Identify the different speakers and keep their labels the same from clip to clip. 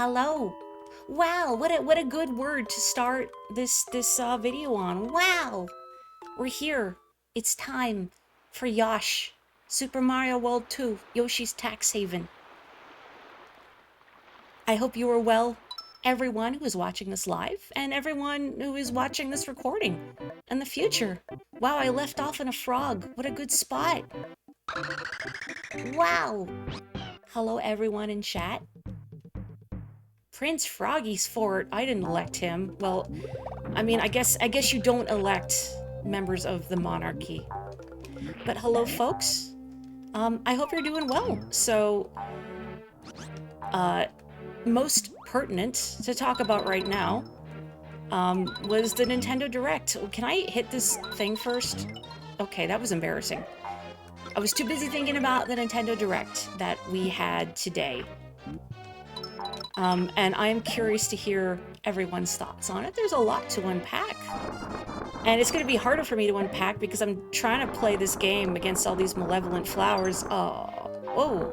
Speaker 1: Hello. Wow, what a good word to start this video on. Wow. We're here. It's time for Yosh. Super Mario World 2, Yoshi's Tax Haven. I hope you are well, everyone who is watching this live, and everyone who is watching this recording in the future. Wow, I left off in a frog. What a good spot. Wow. Hello, everyone in chat. Prince Froggy's fort. I didn't elect him. Well, I mean, I guess you don't elect members of the monarchy. But hello, folks. I hope you're doing well. So, most pertinent to talk about right now, was the Nintendo Direct. Can I hit this thing first? Okay, that was embarrassing. I was too busy thinking about the Nintendo Direct that we had today. And I am curious to hear everyone's thoughts on it. There's a lot to unpack. And it's going to be harder for me to unpack because I'm trying to play this game against all these malevolent flowers. Oh, whoa.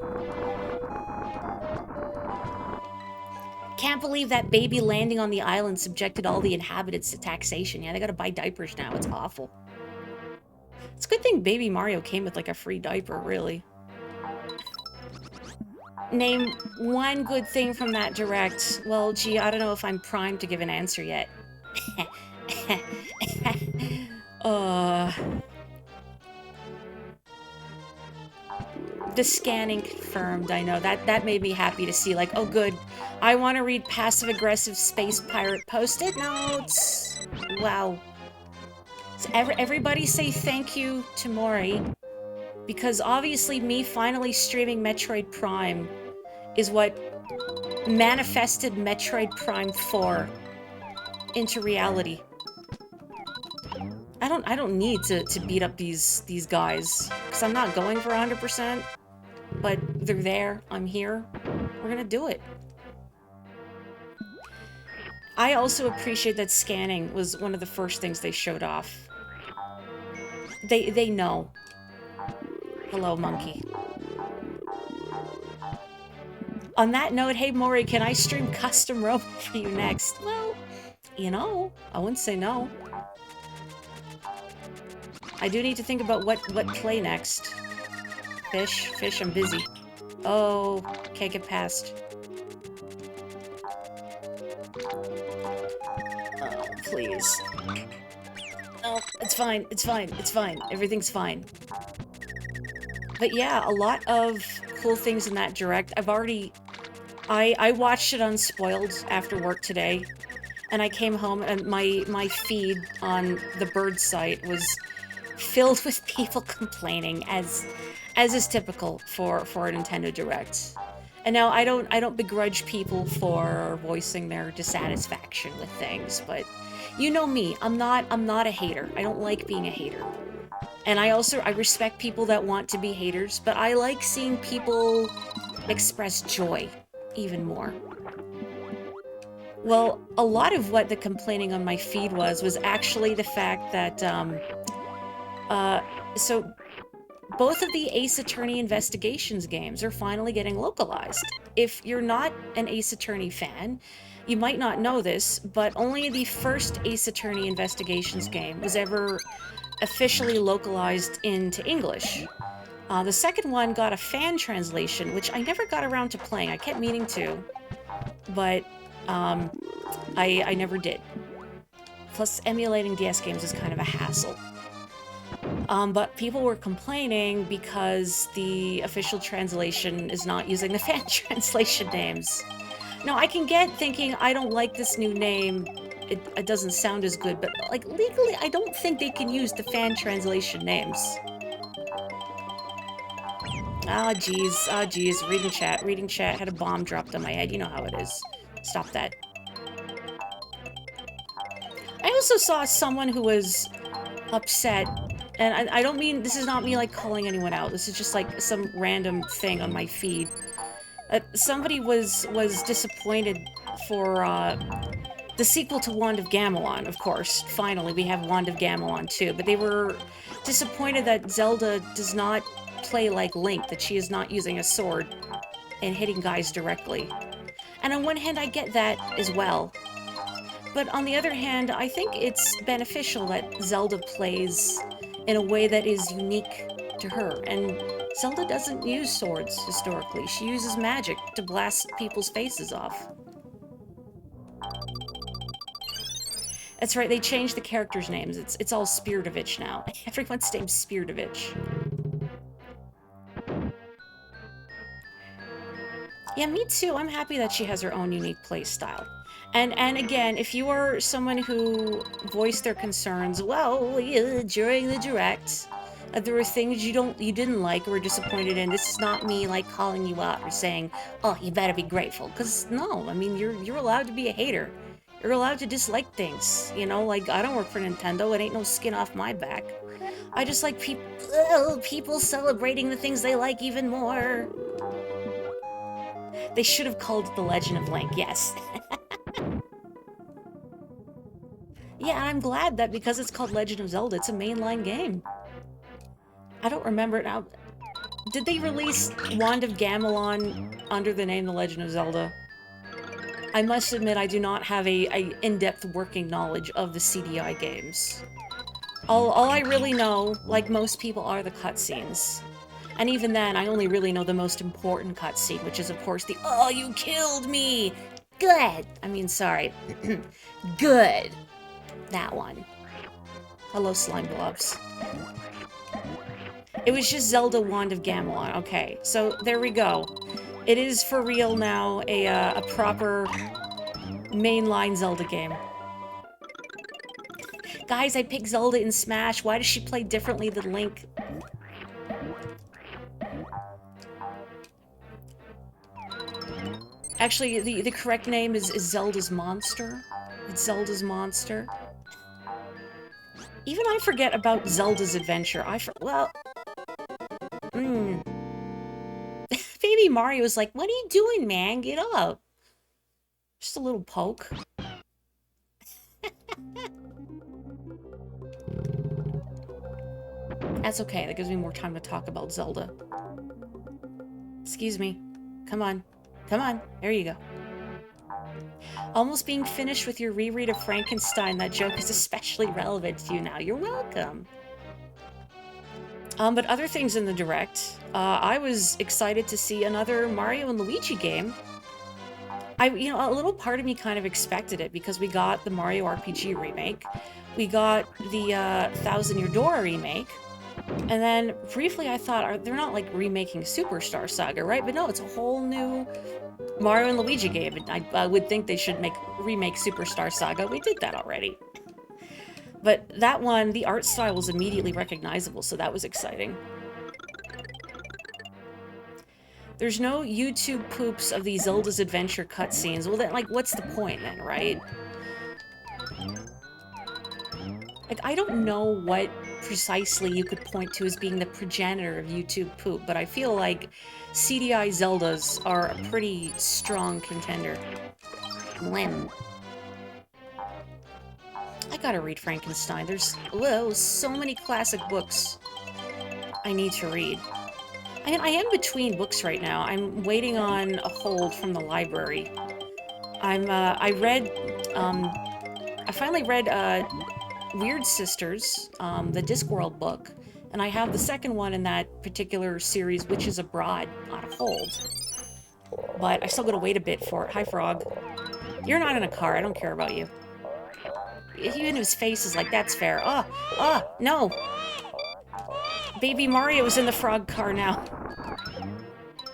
Speaker 1: Can't believe that baby landing on the island subjected all the inhabitants to taxation. Yeah, they gotta buy diapers now. It's awful. It's a good thing Baby Mario came with like a free diaper, really. Name one good thing from that Direct. Well, gee, I don't know if I'm primed to give an answer yet. The scanning confirmed, I know. That made me happy to see, like, oh good, I want to read passive-aggressive space pirate post-it notes. Wow. So everybody say thank you to Mori, because obviously me finally streaming Metroid Prime is what manifested Metroid Prime 4 into reality. I don't need to beat up these guys, because I'm not going for 100%, but they're there, I'm here, we're gonna do it. I also appreciate that scanning was one of the first things they showed off. They know. Hello, monkey. On that note, hey Mori, can I stream custom robo for you next? Well, you know, I wouldn't say no. I do need to think about what play next. Fish, I'm busy. Oh, can't get past. Oh, please. No, it's fine. Everything's fine. But yeah, a lot of cool things in that Direct. I watched it unspoiled after work today, and I came home and my feed on the bird site was filled with people complaining, as is typical for a Nintendo Direct. And now I don't begrudge people for voicing their dissatisfaction with things, but you know me, I'm not a hater. I don't like being a hater. And I respect people that want to be haters, but I like seeing people express joy even more. Well, a lot of what the complaining on my feed was actually the fact that, so both of the Ace Attorney Investigations games are finally getting localized. If you're not an Ace Attorney fan, you might not know this, but only the first Ace Attorney Investigations game was ever officially localized into English. The second one got a fan translation, which I never got around to playing. I kept meaning to, but I never did. Plus, emulating DS games is kind of a hassle. But people were complaining because the official translation is not using the fan translation names. Now, I can get thinking, I don't like this new name, it doesn't sound as good, but, like, legally, I don't think they can use the fan translation names. Ah, geez, reading chat, had a bomb dropped on my head, you know how it is. Stop that. I also saw someone who was upset, and I don't mean, this is not me, like, calling anyone out, this is just, like, some random thing on my feed. Somebody was disappointed for, the sequel to Wand of Gamelon, of course. Finally, we have Wand of Gamelon too, but they were disappointed that Zelda does not play like Link, that she is not using a sword and hitting guys directly. And on one hand, I get that as well. But on the other hand, I think it's beneficial that Zelda plays in a way that is unique to her. And Zelda doesn't use swords, historically. She uses magic to blast people's faces off. That's right, they changed the characters' names. It's all Spiridovich now. Everyone's name's Spiridovich. Yeah, me too. I'm happy that she has her own unique play style. And again, if you are someone who voiced their concerns, well, yeah, during the direct, there were things you didn't like or were disappointed in. This is not me like calling you out or saying, oh, you better be grateful. Because no, I mean you're allowed to be a hater. You're allowed to dislike things. You know, like I don't work for Nintendo. It ain't no skin off my back. I just like people celebrating the things they like even more. They should have called it The Legend of Link, yes. Yeah, I'm glad that because it's called Legend of Zelda, it's a mainline game. I don't remember it now. Did they release Wand of Gamelon under the name The Legend of Zelda? I must admit I do not have a in-depth working knowledge of the CDI games. All I really know, like most people, are the cutscenes. And even then, I only really know the most important cutscene, which is, of course, the "Oh, you killed me!" Good! I mean, sorry. Good! That one. Hello, slime blobs. It was just Zelda Wand of Gamelon. Okay, so there we go. It is for real now a proper mainline Zelda game. Guys, I picked Zelda in Smash. Why does she play differently than Link? Actually, the correct name is Zelda's Monster. It's Zelda's Monster. Even I forget about Zelda's Adventure. Well... Baby Mario's like, what are you doing, man? Get up. Just a little poke. That's okay. That gives me more time to talk about Zelda. Excuse me. Come on. Come on. There you go. Almost being finished with your reread of Frankenstein. That joke is especially relevant to you now. You're welcome. But other things in the Direct. I was excited to see another Mario and Luigi game. A little part of me kind of expected it because we got the Mario RPG remake. We got the Thousand Year Door remake. And then briefly I thought, they're not like remaking Superstar Saga, right? But no, it's a whole new Mario and Luigi game. And I would think they should remake Superstar Saga. We did that already. But that one, the art style was immediately recognizable, so that was exciting. There's no YouTube poops of the Zelda's Adventure cutscenes. Well, then, like, what's the point then, right? Like, I don't know what precisely you could point to as being the progenitor of YouTube poop, but I feel like CDI Zeldas are a pretty strong contender. Lim. I gotta read Frankenstein. There's so many classic books I need to read. I mean, I am between books right now. I'm waiting on a hold from the library. I finally read Weird Sisters, the Discworld book, and I have the second one in that particular series, Witches Abroad, on hold. But I still gotta wait a bit for it. Hi, Frog. You're not in a car. I don't care about you. Even his face is like, that's fair. No. Baby Mario's in the frog car now.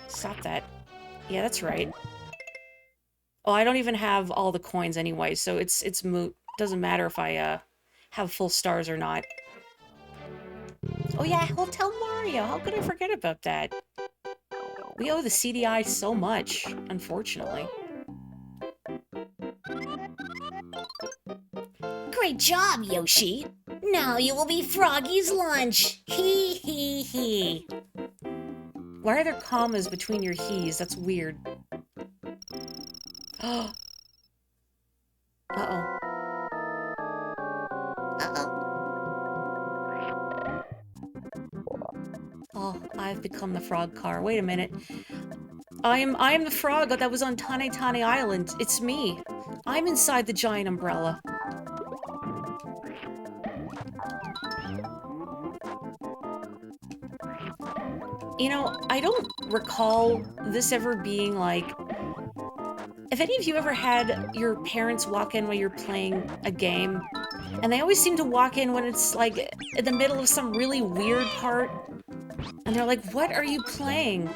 Speaker 1: Stop that. Yeah, that's right. Oh, I don't even have all the coins anyway, so it's moot. Doesn't matter if I have full stars or not. Oh yeah, Hotel Mario. How could I forget about that? We owe the CDI so much, unfortunately. Great job, Yoshi! Now you will be Froggy's lunch! Hee hee hee. Why are there commas between your he's? That's weird. Uh-oh. Oh, I've become the frog car. Wait a minute. I am the frog that was on Tane Tane Island. It's me. I'm inside the giant umbrella. You know, I don't recall this ever being like... If any of you ever had your parents walk in while you're playing a game, and they always seem to walk in when it's like in the middle of some really weird part, and they're like, what are you playing?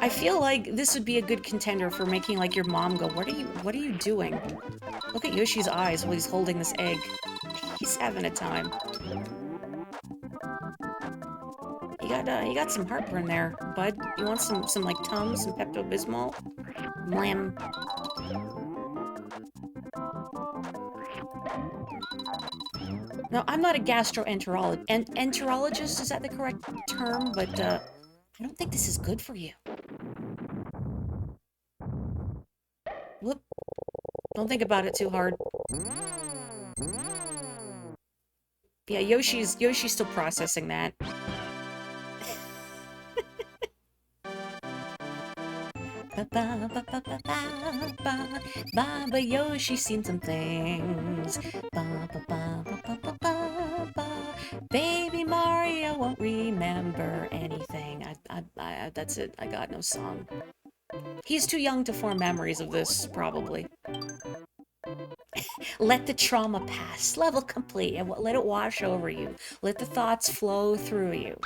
Speaker 1: I feel like this would be a good contender for making like your mom go, what are you doing? Look at Yoshi's eyes while he's holding this egg. He's having a time. You got some heartburn there, bud. You want some like Tums and Pepto-Bismol? Blam. No, I'm not a gastroenterologist, is that the correct term? But, I don't think this is good for you. Whoop. Don't think about it too hard. Yeah, Yoshi's still processing that. Baba Yoshi seen some things. Baby Mario won't remember anything. That's it. I got no song. He's too young to form memories of this, probably. Let the trauma pass. Level complete. And let it wash over you. Let the thoughts flow through you.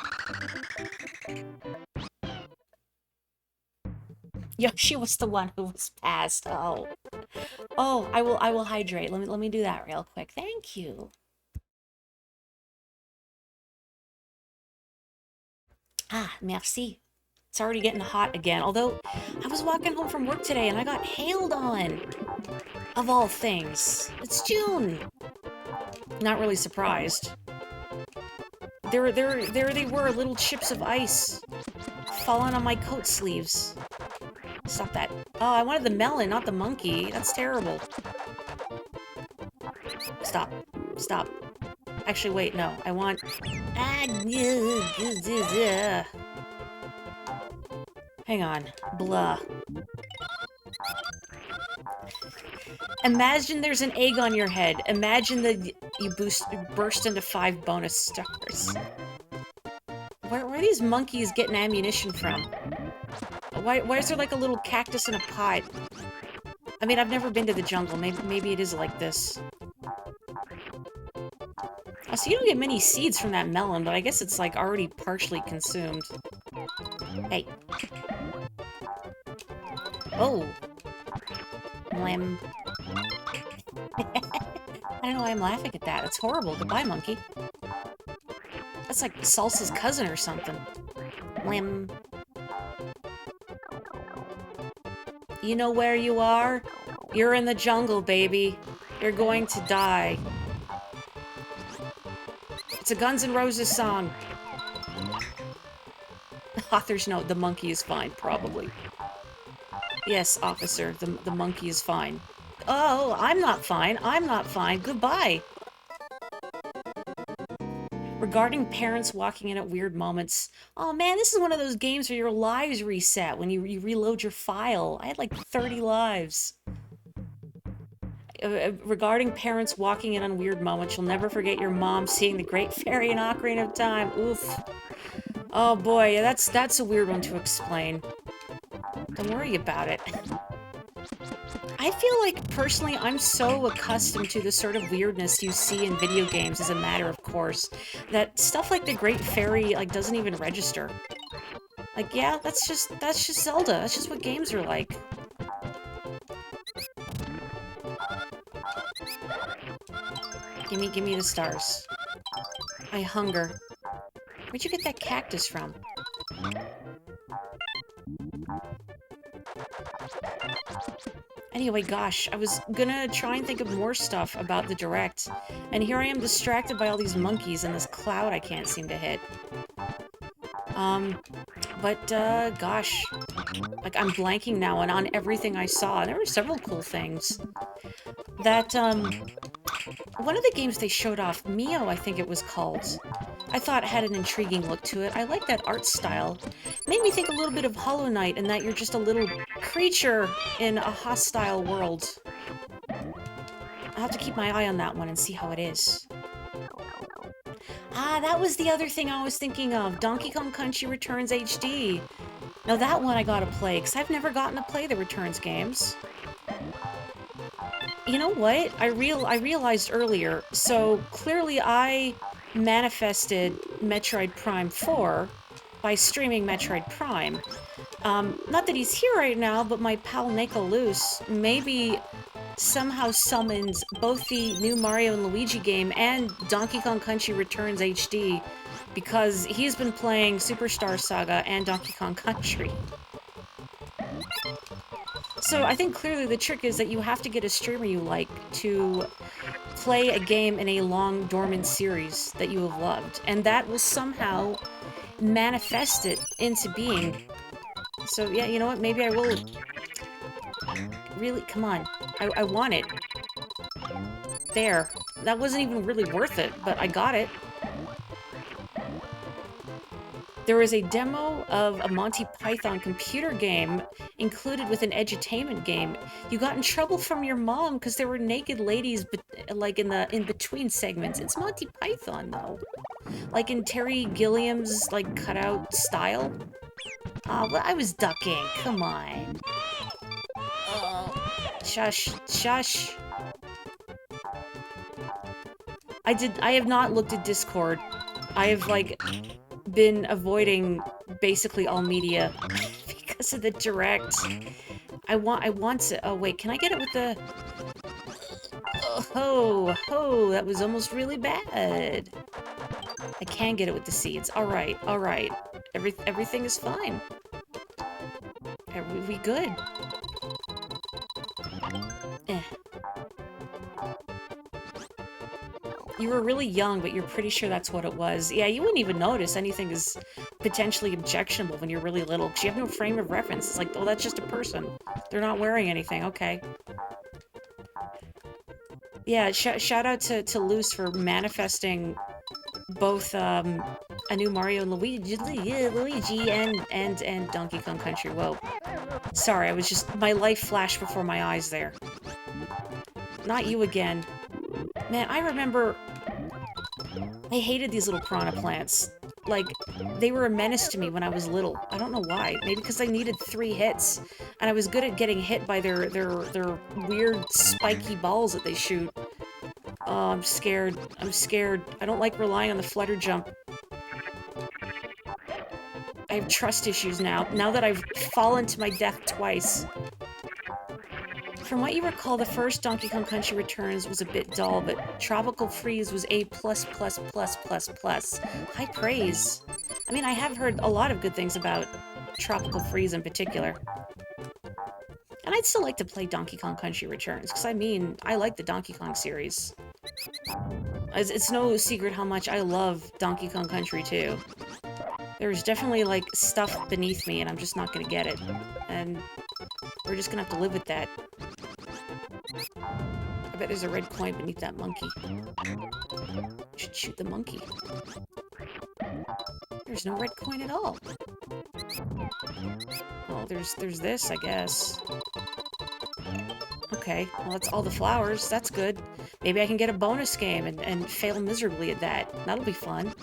Speaker 1: Yoshi was the one who was passed. Oh. Oh, I will hydrate. Let me do that real quick. Thank you. Ah, merci. It's already getting hot again. Although, I was walking home from work today and I got hailed on. Of all things. It's June. Not really surprised. There they were, little chips of ice. Falling on my coat sleeves. Stop that. Oh, I wanted the melon, not the monkey. That's terrible. Stop. Stop. Actually, wait, no. I want... Hang on. Blah. Imagine there's an egg on your head. Imagine that you burst into 5 bonus stars. Where are these monkeys getting ammunition from? Why is there like a little cactus in a pot? I mean, I've never been to the jungle. Maybe it is like this. Oh, so you don't get many seeds from that melon, but I guess it's like already partially consumed. Hey. Oh. Lamb. I don't know why I'm laughing at that. It's horrible. Goodbye, monkey. That's like Salsa's cousin or something. Lamb. You know where you are? You're in the jungle, baby. You're going to die. It's a Guns N' Roses song. Author's note, the monkey is fine, probably. Yes, officer, the monkey is fine. Oh, I'm not fine. I'm not fine. Goodbye. Regarding parents walking in at weird moments. Oh man, this is one of those games where your lives reset when you reload your file. I had like 30 lives. Regarding parents walking in on weird moments, you'll never forget your mom seeing the Great Fairy in Ocarina of Time. Oof. Oh boy, yeah, that's a weird one to explain. Don't worry about it. I feel like, personally, I'm so accustomed to the sort of weirdness you see in video games as a matter of course, that stuff like the Great Fairy, like, doesn't even register. Like, yeah, that's just Zelda. That's just what games are like. Give me the stars. I hunger. Where'd you get that cactus from? Anyway, gosh, I was gonna try and think of more stuff about the Direct, and here I am distracted by all these monkeys and this cloud I can't seem to hit. Gosh, like, I'm blanking now on everything I saw. There were several cool things. That, one of the games they showed off, Mio, I think it was called. I thought it had an intriguing look to it. I like that art style. Made me think a little bit of Hollow Knight and that you're just a little creature in a hostile world. I'll have to keep my eye on that one and see how it is. Ah, that was the other thing I was thinking of. Donkey Kong Country Returns HD. Now that one I gotta play, because I've never gotten to play the Returns games. You know what? I realized earlier, so clearly I manifested Metroid Prime 4 by streaming Metroid Prime. Not that he's here right now, but my pal Nicolas maybe somehow summons both the new Mario and Luigi game and Donkey Kong Country Returns HD because he's been playing Superstar Saga and Donkey Kong Country. So I think clearly the trick is that you have to get a streamer you like to play a game in a long dormant series that you have loved, and that will somehow manifest it into being. So yeah, you know what, maybe I will really, come on, I want it. There, that wasn't even really worth it, but I got it. There was a demo of a Monty Python computer game included with an edutainment game. You got in trouble from your mom because there were naked ladies, like in between segments. It's Monty Python though, like in Terry Gilliam's like cutout style. Well, I was ducking. Come on. Shush, shush. I have not looked at Discord. I have like been avoiding basically all media because of the direct. I want to. Oh wait, can I get it with the? Oh, that was almost really bad. I can get it with the seeds. All right. Everything is fine. We good? You were really young, but you're pretty sure that's what it was. Yeah, you wouldn't even notice anything is potentially objectionable when you're really little, because you have no frame of reference. It's like, oh, that's just a person. They're not wearing anything. Okay. Yeah, shout out to Luce for manifesting both a new Mario and Luigi and Donkey Kong Country. Whoa. Sorry, I was just, my life flashed before my eyes there. Not you again. Man, I remember I hated these little piranha plants. Like, they were a menace to me when I was little. I don't know why. Maybe because I needed 3 hits, and I was good at getting hit by their weird spiky balls that they shoot. Oh, I'm scared. I'm scared. I don't like relying on the flutter jump. I have trust issues now that I've fallen to my death twice. From what you recall, the first Donkey Kong Country Returns was a bit dull, but Tropical Freeze was A++++++. High praise. I mean, I have heard a lot of good things about Tropical Freeze in particular. And I'd still like to play Donkey Kong Country Returns, because I mean, I like the Donkey Kong series. It's no secret how much I love Donkey Kong Country 2. There's definitely, like, stuff beneath me, and I'm just not gonna get it. And we're just gonna have to live with that. I bet there's a red coin beneath that monkey. Should shoot the monkey. There's no red coin at all. Oh, there's this, I guess. Okay, well that's all the flowers. That's good. Maybe I can get a bonus game and fail miserably at that. That'll be fun.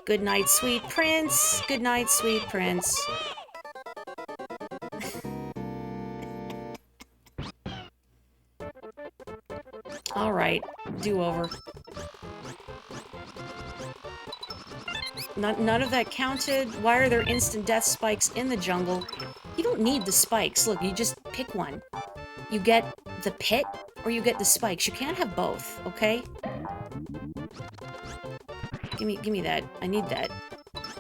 Speaker 1: Good night, sweet prince. Good night, sweet prince. Alright, do-over. None of that counted. Why are there instant death spikes in the jungle? You don't need the spikes. Look, you just pick one. You get the pit, or you get the spikes. You can't have both, okay? Give me that. I need that.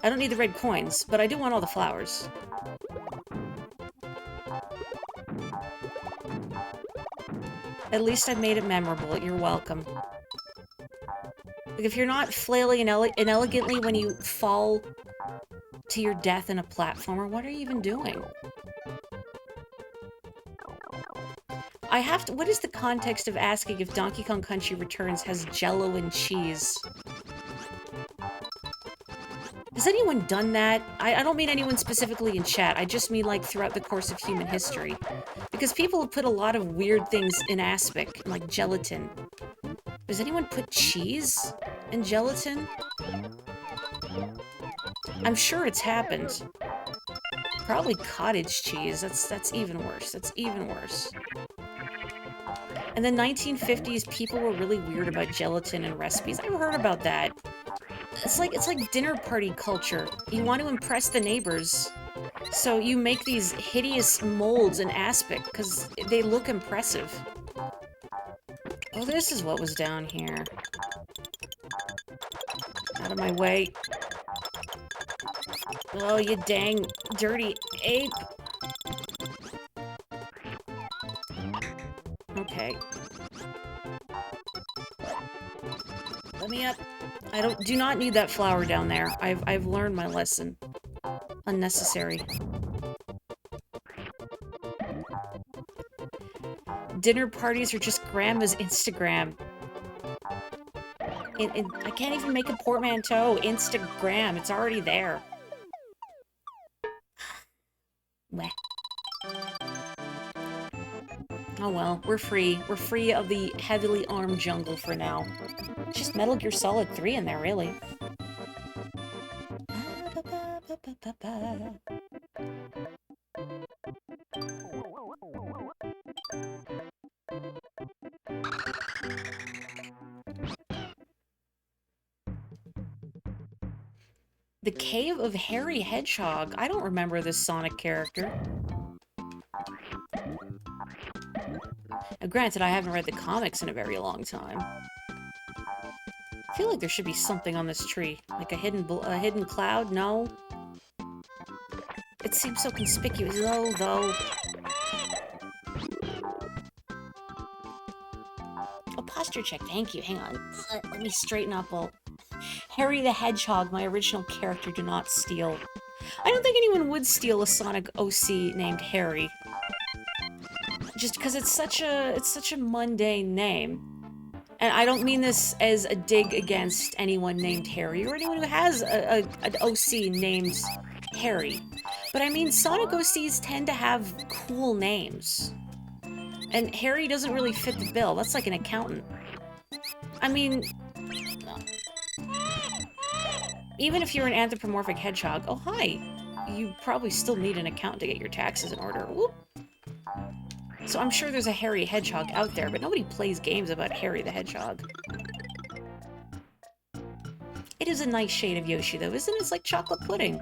Speaker 1: I don't need the red coins, but I do want all the flowers. At least I've made it memorable. You're welcome. Like, if you're not flailing inelegantly when you fall to your death in a platformer, what are you even doing? I have to... What is the context of asking if Donkey Kong Country Returns has Jell-O and cheese? Has anyone done that? I don't mean anyone specifically in chat. I just mean, like, throughout the course of human history. Because people have put a lot of weird things in aspic, like gelatin. Does anyone put cheese in gelatin? I'm sure it's happened. Probably cottage cheese. That's even worse. That's even worse. In the 1950s, people were really weird about gelatin and recipes. I've heard about that. It's like dinner party culture. You want to impress the neighbors. So you make these hideous molds in aspic because they look impressive. Oh, this is what was down here. Out of my way. Oh, you dang dirty ape. Okay. Let me up. Do not need that flower down there. I've learned my lesson. Unnecessary. Dinner parties are just grandma's Instagram. I can't even make a portmanteau. Instagram. It's already there. Meh. Oh well, we're free. We're free of the heavily armed jungle for now. It's just Metal Gear Solid 3 in there, really. The Cave of Hairy Hedgehog. I don't remember this Sonic character. Now, granted, I haven't read the comics in a very long time. I feel like there should be something on this tree. Like a hidden cloud? No? It seems so conspicuous, though. Oh, posture check. Thank you. Hang on. Let me straighten up. Well, Harry the Hedgehog, my original character, do not steal. I don't think anyone would steal a Sonic OC named Harry. Just because it's such a mundane name. And I don't mean this as a dig against anyone named Harry or anyone who has an OC named Harry. But I mean, Sonic OCs tend to have cool names. And Harry doesn't really fit the bill. That's like an accountant. I mean, even if you're an anthropomorphic hedgehog, oh hi, you probably still need an accountant to get your taxes in order. Whoop. So I'm sure there's a Harry Hedgehog out there, but nobody plays games about Harry the Hedgehog. It is a nice shade of Yoshi, though, isn't it? It's like chocolate pudding.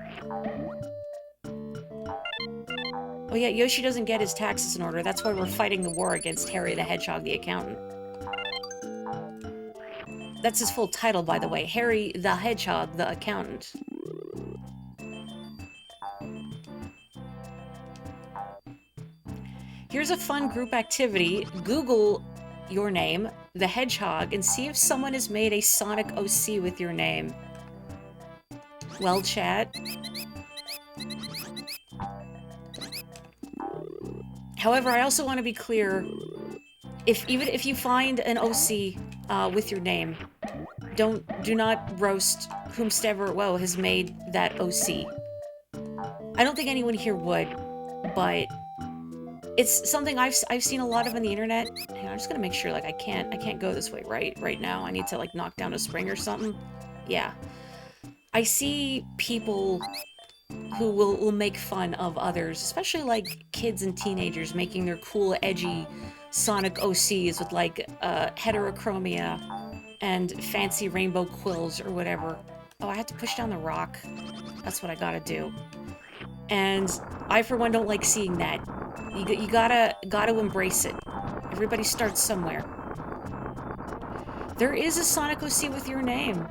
Speaker 1: Oh yeah, Yoshi doesn't get his taxes in order. That's why we're fighting the war against Harry the Hedgehog, the accountant. That's his full title, by the way. Harry the Hedgehog, the accountant. Here's a fun group activity. Google your name, the Hedgehog, and see if someone has made a Sonic OC with your name. Well, chat. However, I also want to be clear, even if you find an OC with your name, do not roast whomsoever has made that OC. I don't think anyone here would, but it's something I've seen a lot of on the internet. Hang on, I'm just gonna make sure, like, I can't go this way right now. I need to, like, knock down a spring or something. Yeah. I see people who will make fun of others, especially, like, kids and teenagers making their cool, edgy Sonic OCs with, like, heterochromia and fancy rainbow quills or whatever. Oh, I had to push down the rock. That's what I gotta do. And I, for one, don't like seeing that. You gotta embrace it. Everybody starts somewhere. There is a Sonic OC with your name.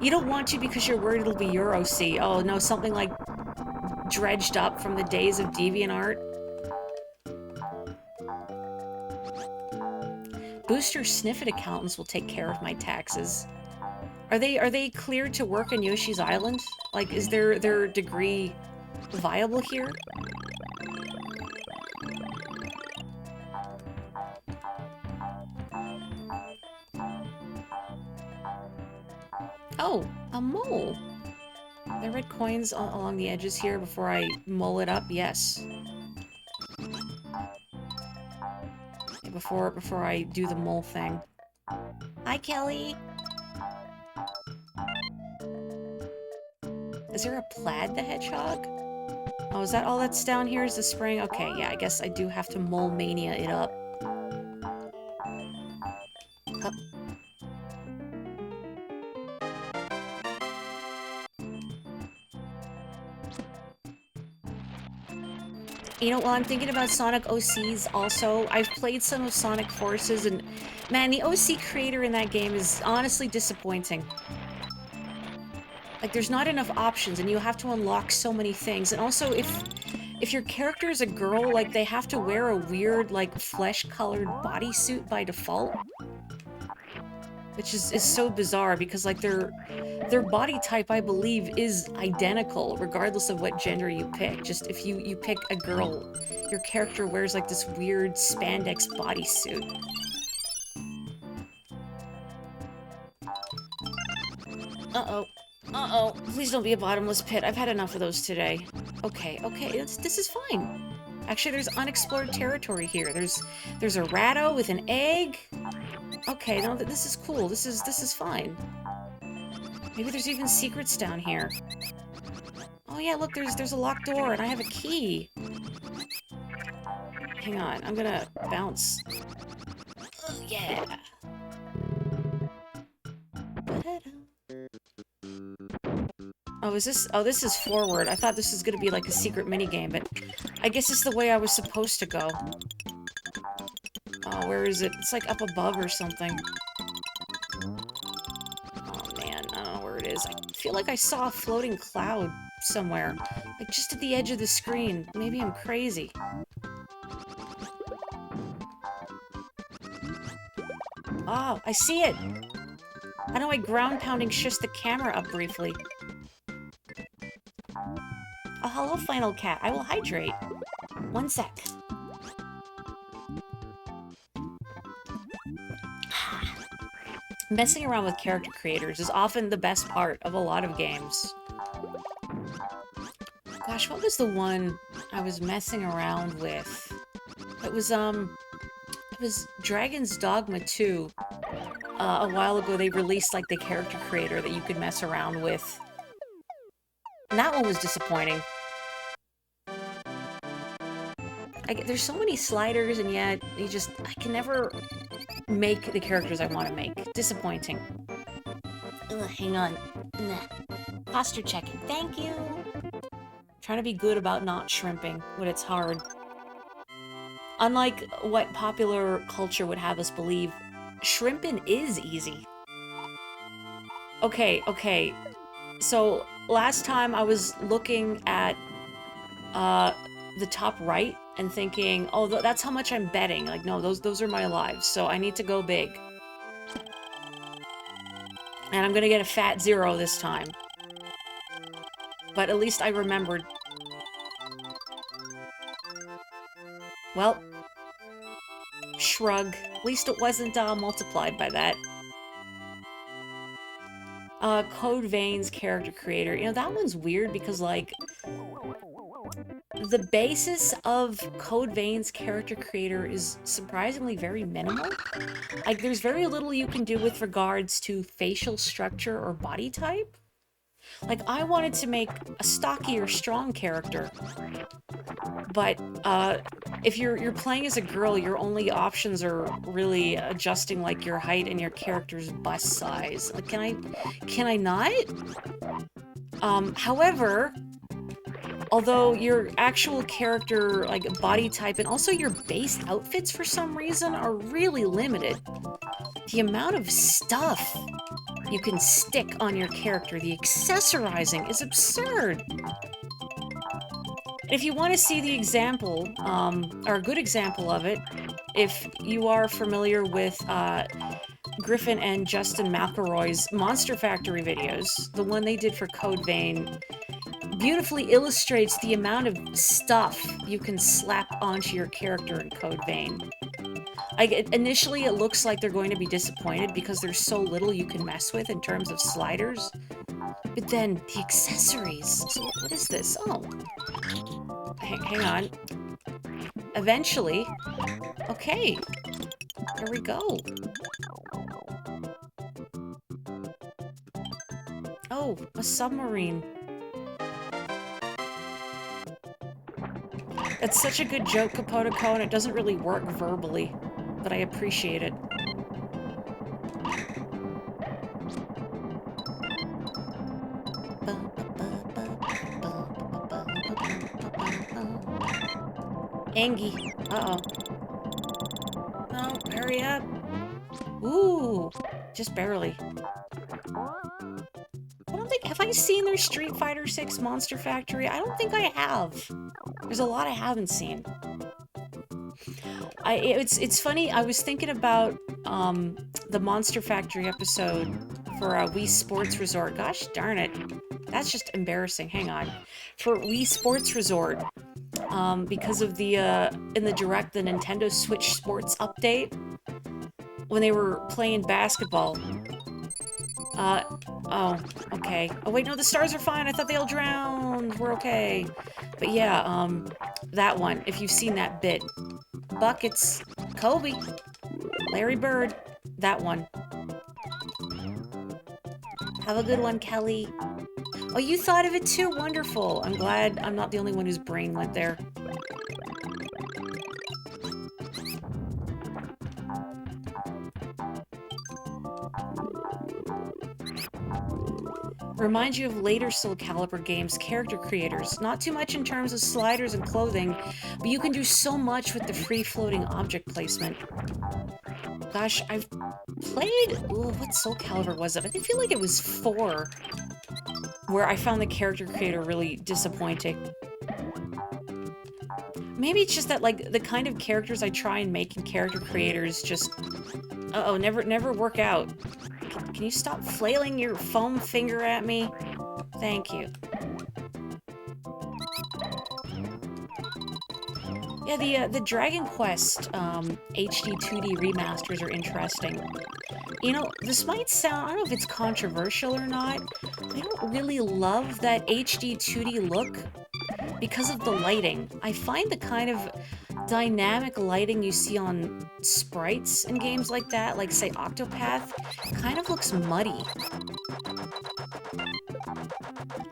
Speaker 1: You don't want to because you're worried it'll be your OC. Oh no, something like dredged up from the days of DeviantArt. Booster Sniffit accountants will take care of my taxes. Are they cleared to work on Yoshi's Island? Like, is their degree viable here? Oh, a mole. There are red coins along the edges here before I mole it up? Yes. Before I do the mole thing. Hi, Kelly! Is there a Plaid the Hedgehog? Oh, is that all that's down here is the spring? Okay, yeah, I guess I do have to mole mania it up. Up. You know, while I'm thinking about Sonic OCs also, I've played some of Sonic Forces, and man, the OC creator in that game is honestly disappointing. Like, there's not enough options, and you have to unlock so many things. And also, if your character is a girl, like, they have to wear a weird, like, flesh-colored bodysuit by default. Which is so bizarre, because, like, their body type, I believe, is identical, regardless of what gender you pick. Just, if you pick a girl, your character wears, like, this weird spandex bodysuit. Uh-oh. Uh-oh. Please don't be a bottomless pit. I've had enough of those today. Okay, okay, this is fine. Actually, there's unexplored territory here. There's a ratto with an egg. Okay, no, this is cool. This is fine. Maybe there's even secrets down here. Oh yeah, look, there's a locked door, and I have a key. Hang on, I'm gonna bounce. Yeah. Oh, is this... Oh, this is forward. I thought this was gonna be like a secret minigame, but I guess it's the way I was supposed to go. Oh, where is it? It's like up above or something. Oh man, I don't know where it is. I feel like I saw a floating cloud somewhere. Like just at the edge of the screen. Maybe I'm crazy. Oh, I see it! I know, like ground-pounding shifts the camera up briefly. Oh, hello, Final Cat. I will hydrate. 1 sec. Messing around with character creators is often the best part of a lot of games. Gosh, what was the one I was messing around with? It was Dragon's Dogma 2. A while ago, they released, like, the character creator that you could mess around with. And that one was disappointing. There's so many sliders, and yet, I can never make the characters I want to make. Disappointing. Ugh, hang on. Nah. Posture checking. Thank you! Trying to be good about not shrimping when it's hard. Unlike what popular culture would have us believe, shrimping is easy. Okay. So, last time I was looking at the top right and thinking, oh, that's how much I'm betting. Like, no, those are my lives, so I need to go big. And I'm gonna get a fat 0 this time. But at least I remembered. Well, shrug. At least it wasn't multiplied by that. Code Vein's character creator. You know, that one's weird because, like, the basis of Code Vein's character creator is surprisingly very minimal. Like, there's very little you can do with regards to facial structure or body type. Like, I wanted to make a stockier, strong character. But, if you're playing as a girl, your only options are really adjusting, like, your height and your character's bust size. Like, can I not? However, although your actual character, like, body type and also your base outfits for some reason are really limited, the amount of stuff you can stick on your character, the accessorizing, is absurd. If you want to see the example, or a good example of it, if you are familiar with Griffin and Justin McElroy's Monster Factory videos, the one they did for Code Vein beautifully illustrates the amount of stuff you can slap onto your character in Code Vein. Initially, it looks like they're going to be disappointed because there's so little you can mess with in terms of sliders. But then the accessories. So what is this? Oh, hang on. Eventually. Okay. Here we go. Oh, a submarine. It's such a good joke, Kapotoko, and it doesn't really work verbally, but I appreciate it. Angie. Uh-oh. No, hurry up. Ooh, just barely. I don't think, have I seen their Street Fighter 6 Monster Factory? I don't think I have. There's a lot I haven't seen. It's funny, I was thinking about the Monster Factory episode for Wii Sports Resort. Gosh darn it. That's just embarrassing. Hang on. For Wii Sports Resort, because of the, in the Direct, the Nintendo Switch Sports update, when they were playing basketball. Oh, okay. Oh wait, no, the stars are fine. I thought they all drowned. We're okay. But yeah, that one, if you've seen that bit. Buckets, Kobe, Larry Bird, that one. Have a good one, Kelly. Oh, you thought of it too? Wonderful. I'm glad I'm not the only one whose brain went there. Reminds you of later Soul Calibur games' character creators. Not too much in terms of sliders and clothing, but you can do so much with the free-floating object placement. Gosh, I've played... Ooh, what Soul Calibur was it? I feel like it was 4, where I found the character creator really disappointing. Maybe it's just that, like, the kind of characters I try and make in character creators just... Uh-oh, never work out. Can you stop flailing your foam finger at me? Thank you. Yeah, the Dragon Quest HD 2D remasters are interesting. You know, this might sound, I don't know if it's controversial or not, I don't really love that HD 2D look because of the lighting. I find the kind of dynamic lighting you see on sprites in games like that, like say Octopath, kind of looks muddy.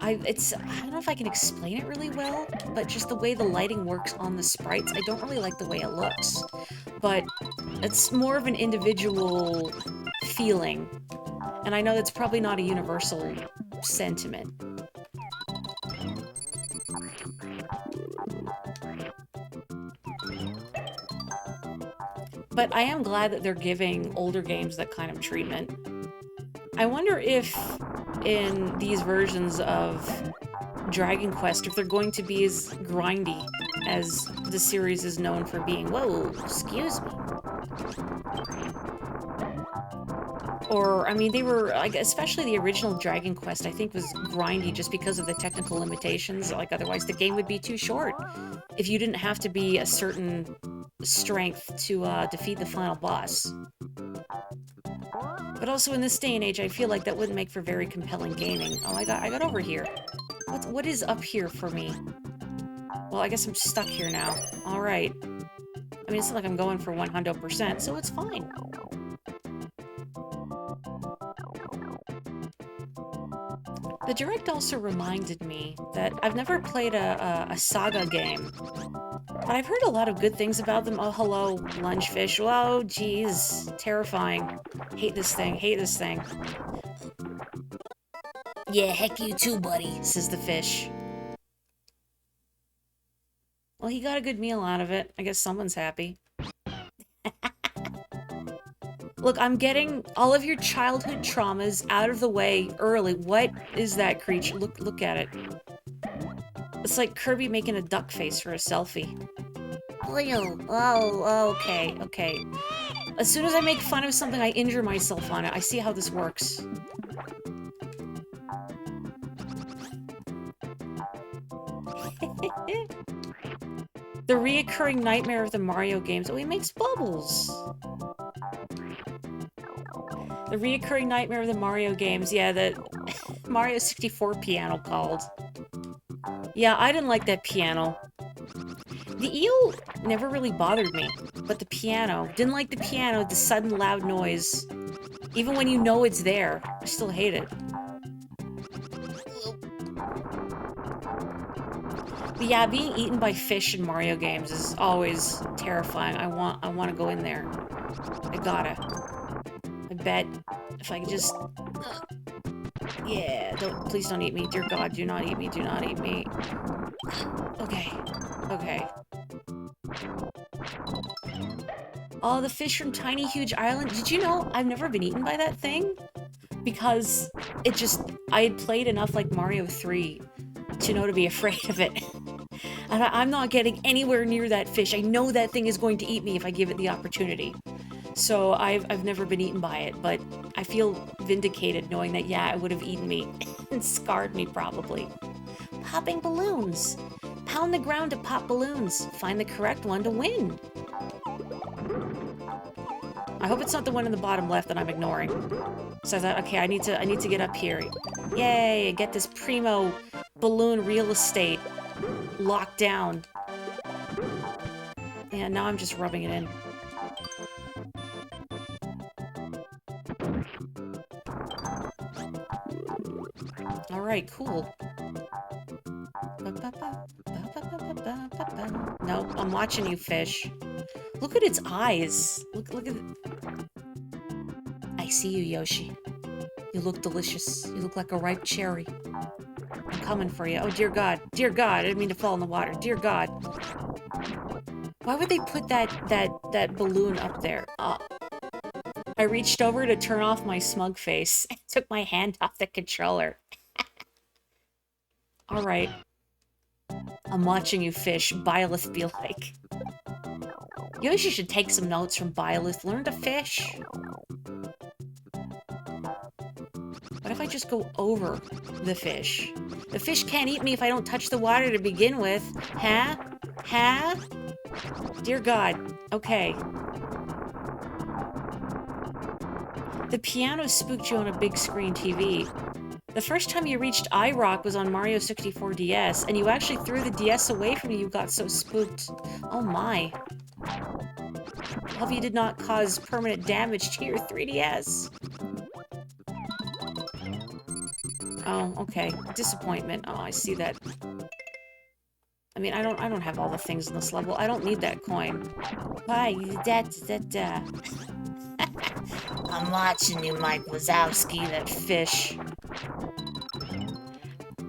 Speaker 1: I don't know if I can explain it really well, but just the way the lighting works on the sprites, I don't really like the way it looks. But it's more of an individual feeling, and I know that's probably not a universal sentiment. But I am glad that they're giving older games that kind of treatment. I wonder if in these versions of Dragon Quest, if they're going to be as grindy as the series is known for being. Whoa, excuse me. Or, I mean, they were, like, especially the original Dragon Quest, I think was grindy just because of the technical limitations. Like, otherwise the game would be too short if you didn't have to be a certain strength to defeat the final boss. But also in this day and age, I feel like that wouldn't make for very compelling gaming. Oh, I got over here. What is up here for me? Well, I guess I'm stuck here now. Alright. I mean, it's not like I'm going for 100%, so it's fine. The Direct also reminded me that I've never played a Saga game, but I've heard a lot of good things about them. Oh, hello, lunchfish. Oh, geez. Terrifying. Hate this thing. Hate this thing. Yeah, heck you too, buddy, says the fish. Well, he got a good meal out of it. I guess someone's happy. Look, I'm getting all of your childhood traumas out of the way early. What is that creature? Look at it. It's like Kirby making a duck face for a selfie. Oh, okay. As soon as I make fun of something, I injure myself on it. I see how this works. The reoccurring nightmare of the Mario games. Oh, he makes bubbles. The reoccurring nightmare of the Mario games. Yeah, the Mario 64 piano called. Yeah, I didn't like that piano. The eel never really bothered me, but the piano. Didn't like the piano, the sudden loud noise. Even when you know it's there, I still hate it. But yeah, being eaten by fish in Mario games is always terrifying. I want to go in there. I gotta. I bet if I could just... yeah, please don't eat me. Dear God, do not eat me. Do not eat me. Okay. Okay. Oh, the fish from Tiny Huge Island. Did you know I've never been eaten by that thing? Because it just... I had played enough like Mario 3 to know to be afraid of it. And I'm not getting anywhere near that fish. I know that thing is going to eat me if I give it the opportunity. So I've never been eaten by it, but I feel vindicated knowing that, yeah, it would have eaten me and scarred me probably. Popping balloons. Pound the ground to pop balloons. Find the correct one to win. I hope it's not the one in the bottom left that I'm ignoring. So I thought, okay, I need to get up here. Yay, get this primo balloon real estate locked down. Yeah, now I'm just rubbing it in. Alright, cool. No, I'm watching you, fish. Look at its eyes. Look at it. I see you, Yoshi. You look delicious. You look like a ripe cherry. I'm coming for you. Oh, dear God. Dear God, I didn't mean to fall in the water. Dear God. Why would they put that balloon up there? I reached over to turn off my smug face and took my hand off the controller. Alright. I'm watching you, fish. Byleth be like. Yoshi should take some notes from Byleth. Learn to fish. What if I just go over the fish? The fish can't eat me if I don't touch the water to begin with. Huh? Huh? Dear God. Okay. The piano spooked you on a big screen TV. The first time you reached I-Rock was on Mario 64 DS, and you actually threw the DS away from you. You got so spooked. Oh my. Hope you did not cause permanent damage to your 3DS. Oh, okay. Disappointment. Oh, I see that. I mean, I don't have all the things in this level. I don't need that coin. Why? I'm watching you, Mike Wazowski, that fish.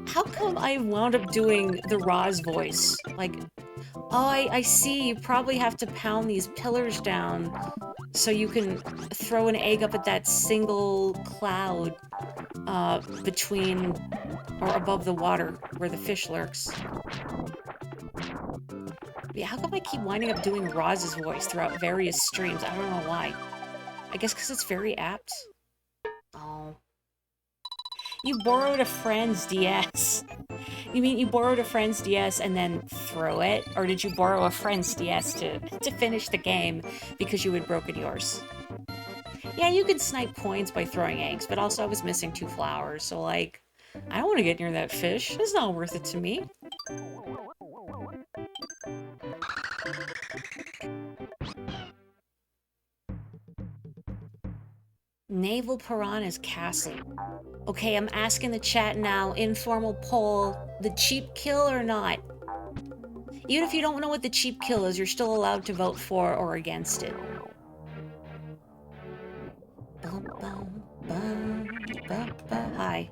Speaker 1: How come I wound up doing the Roz voice? Like, oh, I see. You probably have to pound these pillars down so you can throw an egg up at that single cloud between or above the water where the fish lurks. Yeah, how come I keep winding up doing Roz's voice throughout various streams? I don't know why. I guess because it's very apt. Oh. You borrowed a friend's DS. You mean you borrowed a friend's DS and then throw it? Or did you borrow a friend's DS to finish the game because you had broken yours? Yeah, you could snipe coins by throwing eggs, but also I was missing 2 flowers, so like, I don't want to get near that fish. It's not worth it to me. Naval Piranha's Castle. Okay, I'm asking the chat now, informal poll, the cheap kill or not? Even if you don't know what the cheap kill is, you're still allowed to vote for or against it. Hi.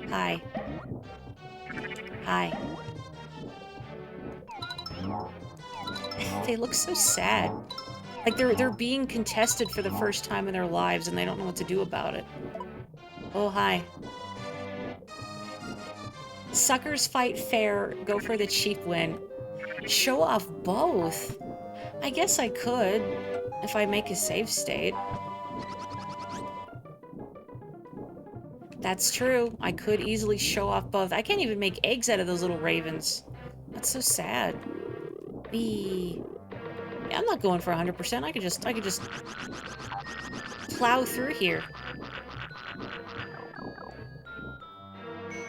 Speaker 1: Hi. Hi. They look so sad. Like they're being contested for the first time in their lives and they don't know what to do about it. Oh, hi. Suckers fight fair, go for the cheap win. Show off both? I guess I could, if I make a save state. That's true. I could easily show off both. I can't even make eggs out of those little ravens. That's so sad. B. Yeah, I'm not going for 100%. I could just plow through here.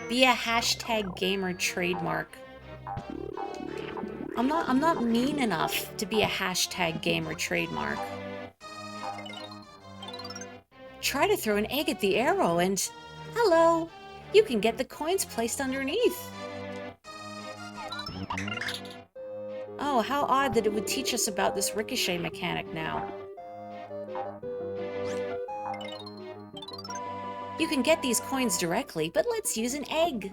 Speaker 1: Be a hashtag gamer trademark. I'm not mean enough to be a hashtag gamer trademark. Try to throw an egg at the arrow and... Hello! You can get the coins placed underneath. Oh, how odd that it would teach us about this ricochet mechanic now. You can get these coins directly, but let's use an egg.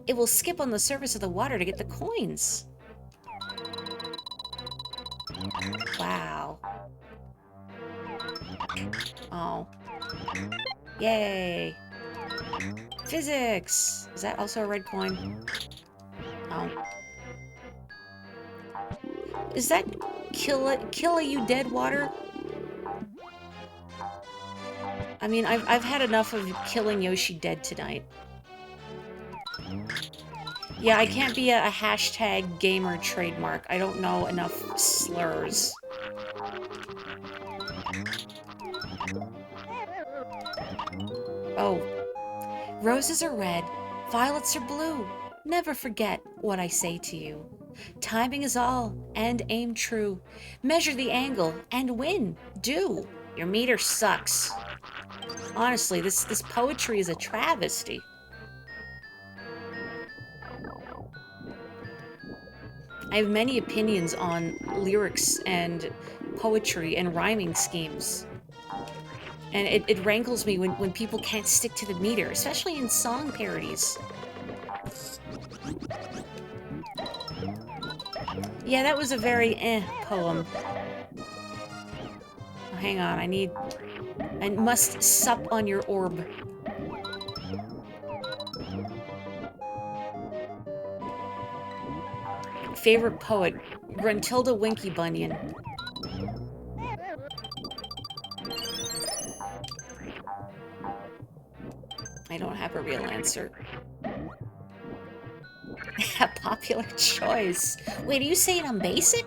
Speaker 1: It will skip on the surface of the water to get the coins. Wow. Oh. Yay. Physics! Is that also a red coin? Oh. Is that kill you dead water? I mean, I've had enough of killing Yoshi dead tonight. Yeah, I can't be a hashtag gamer trademark. I don't know enough slurs. Oh. Roses are red, violets are blue. Never forget what I say to you. Timing is all, and aim true. Measure the angle, and win. Do. Your meter sucks. Honestly, this poetry is a travesty. I have many opinions on lyrics and poetry and rhyming schemes. And it rankles me when people can't stick to the meter, especially in song parodies. Yeah, that was a very poem. Oh, hang on, I must sup on your orb. Favorite poet, Gruntilda Winky Bunyan. I don't have a real answer. A popular choice. Wait, are you saying I'm basic?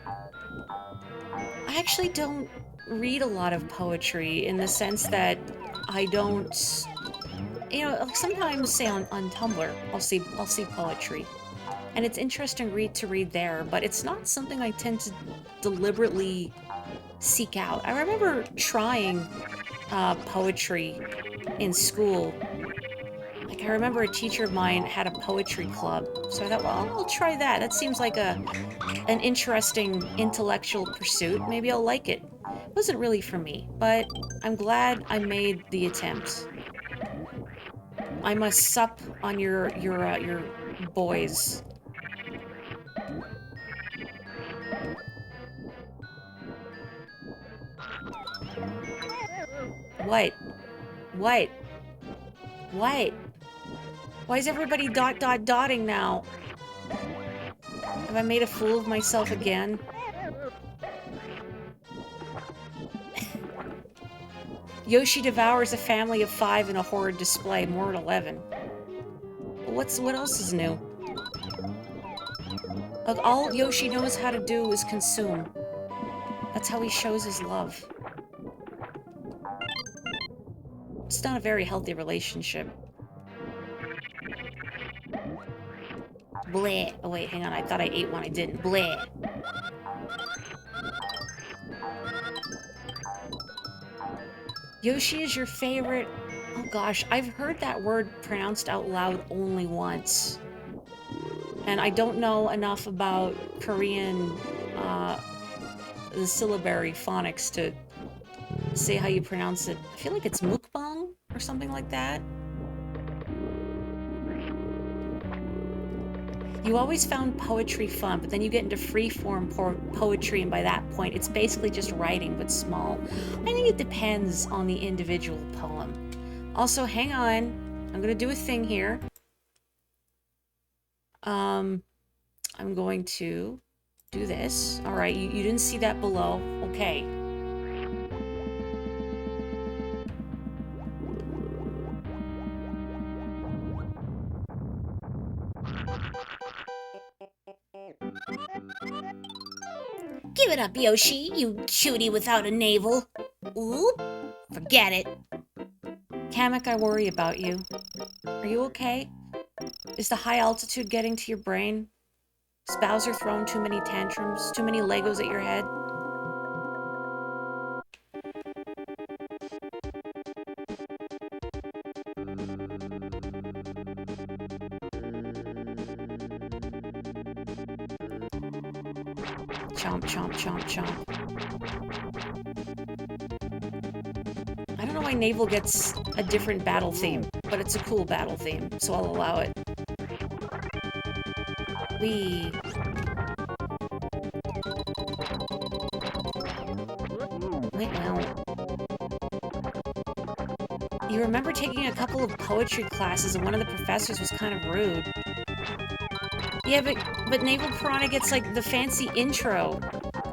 Speaker 1: I actually don't read a lot of poetry in the sense that I don't... You know, like sometimes, say on Tumblr, I'll see poetry. And it's interesting to read there, but it's not something I tend to deliberately seek out. I remember trying poetry in school. Like, I remember a teacher of mine had a poetry club, so I thought, well, I'll try that. That seems like an interesting intellectual pursuit. Maybe I'll like it. It wasn't really for me, but I'm glad I made the attempt. I must sup on your boys. What? What? What? Why is everybody dotting now? Have I made a fool of myself again? Yoshi devours a family of 5 in a horrid display. More at 11. What else is new? Look, all Yoshi knows how to do is consume. That's how he shows his love. It's not a very healthy relationship. Bleh. Oh wait, hang on. I thought I ate one. I didn't. Bleh. Yoshi is your favorite... Oh gosh, I've heard that word pronounced out loud only once. And I don't know enough about Korean, the syllabary phonics to say how you pronounce it. I feel like it's mukbang or something like that. You always found poetry fun, but then you get into free-form poetry, and by that point, it's basically just writing, but small. I think it depends on the individual poem. Also, hang on. I'm gonna do a thing here. I'm going to do this. Alright, you didn't see that below. Okay. Give it up, Yoshi, you cutie without a navel. Oop, forget it. Kamek, I worry about you. Are you okay? Is the high altitude getting to your brain? Is Bowser throwing too many tantrums? Too many Legos at your head? Chomp, chomp, chomp, chomp. I don't know why Navel gets a different battle theme, but it's a cool battle theme, so I'll allow it. Whee! Well. You remember taking a couple of poetry classes and one of the professors was kind of rude. Yeah, but Naval Piranha gets, like, the fancy intro.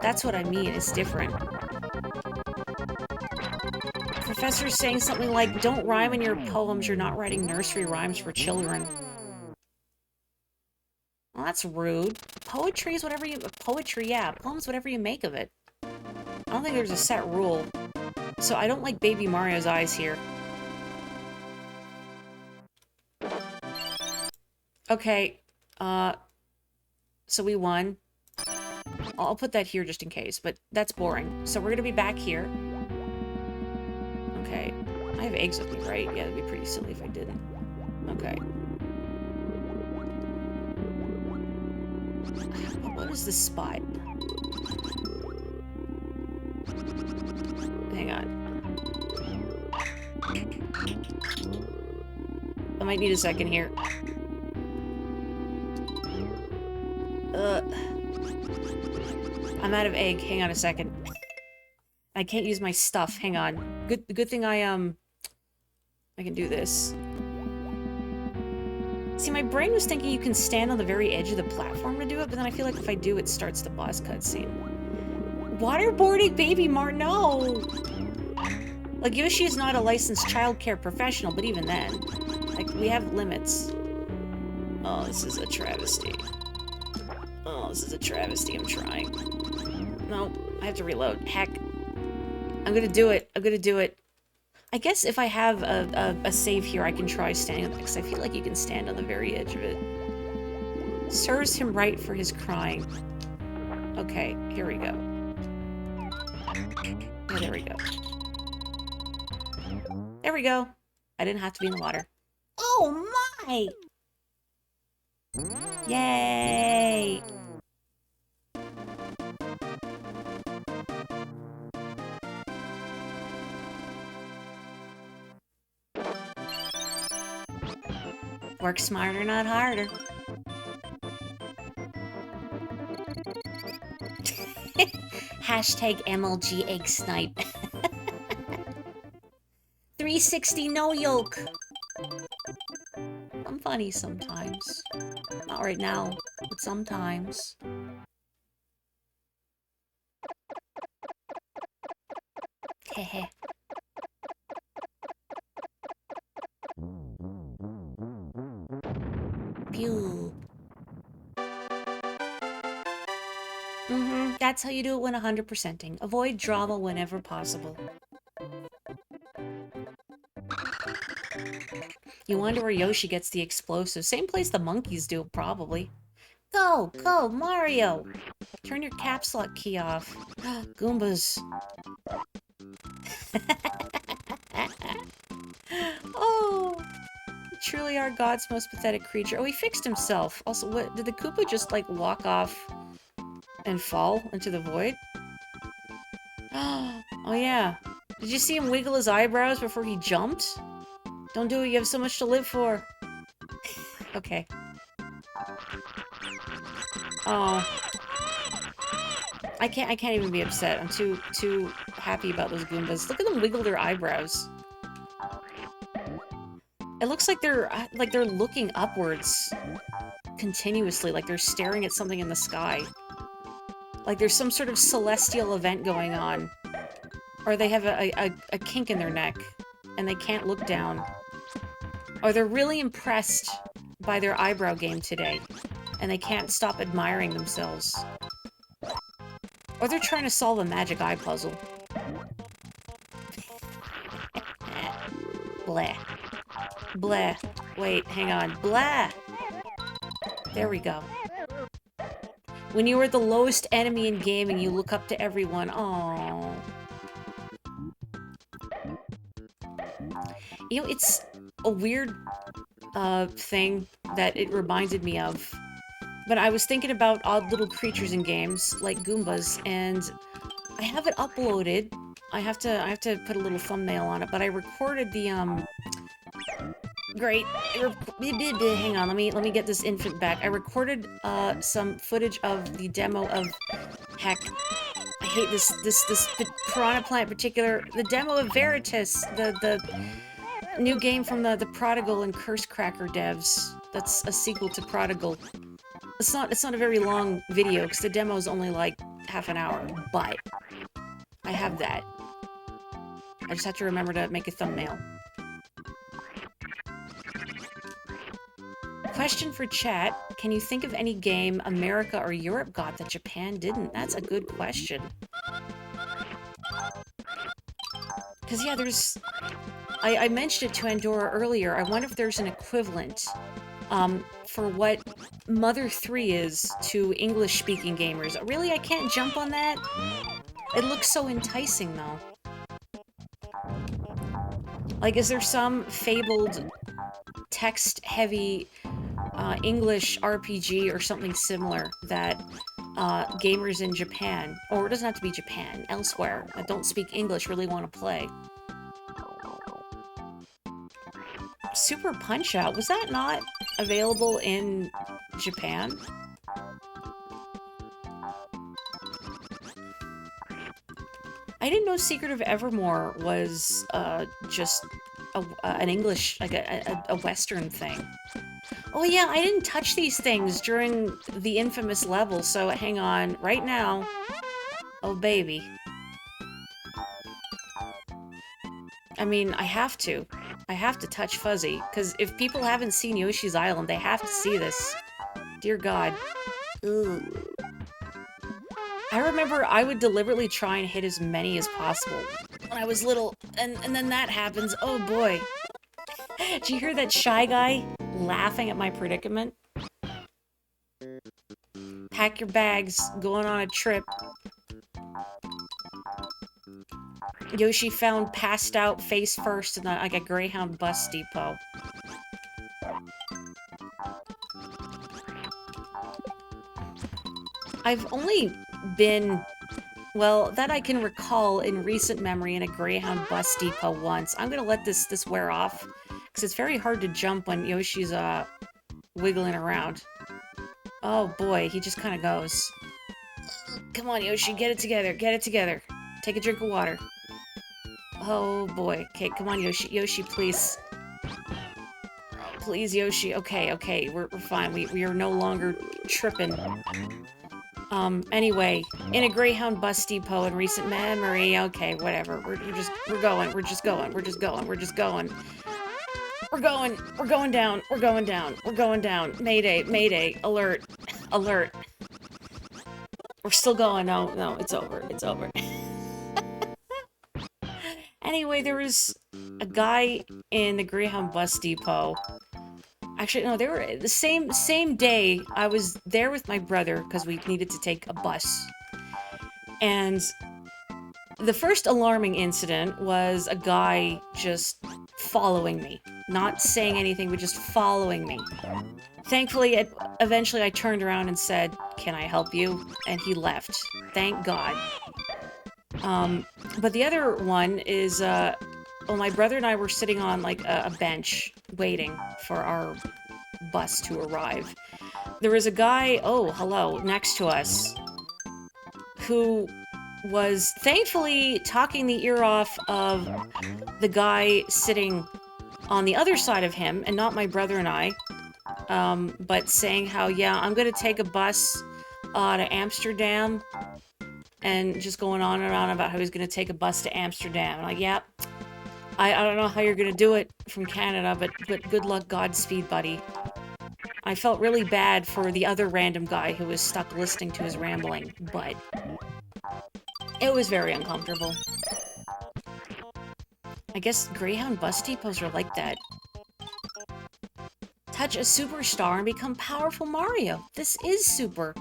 Speaker 1: That's what I mean, it's different. Professor's saying something like, don't rhyme in your poems, you're not writing nursery rhymes for children. Well, that's rude. Poetry is whatever you... Poetry, yeah. Poems, whatever you make of it. I don't think there's a set rule. So I don't like Baby Mario's eyes here. Okay, so we won. I'll put that here just in case, but that's boring. So we're gonna be back here. Okay. I have eggs with me, right? Yeah, it'd be pretty silly if I didn't. Okay. What is this spot? Hang on. I might need a second here. I'm out of egg. Hang on a second. I can't use my stuff. Hang on. Good thing I can do this. See, my brain was thinking you can stand on the very edge of the platform to do it, but then I feel like if I do, it starts the boss cutscene. Waterboarding Baby no! Like, Yoshi is not a licensed childcare professional, but even then. Like, we have limits. Oh, this is a travesty. Oh, this is a travesty. I'm trying. No, I have to reload. Heck. I'm gonna do it. I'm gonna do it. I guess if I have a save here, I can try standing on it, because I feel like you can stand on the very edge of it. Serves him right for his crying. Okay, here we go. Oh, there we go. There we go. I didn't have to be in the water. Oh my! Yay! Work smarter, not harder. Hashtag MLG egg snipe. 360 no yolk. I'm funny sometimes. Not right now, but sometimes. Hehe. Pew. That's how you do it when 100%ing. Avoid drama whenever possible. You wonder where Yoshi gets the explosives. Same place the monkeys do, probably. Go, go, Mario! Turn your caps lock key off. Goombas. Oh! You truly are God's most pathetic creature. Oh, he fixed himself. Also, what, did the Koopa just, like, walk off and fall into the void? Oh, yeah. Did you see him wiggle his eyebrows before he jumped? Don't do it, you have so much to live for. Okay. Oh. I can't even be upset. I'm too happy about those Goombas. Look at them wiggle their eyebrows. It looks like they're looking upwards continuously, like they're staring at something in the sky. Like there's some sort of celestial event going on. Or they have a kink in their neck, and they can't look down. Or they're really impressed by their eyebrow game today, and they can't stop admiring themselves. Or they're trying to solve a magic eye puzzle. Blah. Blah. Wait, hang on. Blah! There we go. When you are the lowest enemy in gaming, you look up to everyone. Aww. You know, it's a weird thing that it reminded me of. But I was thinking about odd little creatures in games, like Goombas, and I have it uploaded. I have to put a little thumbnail on it, but I recorded the, Great. Hang on, let me get this infant back. I recorded, some footage of the demo of... Heck, I hate this Piranha Plant in particular. The demo of Veritas, the new game from the Prodigal and Curse Cracker devs. That's a sequel to Prodigal. It's not a very long video, because the demo is only like half an hour, but I have that. I just have to remember to make a thumbnail. Question for chat. Can you think of any game America or Europe got that Japan didn't? That's a good question. Because, yeah, there's... I mentioned it to Andorra earlier. I wonder if there's an equivalent for what Mother 3 is to English-speaking gamers. Really, I can't jump on that? It looks so enticing, though. Like, is there some fabled text-heavy English RPG or something similar that gamers in Japan, or it doesn't have to be Japan, elsewhere, that don't speak English really want to play? Super Punch-Out! Was that not available in Japan? I didn't know Secret of Evermore was just an English, like a Western thing. Oh yeah, I didn't touch these things during the infamous level, so hang on, right now. Oh baby. I mean, I have to. I have to touch Fuzzy, because if people haven't seen Yoshi's Island, they have to see this. Dear God. Ugh. I remember I would deliberately try and hit as many as possible when I was little, and then that happens. Oh boy. Did you hear that Shy Guy laughing at my predicament? Pack your bags, going on a trip. Yoshi found passed out face first in like a Greyhound bus depot. I've only been, well, that I can recall in recent memory, in a Greyhound bus depot once. I'm gonna let this wear off, because it's very hard to jump when Yoshi's wiggling around. Oh boy, he just kind of goes. Come on, Yoshi, get it together, get it together. Take a drink of water. Oh boy. Okay, come on, Yoshi. Yoshi, please. Please, Yoshi. Okay, okay, we're fine. We are no longer tripping. Anyway, in a Greyhound bus depot in recent memory. Okay, whatever. We're going. We're just going. We're going down. We're going down. Mayday, mayday. Alert. Alert. We're still going. No, it's over. It's over. Anyway, there was a guy in the Greyhound bus depot. Actually, no, they were the same day. I was there with my brother because we needed to take a bus. And the first alarming incident was a guy just following me. Not saying anything, but just following me. Thankfully, eventually I turned around and said, "Can I help you?" And he left. Thank God. But the other one is, well, my brother and I were sitting on, like, a bench waiting for our bus to arrive. There was a guy, oh, hello, next to us, who was thankfully talking the ear off of the guy sitting on the other side of him, and not my brother and I, but saying how, yeah, I'm gonna take a bus to Amsterdam, and just going on and on about how he's gonna take a bus to Amsterdam. And like, yeah, I don't know how you're gonna do it from Canada, but good luck, Godspeed, buddy. I felt really bad for the other random guy who was stuck listening to his rambling, but it was very uncomfortable. I guess Greyhound bus depots are like that. Touch a superstar and become powerful Mario. This is super.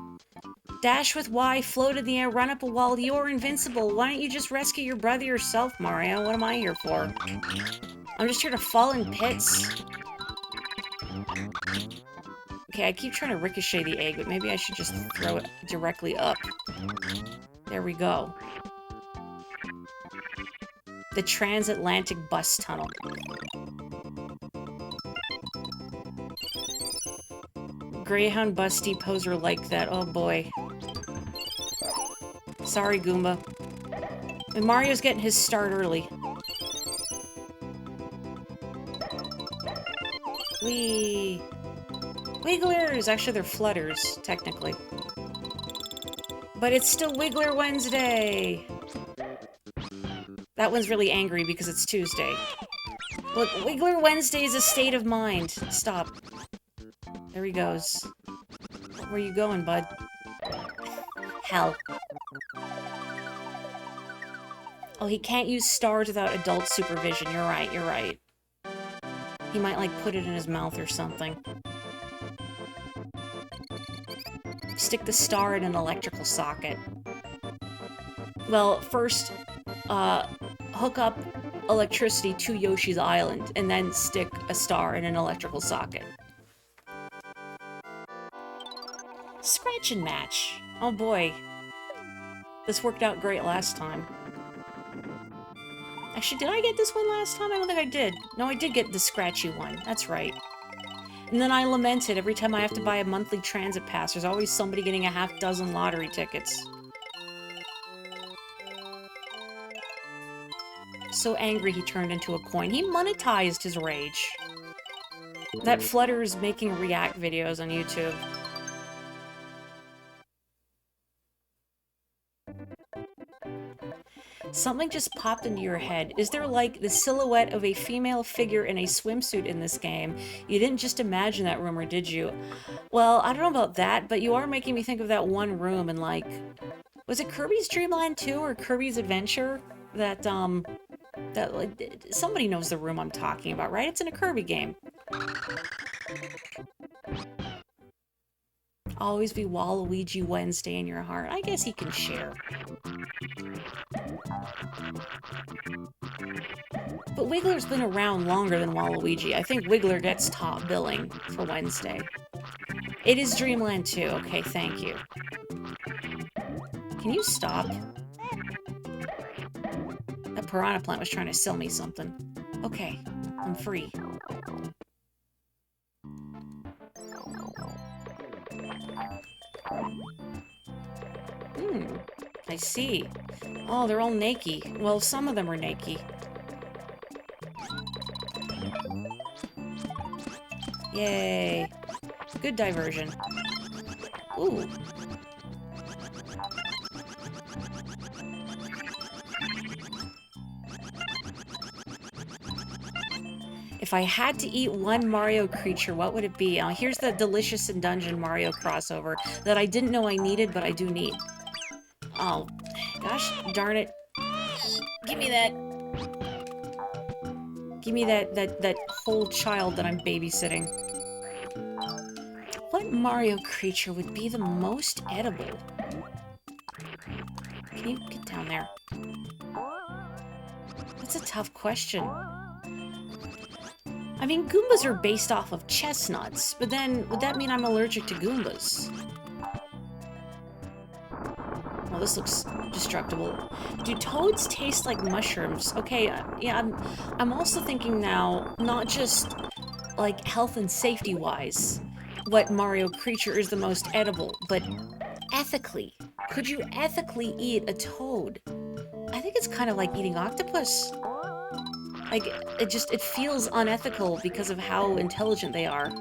Speaker 1: Dash with Y, float in the air, run up a wall. You're invincible. Why don't you just rescue your brother yourself, Mario? What am I here for? I'm just here to fall in pits. Okay, I keep trying to ricochet the egg, but maybe I should just throw it directly up. There we go. The transatlantic bus tunnel. Greyhound bus depots are like that. Oh boy. Sorry, Goomba. And Mario's getting his start early. Whee! Wigglers! Actually, they're flutters, technically. But it's still Wiggler Wednesday! That one's really angry because it's Tuesday. Look, Wiggler Wednesday is a state of mind. Stop. There he goes. Where you going, bud? Hell. Oh, he can't use stars without adult supervision. You're right, you're right. He might, like, put it in his mouth or something. Stick the star in an electrical socket. Well, first, hook up electricity to Yoshi's Island, and then stick a star in an electrical socket. Scratch and match. Oh boy. This worked out great last time. Actually, did I get this one last time? I don't think I did. No, I did get the scratchy one. That's right. And then I lamented every time I have to buy a monthly transit pass. There's always somebody getting a half-dozen lottery tickets. So angry he turned into a coin. He monetized his rage. That Flutter is making react videos on YouTube. Something just popped into your head. Is there, like, the silhouette of a female figure in a swimsuit in this game? You didn't just imagine that rumor, did you? Well, I don't know about that, but you are making me think of that one room in, like... Was it Kirby's Dream Land 2 or Kirby's Adventure? That, like, somebody knows the room I'm talking about, right? It's in a Kirby game. Always be Waluigi Wednesday in your heart. I guess he can share. But Wiggler's been around longer than Waluigi. I think Wiggler gets top billing for Wednesday. It is Dreamland 2. Okay, thank you. Can you stop? That piranha plant was trying to sell me something. Okay, I'm free. I see. Oh, they're all naked. Well, some of them are naked. Yay. Good diversion. Ooh. If I had to eat one Mario creature, what would it be? Here's the Delicious in Dungeon Mario crossover that I didn't know I needed, but I do need. Oh, gosh darn it. Give me that. Give me that whole child that I'm babysitting. What Mario creature would be the most edible? Can you get down there? That's a tough question. I mean, Goombas are based off of chestnuts, but then, would that mean I'm allergic to Goombas? Well, this looks destructible. Do toads taste like mushrooms? Okay, yeah, I'm also thinking now, not just, like, health and safety-wise, what Mario creature is the most edible, but ethically. Could you ethically eat a toad? I think it's kind of like eating octopus. Like, it feels unethical because of how intelligent they are.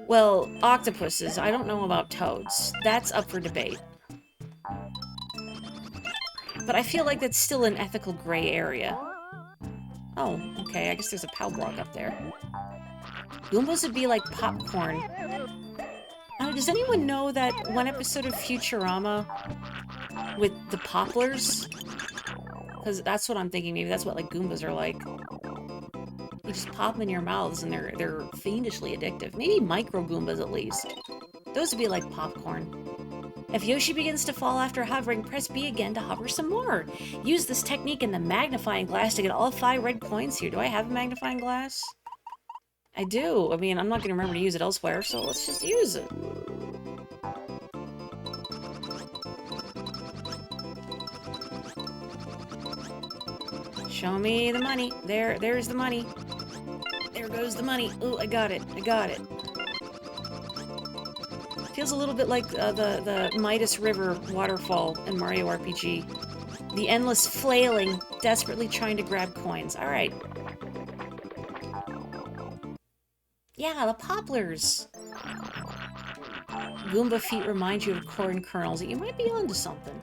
Speaker 1: Well, octopuses, I don't know about toads. That's up for debate. But I feel like that's still an ethical gray area. Oh, okay, I guess there's a POW block up there. Goombas would be like popcorn. Does anyone know that one episode of Futurama with the poplars? Because that's what I'm thinking. Maybe that's what like Goombas are like. You just pop them in your mouths and they're fiendishly addictive. Maybe micro Goombas at least. Those would be like popcorn. If Yoshi begins to fall after hovering, press B again to hover some more. Use this technique in the magnifying glass to get all 5 red coins here. Do I have a magnifying glass? I do. I mean, I'm not going to remember to use it elsewhere, so let's just use it. Show me the money. There's the money. There goes the money. Ooh, I got it. I got it. Feels a little bit like the Midas River waterfall in Mario RPG. The endless flailing, desperately trying to grab coins. Alright. Yeah, the poplars. Goomba feet remind you of corn kernels. You might be onto something.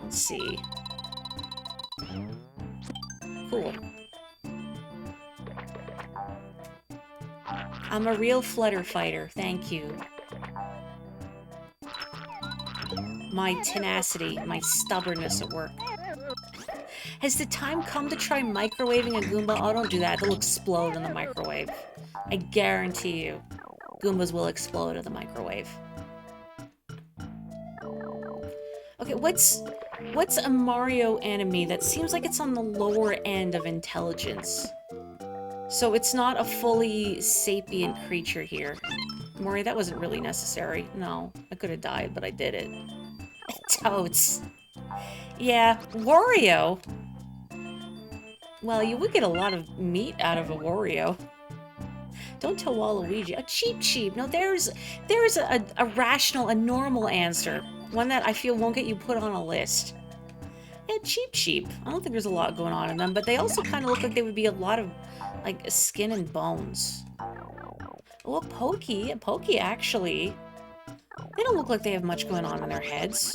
Speaker 1: Let's see. Cool. I'm a real flutter fighter, thank you. My tenacity, my stubbornness at work. Has the time come to try microwaving a Goomba? Oh, don't do that. They'll explode in the microwave. I guarantee you, Goombas will explode in the microwave. Okay, what's a Mario enemy that seems like it's on the lower end of intelligence? So it's not a fully sapient creature here. Maury, that wasn't really necessary. No, I could have died, but I did it. Toads. Yeah, Wario. Well, you would get a lot of meat out of a Wario. Don't tell Waluigi. A cheap. No, there's a rational, a normal answer. One that I feel won't get you put on a list. Yeah, cheap. I don't think there's a lot going on in them, but they also kind of look like they would be a lot of, like, skin and bones. Oh, a Pokey, actually. They don't look like they have much going on in their heads.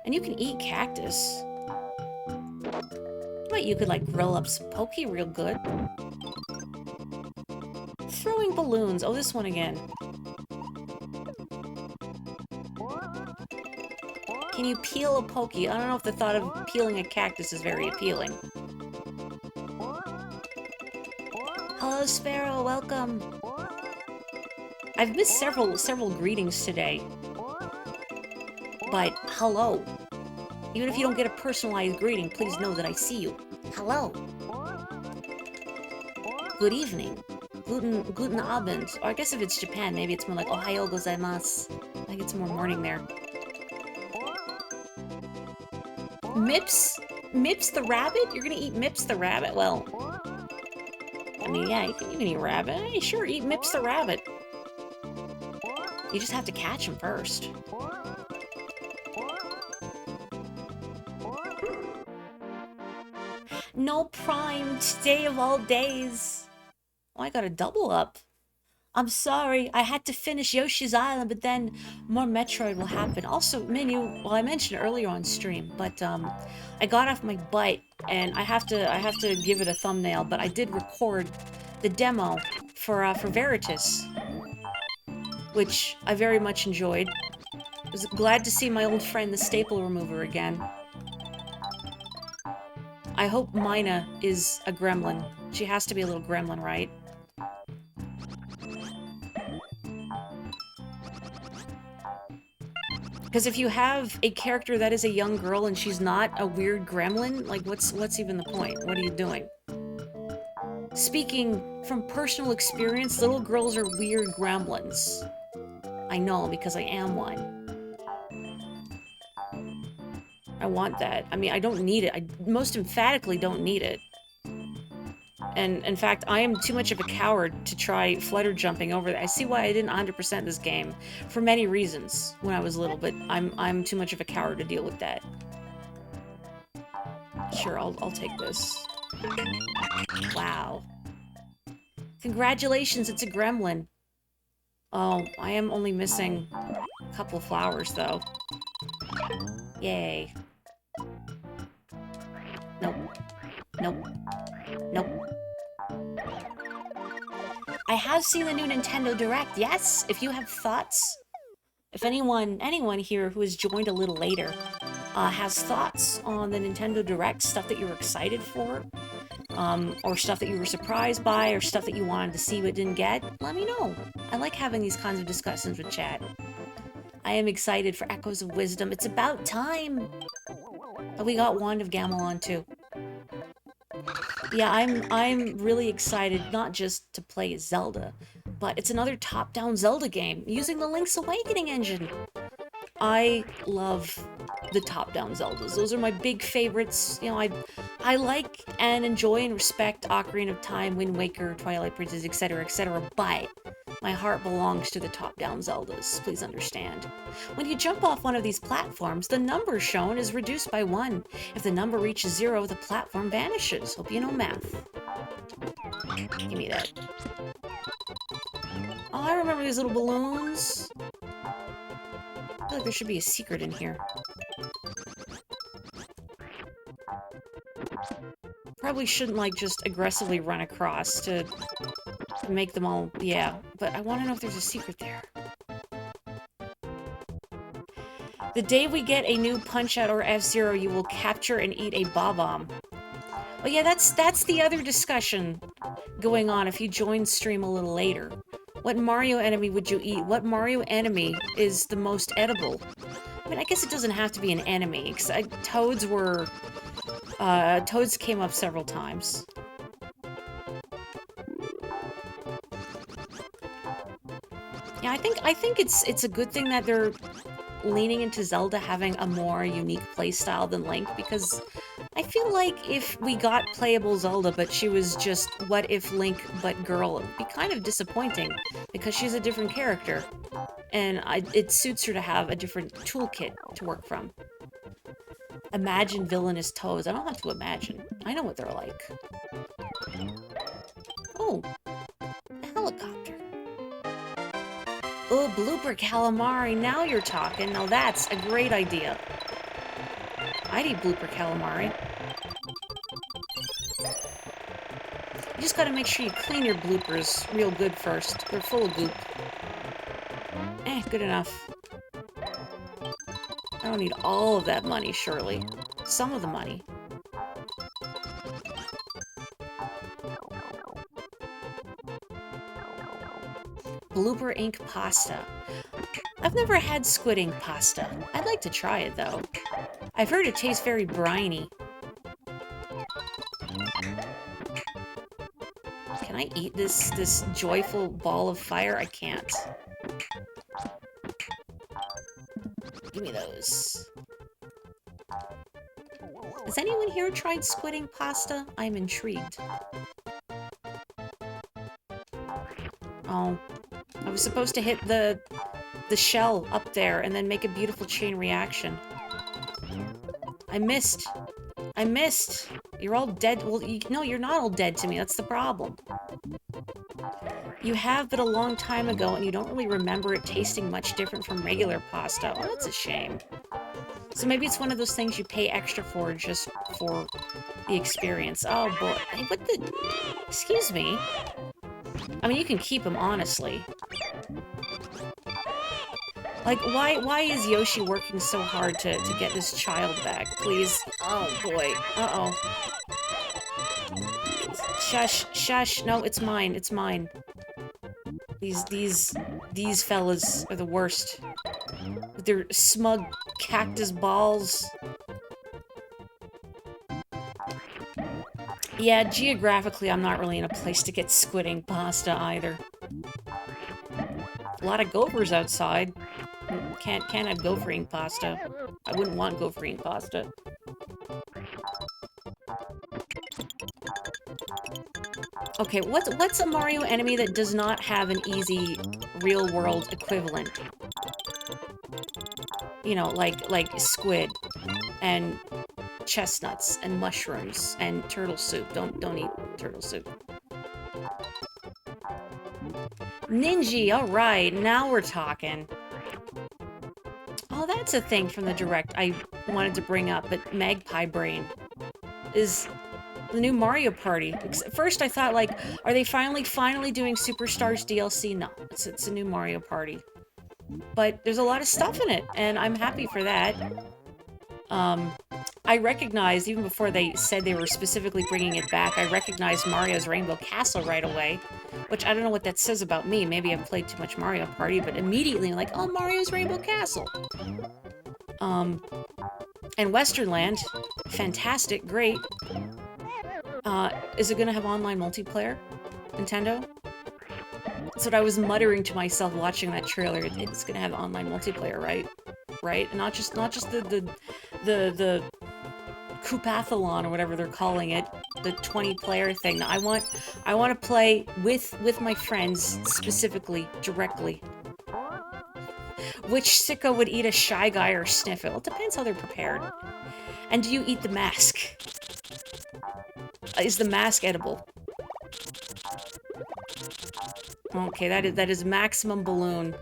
Speaker 1: And you can eat cactus. But you could, like, grill up some Pokey real good. Throwing balloons. Oh, this one again. Can you peel a Pokey? I don't know if the thought of peeling a cactus is very appealing. Hello, Sparrow. Welcome. I've missed several greetings today. But hello. Even if you don't get a personalized greeting, please know that I see you. Hello. Good evening. Guten Abend. Or I guess if it's Japan, maybe it's more like Ohayo gozaimasu. I think it's more morning there. Mips the rabbit? You're gonna eat Mips the rabbit? Well, I mean, yeah, you can eat rabbit. Hey, sure, eat Mips the rabbit. You just have to catch him first. No Prime, today of all days. Oh, I got a double up. I'm sorry, I had to finish Yoshi's Island, but then more Metroid will happen. Also, Menu, well, I mentioned earlier on stream, but I got off my butt, and I have to give it a thumbnail, but I did record the demo for Veritas, which I very much enjoyed. I was glad to see my old friend, the Staple Remover, again. I hope Mina is a gremlin. She has to be a little gremlin, right? Because if you have a character that is a young girl and she's not a weird gremlin, like, what's even the point? What are you doing? Speaking from personal experience, little girls are weird gremlins. I know, because I am one. I want that. I mean, I don't need it. I most emphatically don't need it. And, in fact, I am too much of a coward to try flutter jumping over that. I see why I didn't 100% this game, for many reasons, when I was little, but I'm too much of a coward to deal with that. Sure, I'll take this. Wow. Congratulations, it's a gremlin. Oh, I am only missing a couple of flowers, though. Yay. Nope. Nope. Nope. I have seen the new Nintendo Direct, yes! If you have thoughts, if anyone here who has joined a little later has thoughts on the Nintendo Direct, stuff that you were excited for, or stuff that you were surprised by, or stuff that you wanted to see but didn't get, let me know. I like having these kinds of discussions with chat. I am excited for Echoes of Wisdom. It's about time! But we got Wand of Gamelon too. Yeah, I'm really excited not just to play Zelda, but it's another top-down Zelda game using the Link's Awakening engine. I love the top-down Zeldas. Those are my big favorites. You know, I like and enjoy and respect Ocarina of Time, Wind Waker, Twilight Princess, etc., but my heart belongs to the top-down Zeldas, please understand. When you jump off one of these platforms, the number shown is reduced by 1. If the number reaches 0, the platform vanishes. Hope you know math. Give me that. Oh, I remember these little balloons. I feel like there should be a secret in here. Probably shouldn't, like, just aggressively run across to make them all... Yeah, but I want to know if there's a secret there. The day we get a new Punch-Out or F-Zero, you will capture and eat a Bob-omb. Oh yeah, that's the other discussion going on if you join stream a little later. What Mario enemy would you eat? What Mario enemy is the most edible? I mean, I guess it doesn't have to be an enemy, because Toads were... Toads came up several times. Yeah, I think it's a good thing that they're leaning into Zelda having a more unique playstyle than Link, because I feel like if we got playable Zelda, but she was just what if Link but girl, it would be kind of disappointing, because she's a different character, and it suits her to have a different toolkit to work from. Imagine villainous Toads. I don't have to imagine. I know what they're like. Oh, a helicopter. Oh, blooper calamari, now you're talking. Now that's a great idea. I'd eat blooper calamari. You just gotta make sure you clean your bloopers real good first. They're full of goop. Good enough. I don't need all of that money, surely. Some of the money. Blooper ink pasta. I've never had squid ink pasta. I'd like to try it, though. I've heard it tastes very briny. Can I eat this joyful ball of fire? I can't. Give me those. Has anyone here tried squid ink pasta? I'm intrigued. Oh. I was supposed to hit the shell up there and then make a beautiful chain reaction. I missed. I missed. You're all dead. Well, no, you're not all dead to me. That's the problem. You have, but a long time ago, and you don't really remember it tasting much different from regular pasta. Oh, that's a shame. So maybe it's one of those things you pay extra for just for the experience. Oh, boy. Hey, what the... Excuse me. I mean, you can keep them, honestly. Like, why is Yoshi working so hard to get this child back? Please. Oh, boy. Uh-oh. Shush, shush. No, it's mine. It's mine. These fellas are the worst. With their smug cactus balls. Yeah, geographically, I'm not really in a place to get squid ink pasta either. A lot of gophers outside. Can't have gopher ink pasta. I wouldn't want gopher ink pasta. Okay, what's a Mario enemy that does not have an easy real-world equivalent? You know, like squid and chestnuts and mushrooms and turtle soup. Don't eat turtle soup. Ninja, alright, now we're talking. Oh, that's a thing from the Direct I wanted to bring up, but Magpie Brain is The new Mario Party. At first I thought, like, are they finally doing Superstars DLC? No, it's a new Mario Party. But there's a lot of stuff in it, and I'm happy for that. I recognized, even before they said they were specifically bringing it back, I recognized Mario's Rainbow Castle right away. Which, I don't know what that says about me. Maybe I've played too much Mario Party, but immediately I'm like, oh, Mario's Rainbow Castle. And Westernland, fantastic, great. Is it gonna have online multiplayer, Nintendo? That's what I was muttering to myself watching that trailer. It's gonna have online multiplayer, right? Right? And not just the Koopathlon or whatever they're calling it, the 20-player thing. I want to play with my friends, specifically, directly. Which sicko would eat a Shy Guy or sniff it? Well, it depends how they're prepared. And do you eat the mask? Is the mask edible? Okay, that is maximum balloon.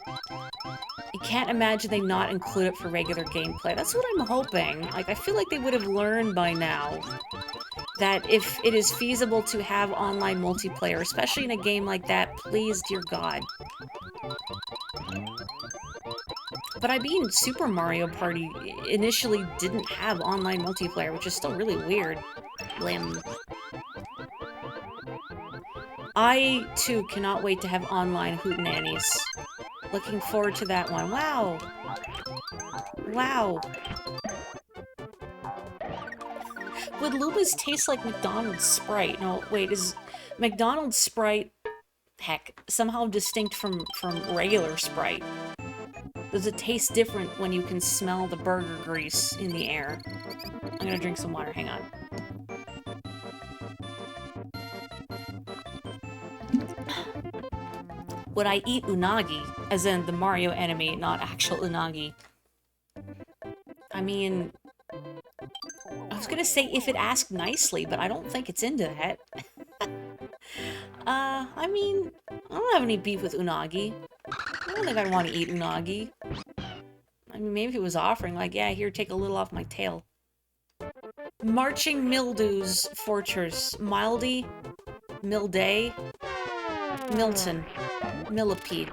Speaker 1: I can't imagine they not include it for regular gameplay. That's what I'm hoping. Like, I feel like they would have learned by now that if it is feasible to have online multiplayer, especially in a game like that, please, dear God. But I mean, Super Mario Party initially didn't have online multiplayer, which is still really weird. Blim. I, too, cannot wait to have online hootenannies. Looking forward to that one. Wow! Wow! Would Lumas taste like McDonald's Sprite? No, wait, is McDonald's Sprite, heck, somehow distinct from regular Sprite? Does it taste different when you can smell the burger grease in the air? I'm gonna drink some water, hang on. Would I eat unagi? As in the Mario enemy, not actual unagi. I mean... I was gonna say if it asked nicely, but I don't think it's into that. I mean... I don't have any beef with unagi. I don't think I'd want to eat unagi. I mean, maybe if it was offering, like, yeah, here, take a little off my tail. Marching Mildew's Fortress. Mildy? Milday? Milton. Millipede.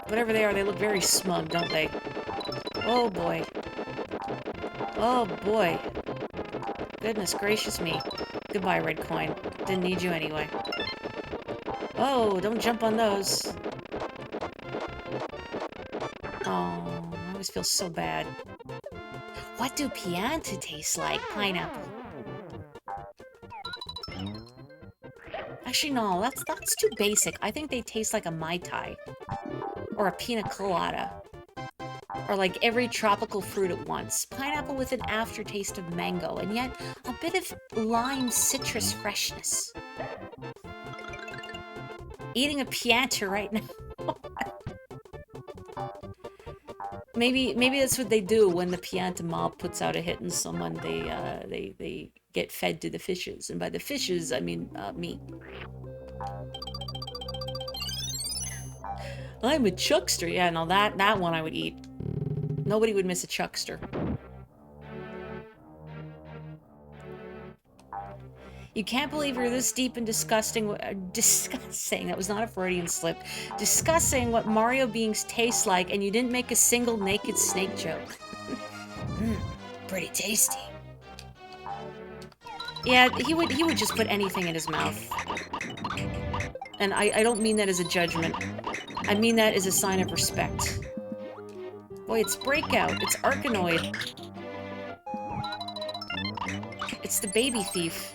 Speaker 1: Whatever they are, they look very smug, don't they? Oh boy. Oh boy. Goodness gracious me. Goodbye, red coin. Didn't need you anyway. Oh, don't jump on those. Oh, I always feel so bad. What do Pianta taste like? Pineapple. Actually, no, that's too basic. I think they taste like a Mai Tai. Or a pina colada. Or like every tropical fruit at once. Pineapple with an aftertaste of mango, and yet a bit of lime citrus freshness. Eating a Pianta right now. Maybe that's what they do when the Pianta mob puts out a hit in someone. They get fed to the fishes, and by the fishes I mean me. I'm a chuckster. Yeah, no, that one I would eat. Nobody would miss a chuckster. You can't believe you're this deep in discussing, that was not a Freudian slip, discussing what Mario beings taste like, and you didn't make a single naked snake joke. Pretty tasty. Yeah, he would just put anything in his mouth. And I don't mean that as a judgment. I mean that as a sign of respect. Boy, it's Breakout. It's Arkanoid. It's the baby thief.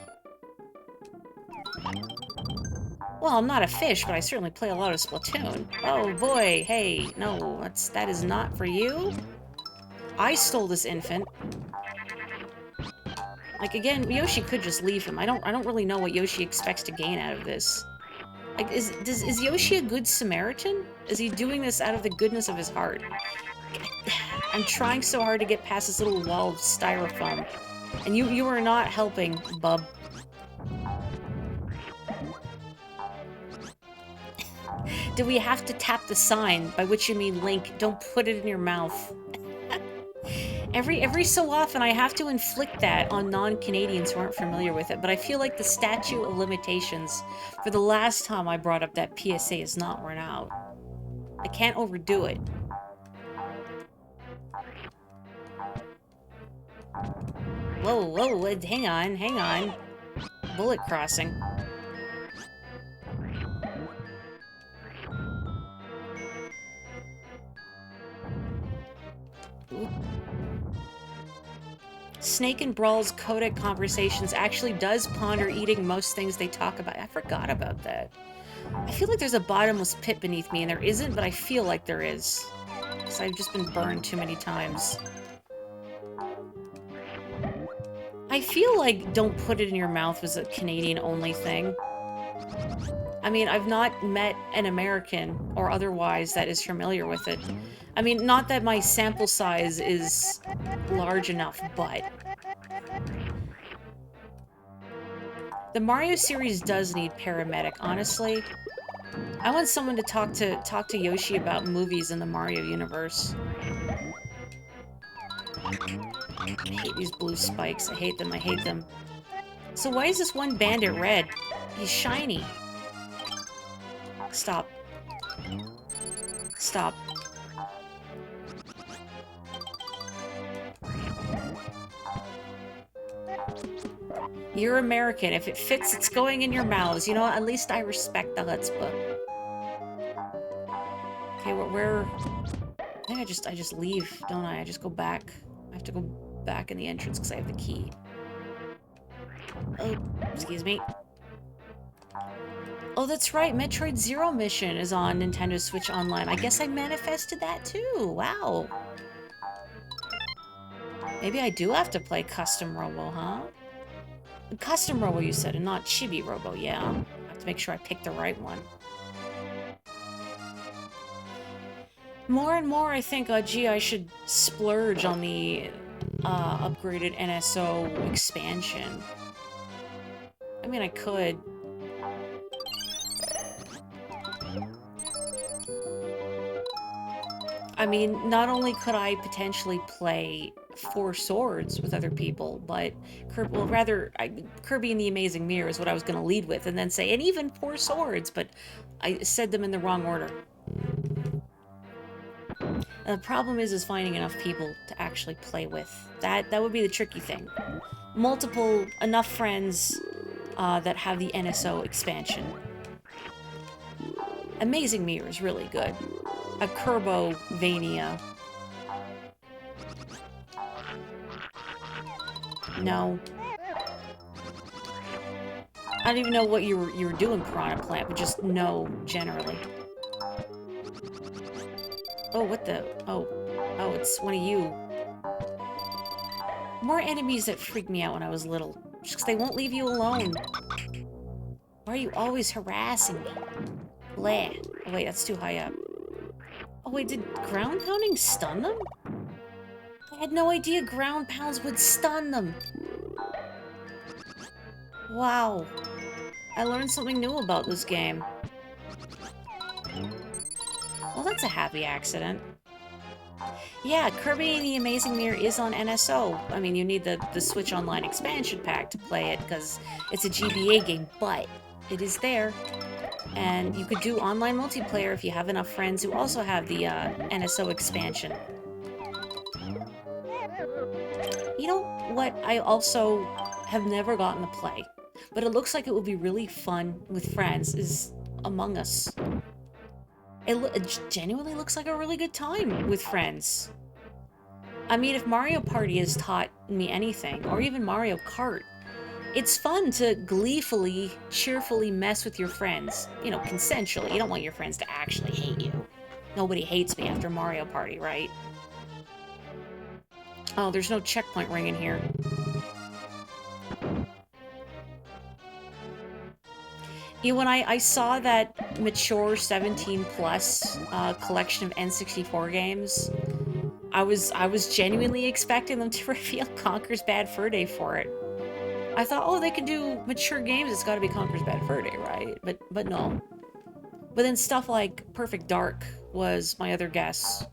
Speaker 1: Well, I'm not a fish, but I certainly play a lot of Splatoon. Oh boy, hey, no, that is not for you. I stole this infant. Like, again, Yoshi could just leave him. I don't really know what Yoshi expects to gain out of this. Like, is Yoshi a good Samaritan? Is he doing this out of the goodness of his heart? I'm trying so hard to get past this little wall of styrofoam. And you are not helping, bub. Do we have to tap the sign, by which you mean Link, don't put it in your mouth? Every so often, I have to inflict that on non-Canadians who aren't familiar with it, but I feel like the statute of limitations for the last time I brought up that PSA is not run out. I can't overdo it. Whoa, whoa, hang on, hang on. Bullet crossing. Ooh. Snake and Brawl's codec conversations actually does ponder eating most things they talk about. I forgot about that. I feel like there's a bottomless pit beneath me, and there isn't, but I feel like there is. Because I've just been burned too many times. I feel like don't put it in your mouth was a Canadian-only thing. I mean, I've not met an American or otherwise that is familiar with it. I mean, not that my sample size is large enough, but... The Mario series does need paramedic, honestly. I want someone to talk to Yoshi about movies in the Mario universe. I hate these blue spikes. I hate them. I hate them. So why is this one bandit red? He's shiny. Stop. Stop. You're American. If it fits, it's going in your mouths. You know what? At least I respect the chutzpah. Okay, where... I think I just leave, don't I? I just go back. I have to go back in the entrance because I have the key. Oh, excuse me. Oh, that's right. Metroid Zero Mission is on Nintendo Switch Online. I guess I manifested that too. Wow. Maybe I do have to play Custom Robo, huh? Custom Robo, you said, and not Chibi Robo. Yeah. I have to make sure I pick the right one. More and more, I think, gee, I should splurge on the upgraded NSO expansion. I mean, I could. I mean, not only could I potentially play Four Swords with other people, but Kirby and the Amazing Mirror is what I was going to lead with, and then say, and even Four Swords, but I said them in the wrong order. The problem is finding enough people to actually play with. That would be the tricky thing. Enough friends that have the NSO expansion. Amazing Mirror is really good. A Kerbo-vania. No. I don't even know what you were doing, Piranha Plant, but just no, generally. Oh, what the... Oh, it's one of you. More enemies that freaked me out when I was little. Just 'cause they won't leave you alone. Why are you always harassing me? Bleh. Oh, wait, that's too high up. Oh, wait, did ground pounding stun them? I had no idea ground pounds would stun them. Wow. I learned something new about this game. Well, that's a happy accident. Yeah, Kirby and the Amazing Mirror is on NSO. I mean, you need the Switch Online expansion pack to play it, because it's a GBA game, but it is there. And you could do online multiplayer if you have enough friends who also have the NSO expansion. You know what I also have never gotten to play, but it looks like it would be really fun with friends, is Among Us. It genuinely looks like a really good time with friends. I mean, if Mario Party has taught me anything, or even Mario Kart, it's fun to gleefully, cheerfully mess with your friends. You know, consensually. You don't want your friends to actually hate you. Nobody hates me after Mario Party, right? Oh, there's no checkpoint ring in here. You know, when I saw that mature 17 plus collection of N64 games, I was genuinely expecting them to reveal Conker's Bad Fur Day for it. I thought, oh, they can do mature games, it's gotta be Conker's Bad Fur Day, right? But no. But then stuff like Perfect Dark was my other guess.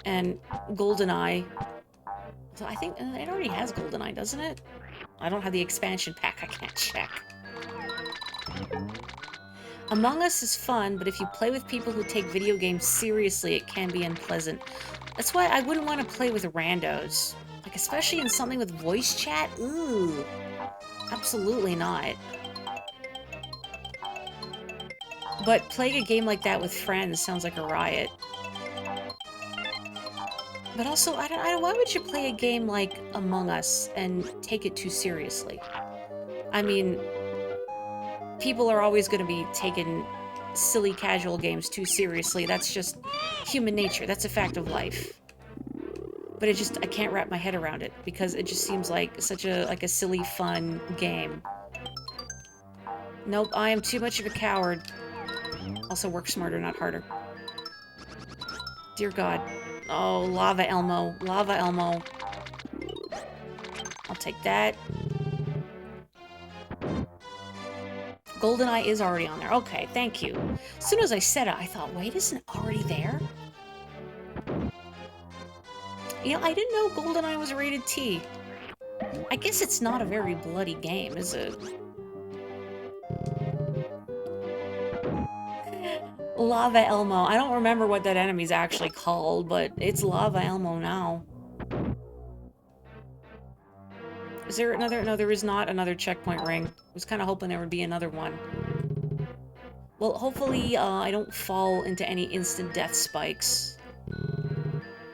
Speaker 1: And GoldenEye. So I think it already has GoldenEye, doesn't it? I don't have the expansion pack, I can't check. Among Us is fun, but if you play with people who take video games seriously, it can be unpleasant. That's why I wouldn't want to play with randos. Like, especially in something with voice chat? Ooh. Absolutely not. But playing a game like that with friends sounds like a riot. But also, I don't, why would you play a game like Among Us and take it too seriously? I mean, people are always going to be taking silly casual games too seriously. That's just human nature. That's a fact of life. But it just, I can't wrap my head around it because it just seems like such a, like a silly, fun game. Nope, I am too much of a coward. Also, work smarter, not harder. Dear God. Oh, Lava Elmo. Lava Elmo. I'll take that. GoldenEye is already on there. Okay, thank you. As soon as I said it, I thought, wait, isn't it already there? You know, I didn't know GoldenEye was rated T. I guess it's not a very bloody game, is it? Lava Elmo. I don't remember what that enemy's actually called, but it's Lava Elmo now. Is there another? No, there is not another checkpoint ring. I was kind of hoping there would be another one. Well, hopefully I don't fall into any instant death spikes.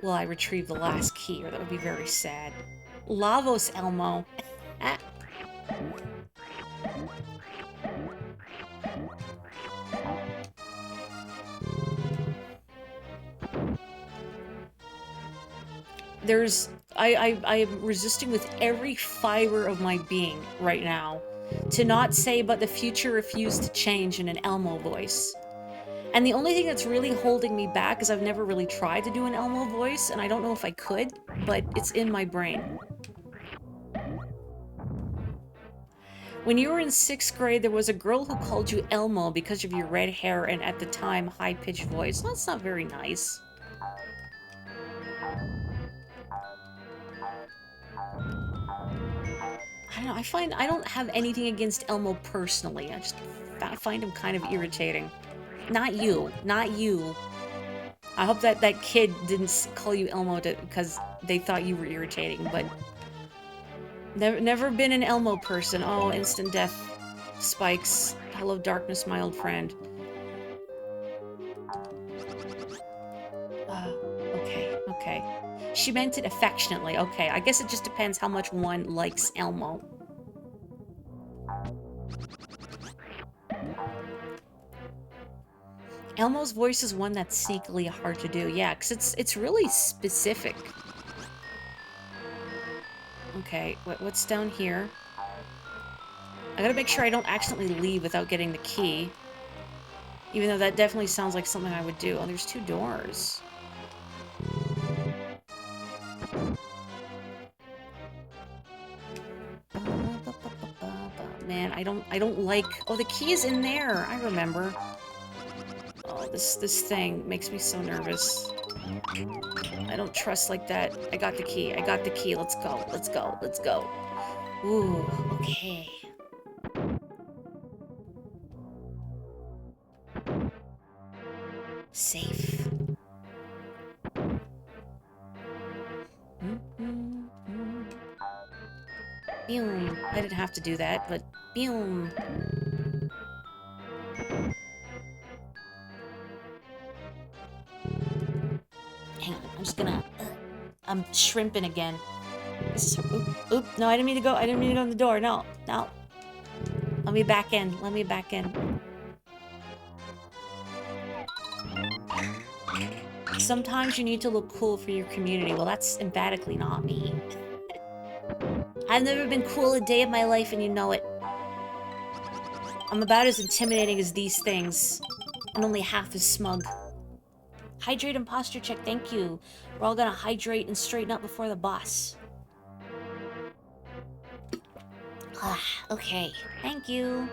Speaker 1: Will I retrieve the last key, or that would be very sad. Lavos Elmo. Ah. I'm resisting with every fiber of my being right now to not say, but the future refused to change in an Elmo voice. And the only thing that's really holding me back is I've never really tried to do an Elmo voice, and I don't know if I could, but it's in my brain. When you were in 6th grade, there was a girl who called you Elmo because of your red hair and, at the time, high-pitched voice. Well, that's not very nice. I don't know, I don't have anything against Elmo personally. I just find him kind of irritating. Not you. Not you. I hope that that kid didn't call you Elmo because they thought you were irritating, but... Never been an Elmo person. Oh, instant death spikes. Hello, darkness, my old friend. Okay, okay. She meant it affectionately. Okay, I guess it just depends how much one likes Elmo. Elmo's voice is one that's sneakily hard to do. Yeah, because it's really specific. Okay, what's down here? I gotta make sure I don't accidentally leave without getting the key. Even though that definitely sounds like something I would do. Oh, there's 2 doors. Man, I don't like... Oh, the key is in there. I remember. Oh, this thing makes me so nervous. I don't trust like that. I got the key. I got the key. Let's go. Let's go. Let's go. Ooh, okay. Safe. Boom. I didn't have to do that, but boom. Hang on, I'm just gonna... I'm shrimping again. This is... Oop, no, I didn't mean to go. I didn't mean to go in the door. No, no. Let me back in. Let me back in. Sometimes you need to look cool for your community. Well, that's emphatically not me. I've never been cool a day of my life, and you know it. I'm about as intimidating as these things, and only half as smug. Hydrate and posture check, thank you. We're all gonna hydrate and straighten up before the boss. Ah, okay. Thank you.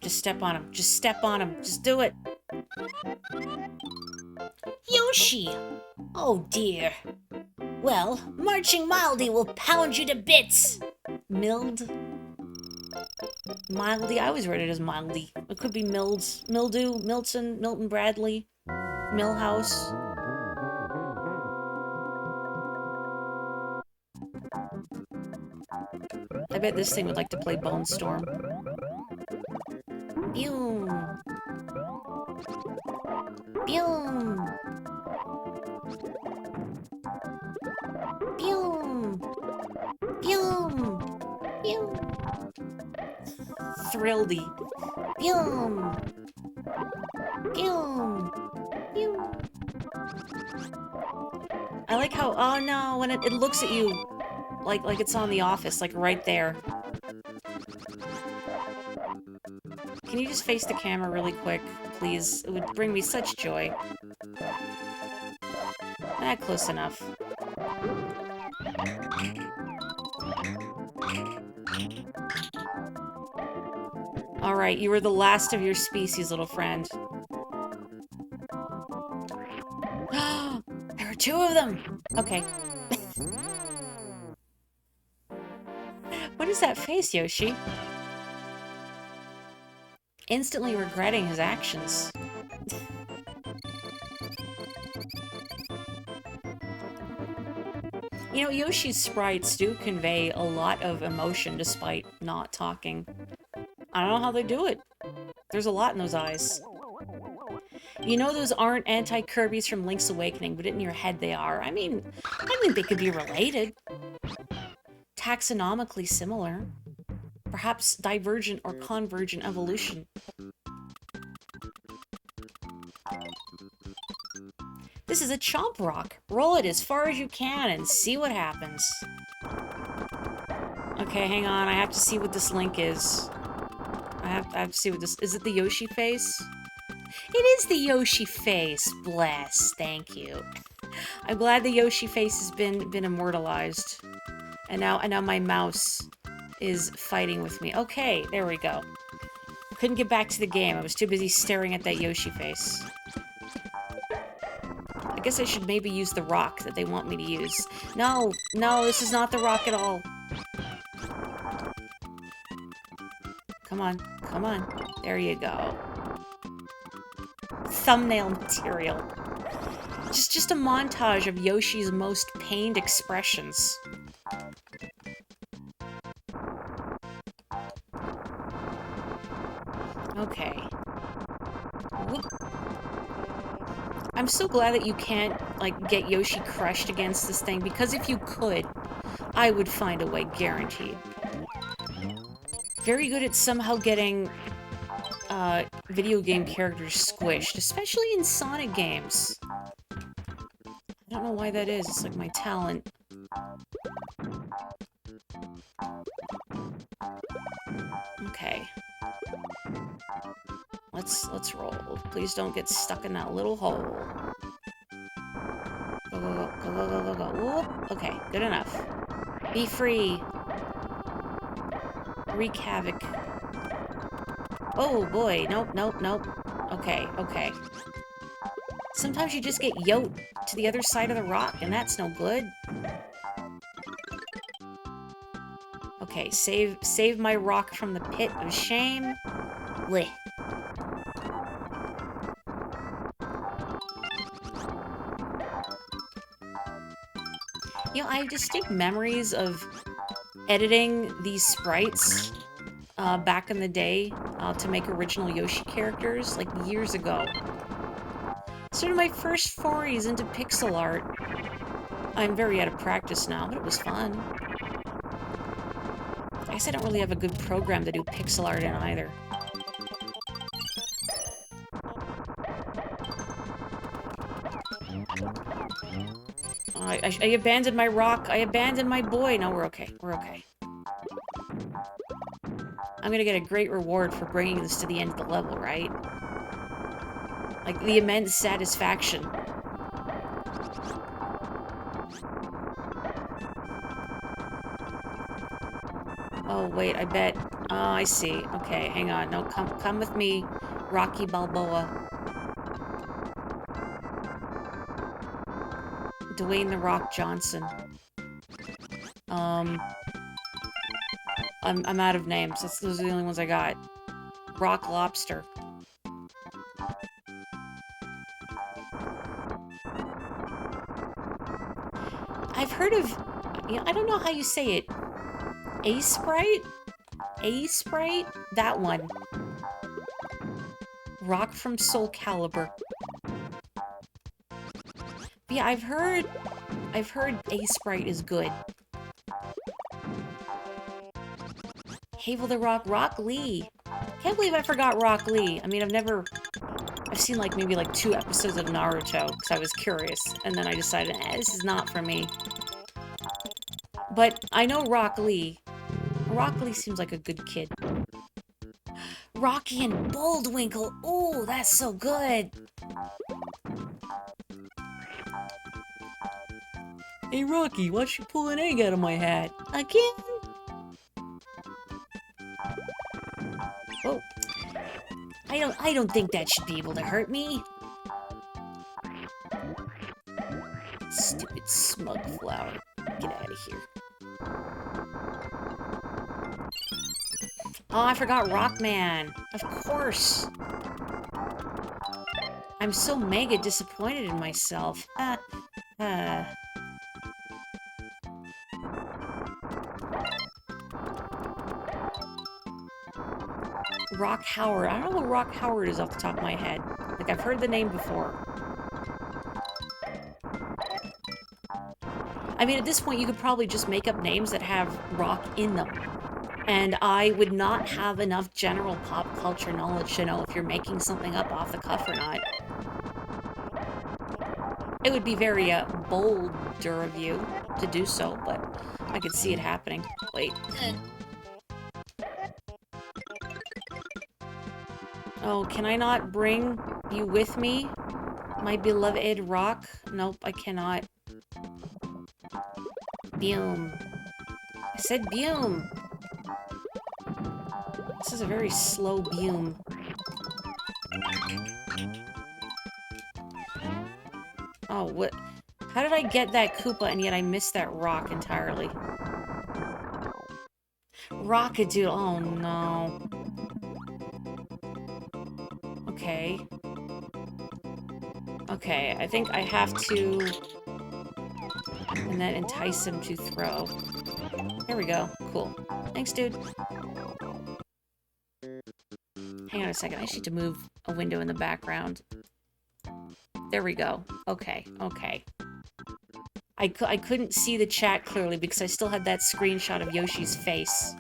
Speaker 1: Just step on him. Just step on him. Just do it.
Speaker 2: Yoshi! Oh dear. Well, Marching Mildy will pound you to bits!
Speaker 1: Mild? Mildy? I always read it as Mildy. It could be Milds. Mildew, Milton, Milton Bradley, Millhouse. I bet this thing would like to play Bone Storm. Boom! Boom! Boom! Boom! Boom! Thrilly. Boom! Boom! Boom! I like how, oh no, when it looks at you like it's on The Office, like right there. Can you just face the camera really quick, please? It would bring me such joy. Close enough. Alright, you were the last of your species, little friend. There are two of them! Okay. What is that face, Yoshi? Instantly regretting his actions. You know, Yoshi's sprites do convey a lot of emotion despite not talking. I don't know how they do it. There's a lot in those eyes. You know those aren't anti-Kirby's from Link's Awakening, but in your head they are. I mean, they could be related. Taxonomically similar. Perhaps divergent or convergent evolution. This is a chomp rock. Roll it as far as you can and see what happens. Okay, hang on. I have to see what this link is. I have to see what this... Is it the Yoshi face? It is the Yoshi face. Bless. Thank you. I'm glad the Yoshi face has been immortalized. And now my mouse is fighting with me. Okay, there we go. Couldn't get back to the game. I was too busy staring at that Yoshi face. I guess I should maybe use the rock that they want me to use. No, no, this is not the rock at all. Come on, come on. There you go. Thumbnail material. Just a montage of Yoshi's most pained expressions. Okay. Whoop. I'm so glad that you can't, like, get Yoshi crushed against this thing, because if you could, I would find a way, guaranteed. Very good at somehow getting, video game characters squished, especially in Sonic games. I don't know why that is, it's like my talent. Okay. Let's roll. Please don't get stuck in that little hole. Go, go, go, go, go, go, go, go. Whoop. Okay, good enough. Be free. Wreak havoc. Oh boy, nope, nope, nope. Okay, okay. Sometimes you just get yoked to the other side of the rock, and that's no good. Okay, save my rock from the pit of shame. Bleh. You know, I have distinct memories of editing these sprites back in the day to make original Yoshi characters, like years ago. Sort of my first forays into pixel art. I'm very out of practice now, but it was fun. I guess I don't really have a good program to do pixel art in either. I abandoned my rock. I abandoned my boy. No, we're okay. We're okay. I'm gonna get a great reward for bringing this to the end of the level, right? Like, the immense satisfaction. Oh, wait, I bet... Oh, I see. Okay, hang on. No, come with me, Rocky Balboa. Dwayne The Rock Johnson. I'm out of names. Those are the only ones I got. Rock Lobster. I've heard of, you know, I don't know how you say it. A-Sprite? A-Sprite? That one. Rock from Soul Calibur. But yeah, I've heard A-Sprite is good. Havel the Rock, Rock Lee. Can't believe I forgot Rock Lee. I mean, I've seen like maybe like 2 episodes of Naruto because I was curious, and then I decided, this is not for me. But I know Rock Lee. Rock Lee seems like a good kid. Rocky and Bullwinkle. Ooh, that's so good. Hey Rocky, why don't you pull an egg out of my hat? Again? Oh. I don't think that should be able to hurt me. Stupid smug flower. Get out of here. Oh, I forgot Rockman. Of course. I'm so mega disappointed in myself. Rock Howard. I don't know who Rock Howard is off the top of my head. Like, I've heard the name before. I mean, at this point, you could probably just make up names that have rock in them. And I would not have enough general pop culture knowledge to know if you're making something up off the cuff or not. It would be very bolder of you to do so, but I could see it happening. Wait. Oh, can I not bring you with me? My beloved rock? Nope, I cannot. Boom. I said boom. This is a very slow boom. Oh, what? How did I get that Koopa and yet I missed that rock entirely? Rockadoodle. Oh, no. Okay. Okay, I think I have to... And then entice him to throw. There we go. Cool. Thanks, dude. Hang on a second. I just need to move a window in the background. There we go. Okay, okay. I couldn't see the chat clearly because I still had that screenshot of Yoshi's face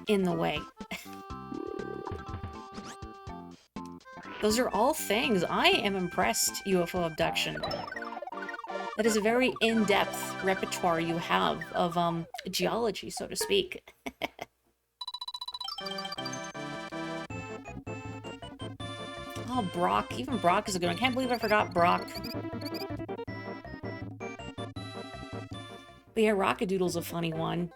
Speaker 1: in the way. Those are all things. I am impressed, UFO abduction. That is a very in-depth repertoire you have of, geology, so to speak. Oh, Brock. Even Brock is a good one. I can't believe I forgot Brock. But yeah, Rockadoodle's a funny one.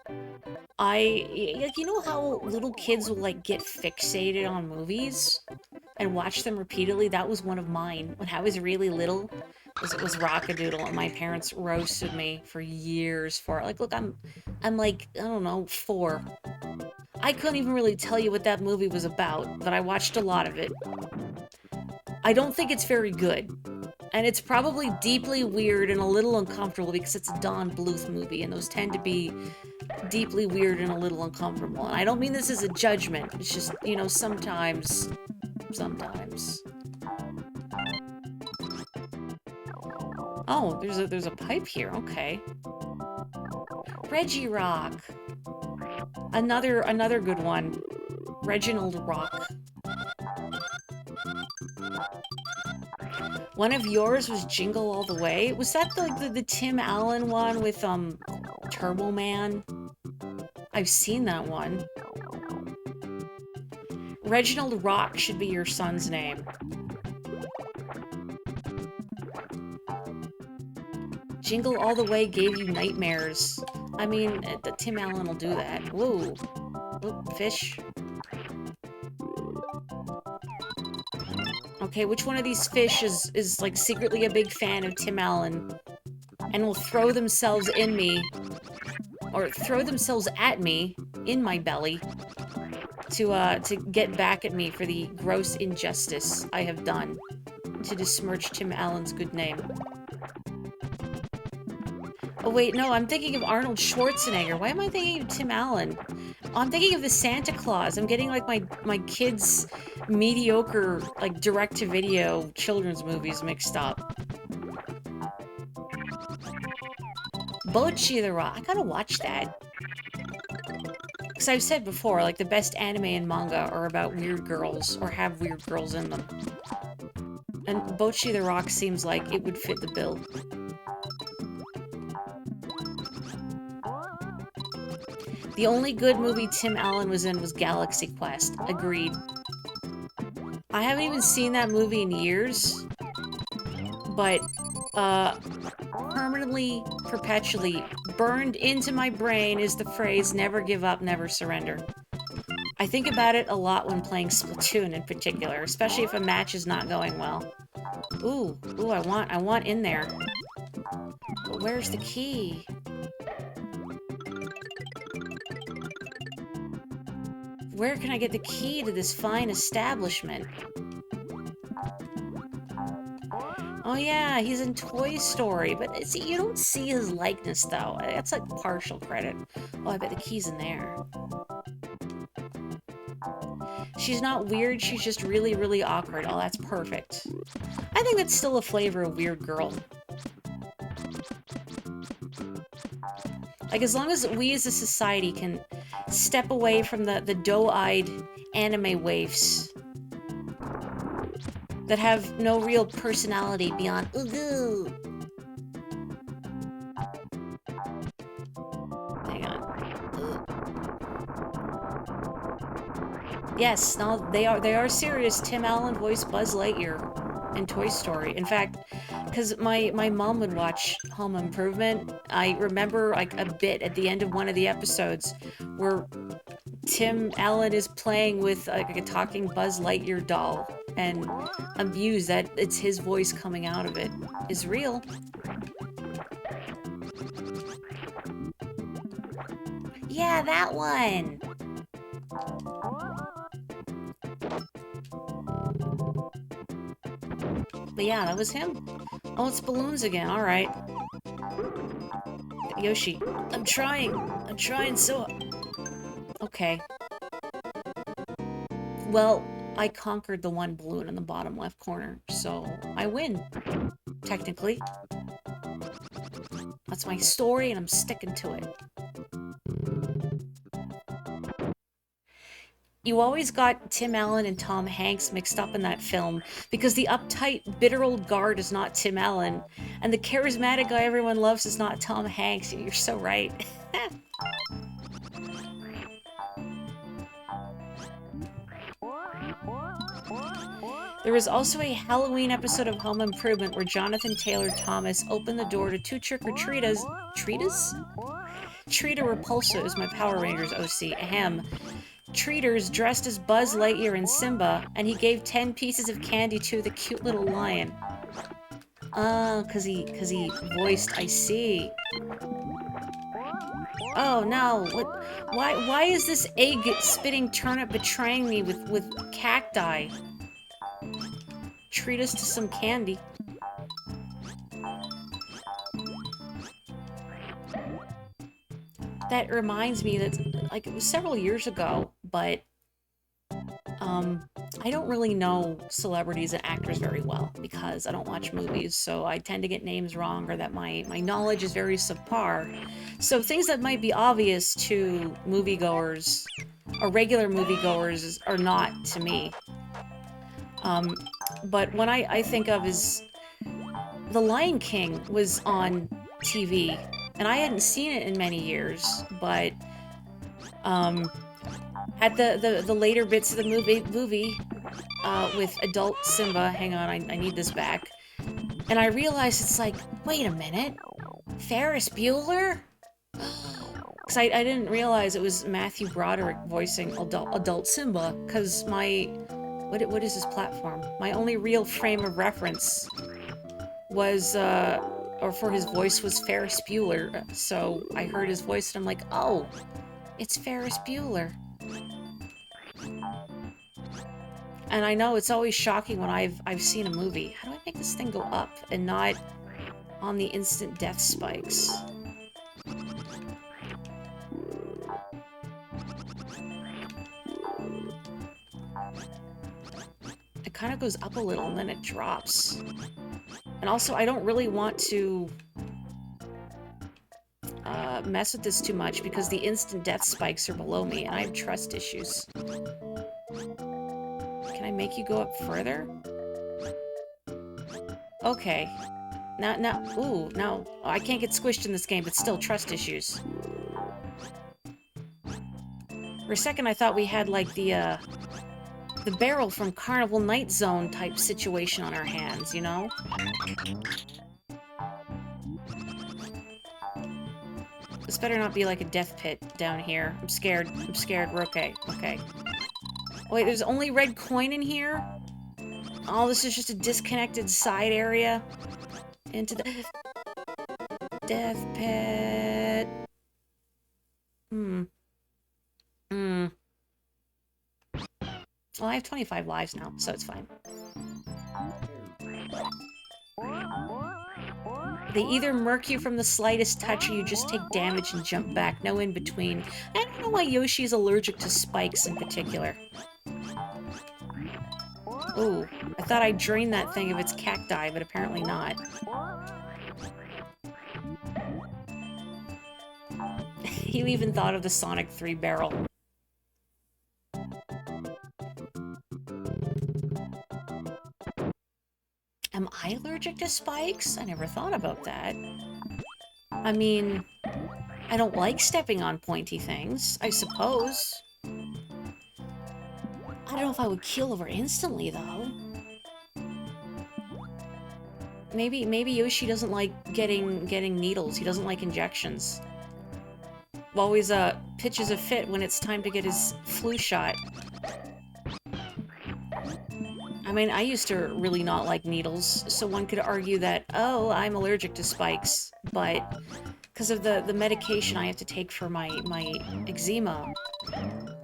Speaker 1: Like, you know how little kids will, like, get fixated on movies? And watch them repeatedly? That was one of mine. When I was really little, it was Rockadoodle, and my parents roasted me for years for it. Like, look, I'm like, I don't know, 4. I couldn't even really tell you what that movie was about, but I watched a lot of it. I don't think it's very good. And it's probably deeply weird and a little uncomfortable because it's a Don Bluth movie, and those tend to be deeply weird and a little uncomfortable. And I don't mean this as a judgment. It's just, you know, sometimes. Oh, there's a pipe here. Okay. Reggie Rock. Another good one. Reginald Rock. One of yours was Jingle All the Way. Was that the Tim Allen one with Turbo Man? I've seen that one. Reginald Rock should be your son's name. Jingle All the Way gave you nightmares. I mean, Tim Allen will do that. Whoa. Oop, fish. Okay, which one of these fish is like secretly a big fan of Tim Allen and will throw themselves in me, or throw themselves at me, in my belly, to get back at me for the gross injustice I have done to besmirch Tim Allen's good name. Oh wait, no, I'm thinking of Arnold Schwarzenegger. Why am I thinking of Tim Allen? Oh, I'm thinking of the Santa Claus. I'm getting like my kids' mediocre like direct-to-video children's movies mixed up. Bochi the Rock. I gotta watch that. Because I've said before, like the best anime and manga are about weird girls or have weird girls in them. And Bochi the Rock seems like it would fit the bill. The only good movie Tim Allen was in was Galaxy Quest. Agreed. I haven't even seen that movie in years, but permanently, perpetually burned into my brain is the phrase, never give up, never surrender. I think about it a lot when playing Splatoon in particular, especially if a match is not going well. Ooh, I want in there. But where's the key? Where can I get the key to this fine establishment? Oh yeah, he's in Toy Story, but see, you don't see his likeness though. That's like partial credit. Oh, I bet the key's in there. She's not weird, she's just really, really awkward. Oh, that's perfect. I think that's still a flavor of weird girl. Like, as long as we as a society can step away from the doe-eyed anime waifs that have no real personality beyond ooh. Hang on. Yes, no, they are serious. Tim Allen voiced Buzz Lightyear in Toy Story. In fact, because my mom would watch Home Improvement, I remember like a bit at the end of one of the episodes where Tim Allen is playing with like a talking Buzz Lightyear doll, and amused that it's his voice coming out of it is real. Yeah, that one! But yeah, that was him. Oh, it's balloons again, alright. Yoshi, I'm trying so... Okay. Well, I conquered the one balloon in the bottom left corner, so I win. Technically. That's my story, and I'm sticking to it. You always got Tim Allen and Tom Hanks mixed up in that film because the uptight, bitter old guard is not Tim Allen, and the charismatic guy everyone loves is not Tom Hanks. You're so right. There was also a Halloween episode of Home Improvement where Jonathan Taylor Thomas opened the door to two trick-or-treaters. Treaters? Treater Repulsa is my Power Rangers OC. Ahem. Treaters dressed as Buzz Lightyear and Simba, and he gave 10 pieces of candy to the cute little lion. Oh, cause he voiced, I see. Oh no, what, why is this egg-spitting turnip betraying me with cacti? Treat us to some candy. That reminds me that, like, it was several years ago, but, I don't really know celebrities and actors very well because I don't watch movies, so I tend to get names wrong or that my knowledge is very subpar. So things that might be obvious to moviegoers, or regular moviegoers, are not to me. But what I think of is The Lion King was on TV, and I hadn't seen it in many years, but at the later bits of the movie with adult Simba, hang on, I need this back, and I realized it's like, wait a minute, Ferris Bueller? Because I didn't realize it was Matthew Broderick voicing adult Simba, because my... What is this platform? My only real frame of reference was a or for his voice was Ferris Bueller. So I heard his voice and I'm like, oh, it's Ferris Bueller. And I know it's always shocking when I've seen a movie. How do I make this thing go up and not on the instant death spikes? It kind of goes up a little and then it drops. And also, I don't really want to mess with this too much because the instant death spikes are below me and I have trust issues. Can I make you go up further? Okay. Ooh, no. I can't get squished in this game, but still, trust issues. For a second, I thought we had, like, the barrel from Carnival Night Zone type situation on our hands, you know? This better not be like a death pit down here. I'm scared. I'm scared. We're okay. Okay. Wait, there's only red coin in here? Oh, this is just a disconnected side area into the death pit. Well, I have 25 lives now, so it's fine. They either murk you from the slightest touch or you just take damage and jump back. No in between. I don't know why Yoshi is allergic to spikes in particular. Ooh, I thought I'd drain that thing of its cacti, but apparently not. You even thought of the Sonic 3 barrel. Am I allergic to spikes? I never thought about that. I mean, I don't like stepping on pointy things, I suppose. I don't know if I would keel over instantly, though. Maybe Yoshi doesn't like getting needles. He doesn't like injections. Always pitches a fit when it's time to get his flu shot. I mean, I used to really not like needles, so one could argue that, oh, I'm allergic to spikes, but because of the medication I have to take for my eczema,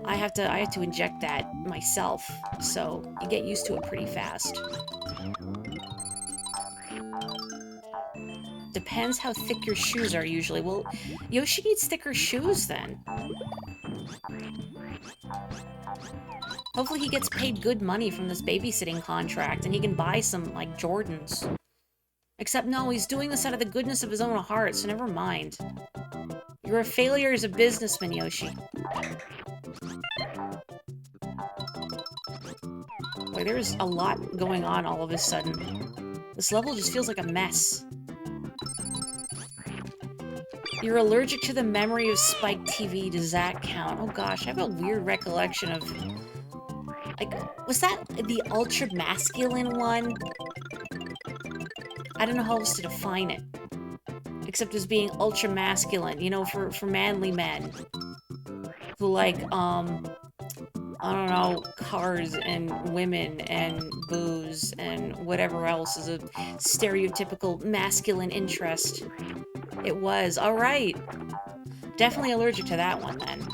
Speaker 1: I have to inject that myself, so you get used to it pretty fast. Depends how thick your shoes are usually. Well, Yoshi needs thicker shoes then. Hopefully he gets paid good money from this babysitting contract and he can buy some, like, Jordans. Except no, he's doing this out of the goodness of his own heart, so never mind. You're a failure as a businessman, Yoshi. Boy, there's a lot going on all of a sudden. This level just feels like a mess. You're allergic to the memory of Spike TV. Does that count? Oh gosh, I have a weird recollection of... Like, was that the ultra-masculine one? I don't know how else to define it. Except as being ultra-masculine, you know, for manly men. Who like, I don't know, cars and women and booze and whatever else is a stereotypical masculine interest. It was. Alright. Definitely allergic to that one, then.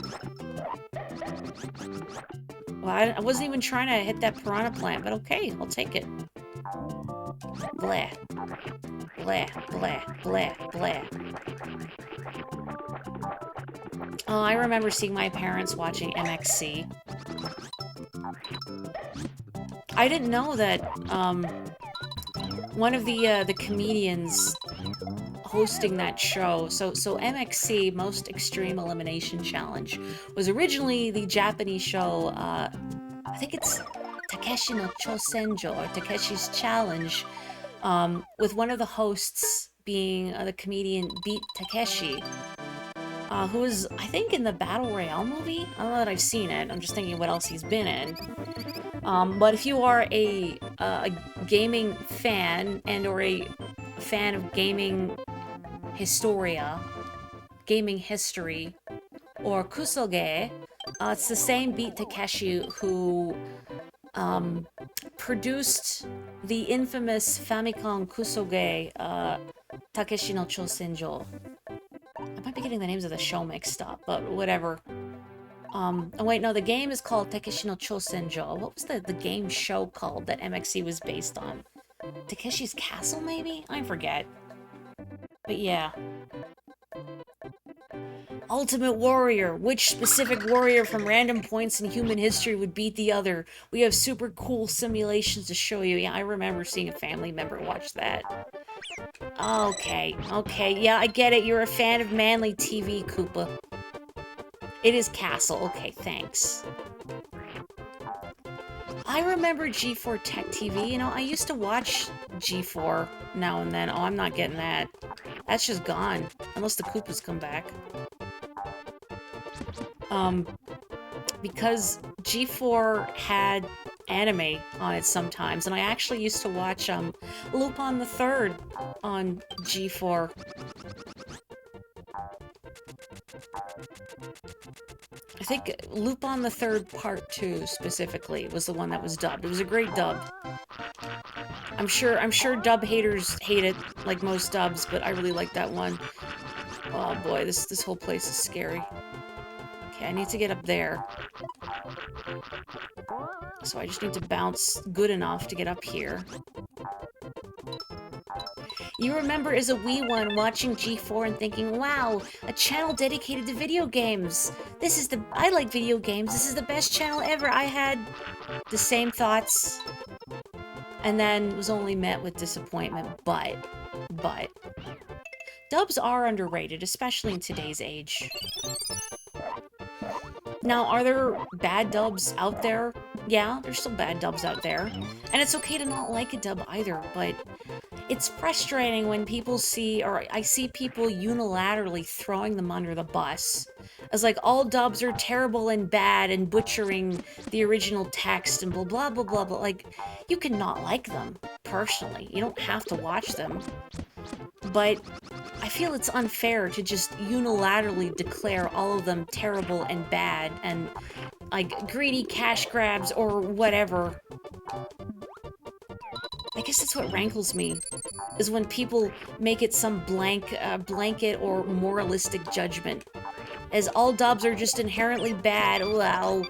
Speaker 1: Well, I wasn't even trying to hit that piranha plant, but okay, I'll take it. Blah. Blah, blah, blah, blah. Oh, I remember seeing my parents watching MXC. I didn't know that, one of the comedians hosting that show, so MXC, Most Extreme Elimination Challenge, was originally the Japanese show, I think it's Takeshi no Chosenjo, or Takeshi's Challenge, with one of the hosts being the comedian Beat Takeshi, who was, I think, in the Battle Royale movie? I don't know that I've seen it, I'm just thinking what else he's been in. But if you are a gaming fan and or a fan of gaming historia, gaming history, or kusoge, it's the same Beat Takeshi who produced the infamous Famicom kusoge Takeshi no Chosenjo. I might be getting the names of the show mixed up, but whatever. Oh wait, no, the game is called Takeshi no Chosenjo. What was the game show called that MXC was based on? Takeshi's Castle, maybe? I forget. But yeah. Ultimate Warrior. Which specific warrior from random points in human history would beat the other? We have super cool simulations to show you. Yeah, I remember seeing a family member watch that. Okay, okay, yeah, I get it. You're a fan of manly TV, Koopa. It is Castle. Okay, thanks. I remember G4 Tech TV. You know, I used to watch G4 now and then. Oh, I'm not getting that. That's just gone. Unless the Koopas come back. Because G4 had anime on it sometimes, and I actually used to watch Lupin the Third on G4. I think Lupin the Third Part 2 specifically was the one that was dubbed. It was a great dub. I'm sure dub haters hate it like most dubs, but I really like that one. Oh boy, this whole place is scary. Okay, I need to get up there. So I just need to bounce good enough to get up here. You remember as a wee one watching G4 and thinking, wow, a channel dedicated to video games. I like video games. This is the best channel ever. I had the same thoughts and then was only met with disappointment. But, dubs are underrated, especially in today's age. Now, are there bad dubs out there? Yeah, there's still bad dubs out there. And it's okay to not like a dub either, but it's frustrating when people see, or I see people unilaterally throwing them under the bus. As like, all dubs are terrible and bad and butchering the original text and blah blah blah blah blah. Like, you can not like them, personally. You don't have to watch them. But I feel it's unfair to just unilaterally declare all of them terrible and bad and, like, greedy cash grabs or whatever. I guess that's what rankles me, is when people make it some blanket or moralistic judgment. As all dubs are just inherently bad, wow,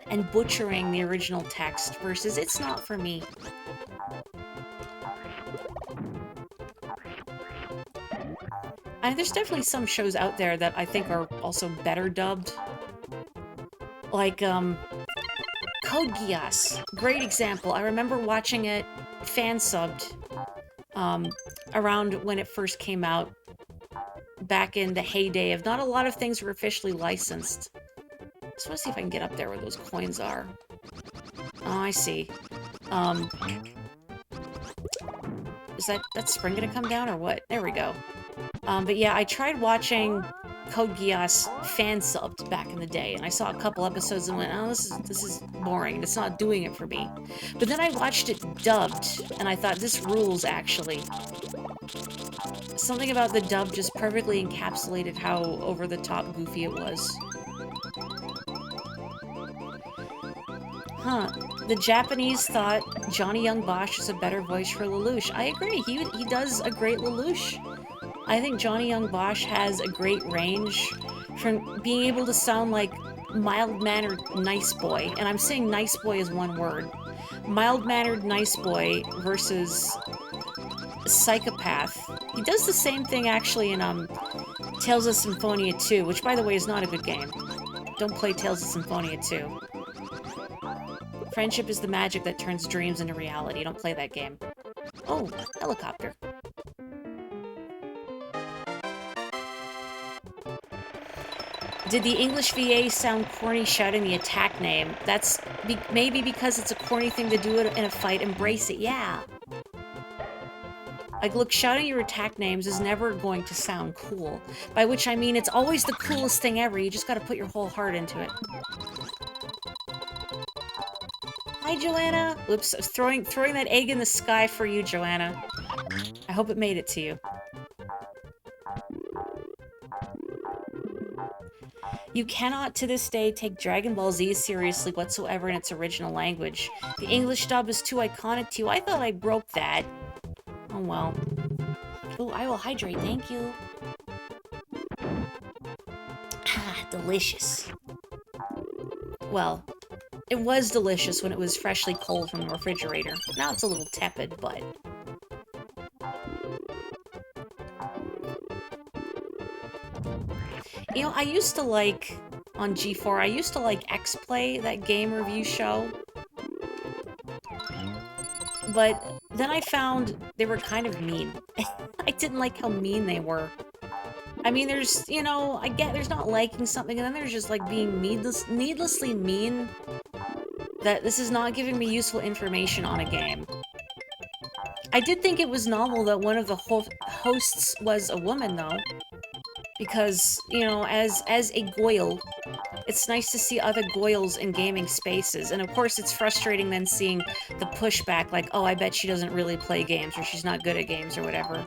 Speaker 1: and butchering the original text, versus it's not for me. And there's definitely some shows out there that I think are also better dubbed. Like, Code Geass. Great example. I remember watching it fan-subbed around when it first came out, back in the heyday of not a lot of things were officially licensed. Just want to see if I can get up there where those coins are. Oh, I see. Is that spring gonna come down or what? There we go. But yeah, I tried watching Code Geass fan-subbed back in the day, and I saw a couple episodes and went, oh, this is boring, it's not doing it for me. But then I watched it dubbed, and I thought, this rules, actually. Something about the dub just perfectly encapsulated how over-the-top goofy it was. Huh. The Japanese thought Johnny Young Bosch is a better voice for Lelouch. I agree, he does a great Lelouch. I think Johnny Young Bosch has a great range from being able to sound like mild-mannered nice boy, and I'm saying nice boy is one word. Mild-mannered nice boy versus psychopath. He does the same thing actually in Tales of Symphonia 2, which by the way is not a good game. Don't play Tales of Symphonia 2. Friendship is the magic that turns dreams into reality. Don't play that game. Oh, helicopter. Did the English VA sound corny shouting the attack name? That's maybe because it's a corny thing to do in a fight. Embrace it, yeah. Like, look, shouting your attack names is never going to sound cool. By which I mean it's always the coolest thing ever. You just gotta put your whole heart into it. Hi, Joanna. Oops, I was throwing that egg in the sky for you, Joanna. I hope it made it to you. You cannot, to this day, take Dragon Ball Z seriously whatsoever in its original language. The English dub is too iconic to you. I thought I broke that. Oh well. Oh, I will hydrate, thank you.
Speaker 2: Ah, delicious.
Speaker 1: Well, it was delicious when it was freshly cold from the refrigerator. Now it's a little tepid, but... You know, I used to like, on G4, I used to like X-Play, that game review show. But then I found they were kind of mean. I didn't like how mean they were. I mean, there's, you know, I get there's not liking something, and then there's just like being needlessly mean. That this is not giving me useful information on a game. I did think it was novel that one of the hosts was a woman, though. Because, you know, as a Goyle, it's nice to see other Goyles in gaming spaces. And of course, it's frustrating then seeing the pushback, like, oh, I bet she doesn't really play games, or she's not good at games, or whatever.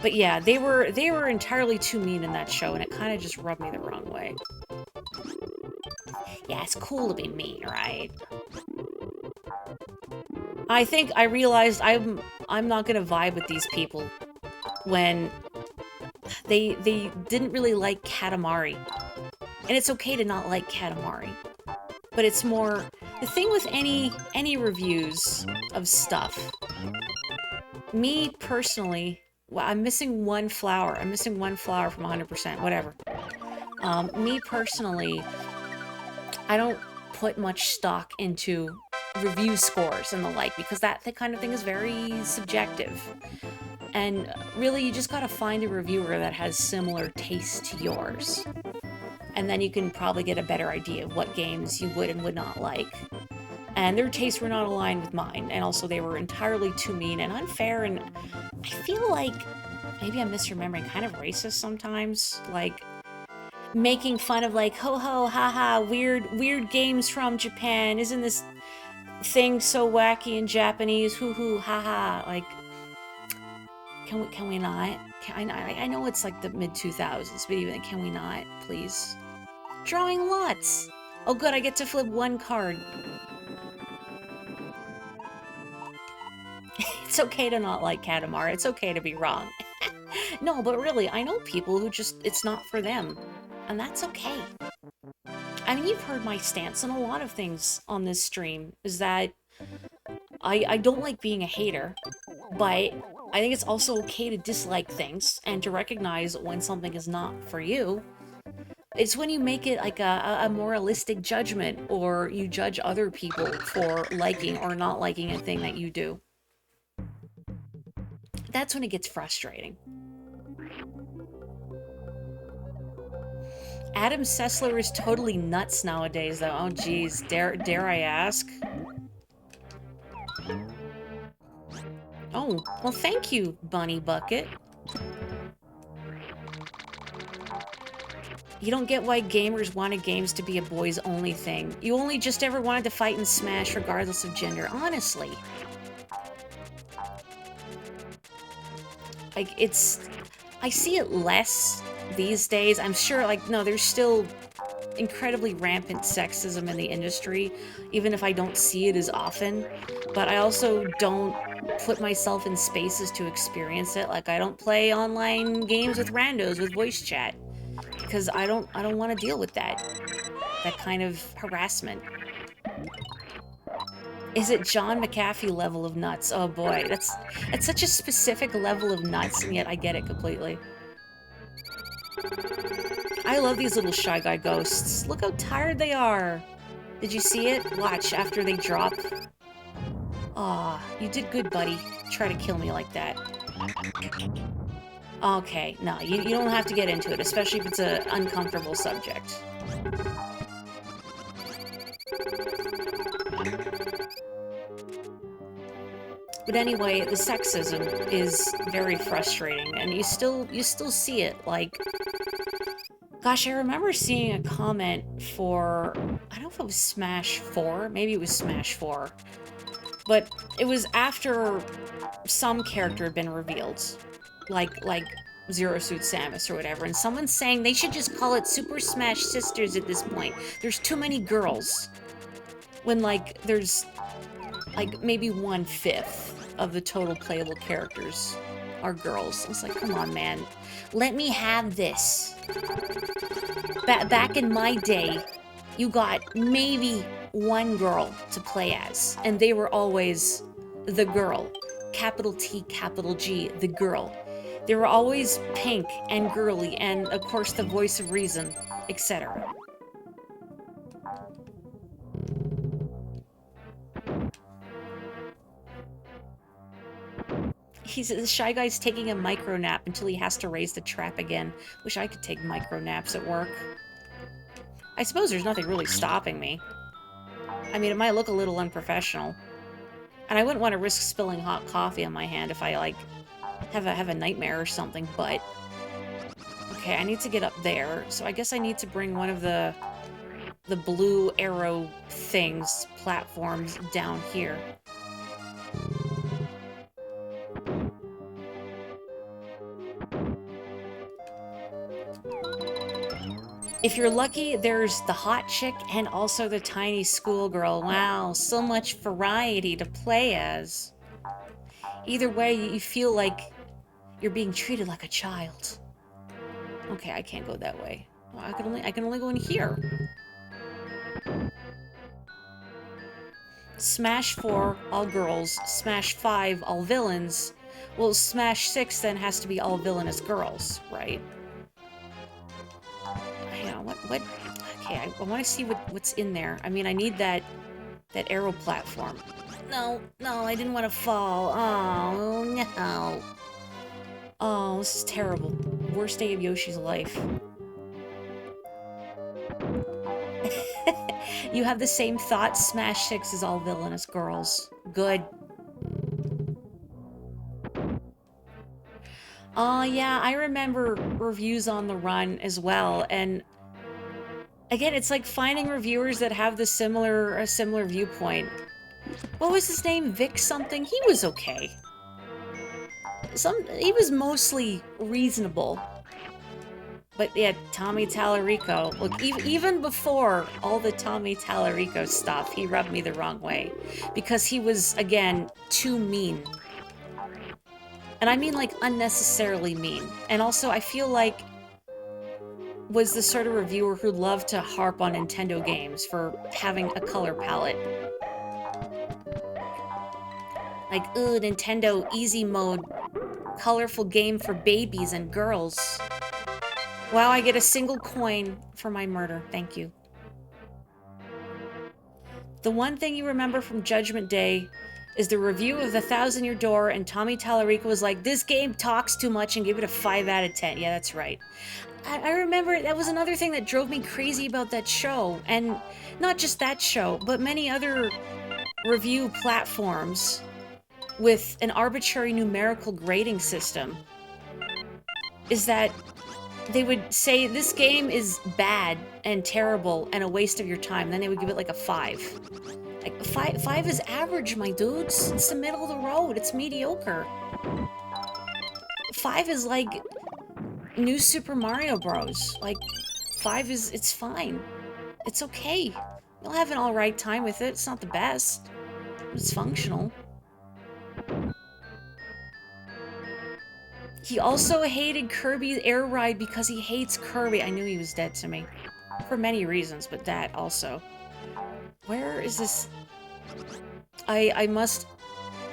Speaker 1: But yeah, they were entirely too mean in that show, and it kind of just rubbed me the wrong way.
Speaker 2: Yeah, it's cool to be mean, right?
Speaker 1: I think I realized I'm not gonna vibe with these people when they didn't really like Katamari. And it's okay to not like Katamari. But it's more the thing with any reviews of stuff. Me personally, well, I'm missing one flower. I'm missing one flower from 100%, whatever. Me personally, I don't put much stock into review scores and the like, because that kind of thing is very subjective. And really, you just gotta find a reviewer that has similar taste to yours. And then you can probably get a better idea of what games you would and would not like. And their tastes were not aligned with mine, and also they were entirely too mean and unfair, and I feel like, maybe I'm misremembering, kind of racist sometimes, like, making fun of like, ho ho, haha, weird games from Japan, isn't this thing so wacky in Japanese, hoo hoo, haha, like, can we not? I know it's like the mid-2000s, but even, can we not, please? Drawing lots! Oh good, I get to flip one card. It's okay to not like Katamari, it's okay to be wrong. No, but really, I know people who just, it's not for them. And that's okay. I mean, you've heard my stance on a lot of things on this stream, is that I don't like being a hater, but I think it's also okay to dislike things and to recognize when something is not for you. It's when you make it like a moralistic judgment, or you judge other people for liking or not liking a thing that you do. That's when it gets frustrating. Adam Sessler is totally nuts nowadays, though. Oh, geez. Dare I ask? Oh, well, thank you, Bunny Bucket. You don't get why gamers wanted games to be a boys-only thing. You only just ever wanted to fight and smash regardless of gender, honestly. Like, it's... I see it less these days. I'm sure, like, no, there's still incredibly rampant sexism in the industry, even if I don't see it as often. But I also don't put myself in spaces to experience it. Like, I don't play online games with randos with voice chat, because I don't want to deal with that kind of harassment. Is it John McAfee level of nuts? Oh boy, that's such a specific level of nuts, and yet I get it completely. I love these little Shy Guy ghosts. Look how tired they are. Did you see it? Watch after they drop. Aw, you did good, buddy. Try to kill me like that. Okay, no, you don't have to get into it, especially if it's an uncomfortable subject. But anyway, the sexism is very frustrating, and you still see it, like... Gosh, I remember seeing a comment for... I don't know if it was Smash 4, maybe it was Smash 4. But it was after some character had been revealed. Like Zero Suit Samus or whatever, and someone's saying they should just call it Super Smash Sisters at this point. There's too many girls. When, like, there's, like, maybe 1/5 of the total playable characters are girls. It's like, come on, man. Let me have this. Back in my day, you got maybe one girl to play as, and they were always the girl. Capital T, capital G, the girl. They were always pink and girly, and of course the voice of reason, etc. The Shy Guy's taking a micro nap until he has to raise the trap again. Wish I could take micro naps at work. I suppose there's nothing really stopping me. I mean, it might look a little unprofessional. And I wouldn't want to risk spilling hot coffee on my hand if I, like, have a nightmare or something, but... Okay, I need to get up there, so I guess I need to bring one of the blue arrow things, platforms, down here. If you're lucky, there's the hot chick and also the tiny schoolgirl. Wow, so much variety to play as. Either way, you feel like you're being treated like a child. Okay, I can't go that way. Well, I can only go in here. Smash 4, all girls. Smash 5, all villains. Well, Smash 6 then has to be all villainous girls, right? Hang on, what? Okay, I want to see what's in there. I mean, I need that arrow platform. No, I didn't want to fall. Oh, no. Oh, this is terrible. Worst day of Yoshi's life. You have the same thought. Smash 6 is all villainous girls. Good. Oh, yeah, I remember reviews on the run as well, and again, it's like finding reviewers that have a similar viewpoint. What was his name? Vic something? He was okay. He was mostly reasonable. But yeah, Tommy Tallarico. Look, even before all the Tommy Tallarico stuff, he rubbed me the wrong way. Because he was, again, too mean. And I mean, like, unnecessarily mean. And also, I feel like was the sort of reviewer who loved to harp on Nintendo games for having a color palette. Like, ooh, Nintendo easy mode, colorful game for babies and girls. Wow, I get a single coin for my murder. Thank you. The one thing you remember from Judgment Day is the review of The Thousand Year Door, and Tommy Tallarico was like, this game talks too much, and gave it a 5 out of 10. Yeah, that's right. I remember that was another thing that drove me crazy about that show, and not just that show, but many other review platforms with an arbitrary numerical grading system, is that they would say this game is bad and terrible and a waste of your time. Then they would give it like a 5. Like, 5 is average, my dudes. It's the middle of the road. It's mediocre. 5 is like New Super Mario Bros. Like, 5 is, it's fine. It's okay. You'll have an alright time with it. It's not the best. It's functional. He also hated Kirby's Air Ride because he hates Kirby. I knew he was dead to me. For many reasons, but that also. Where is this? I must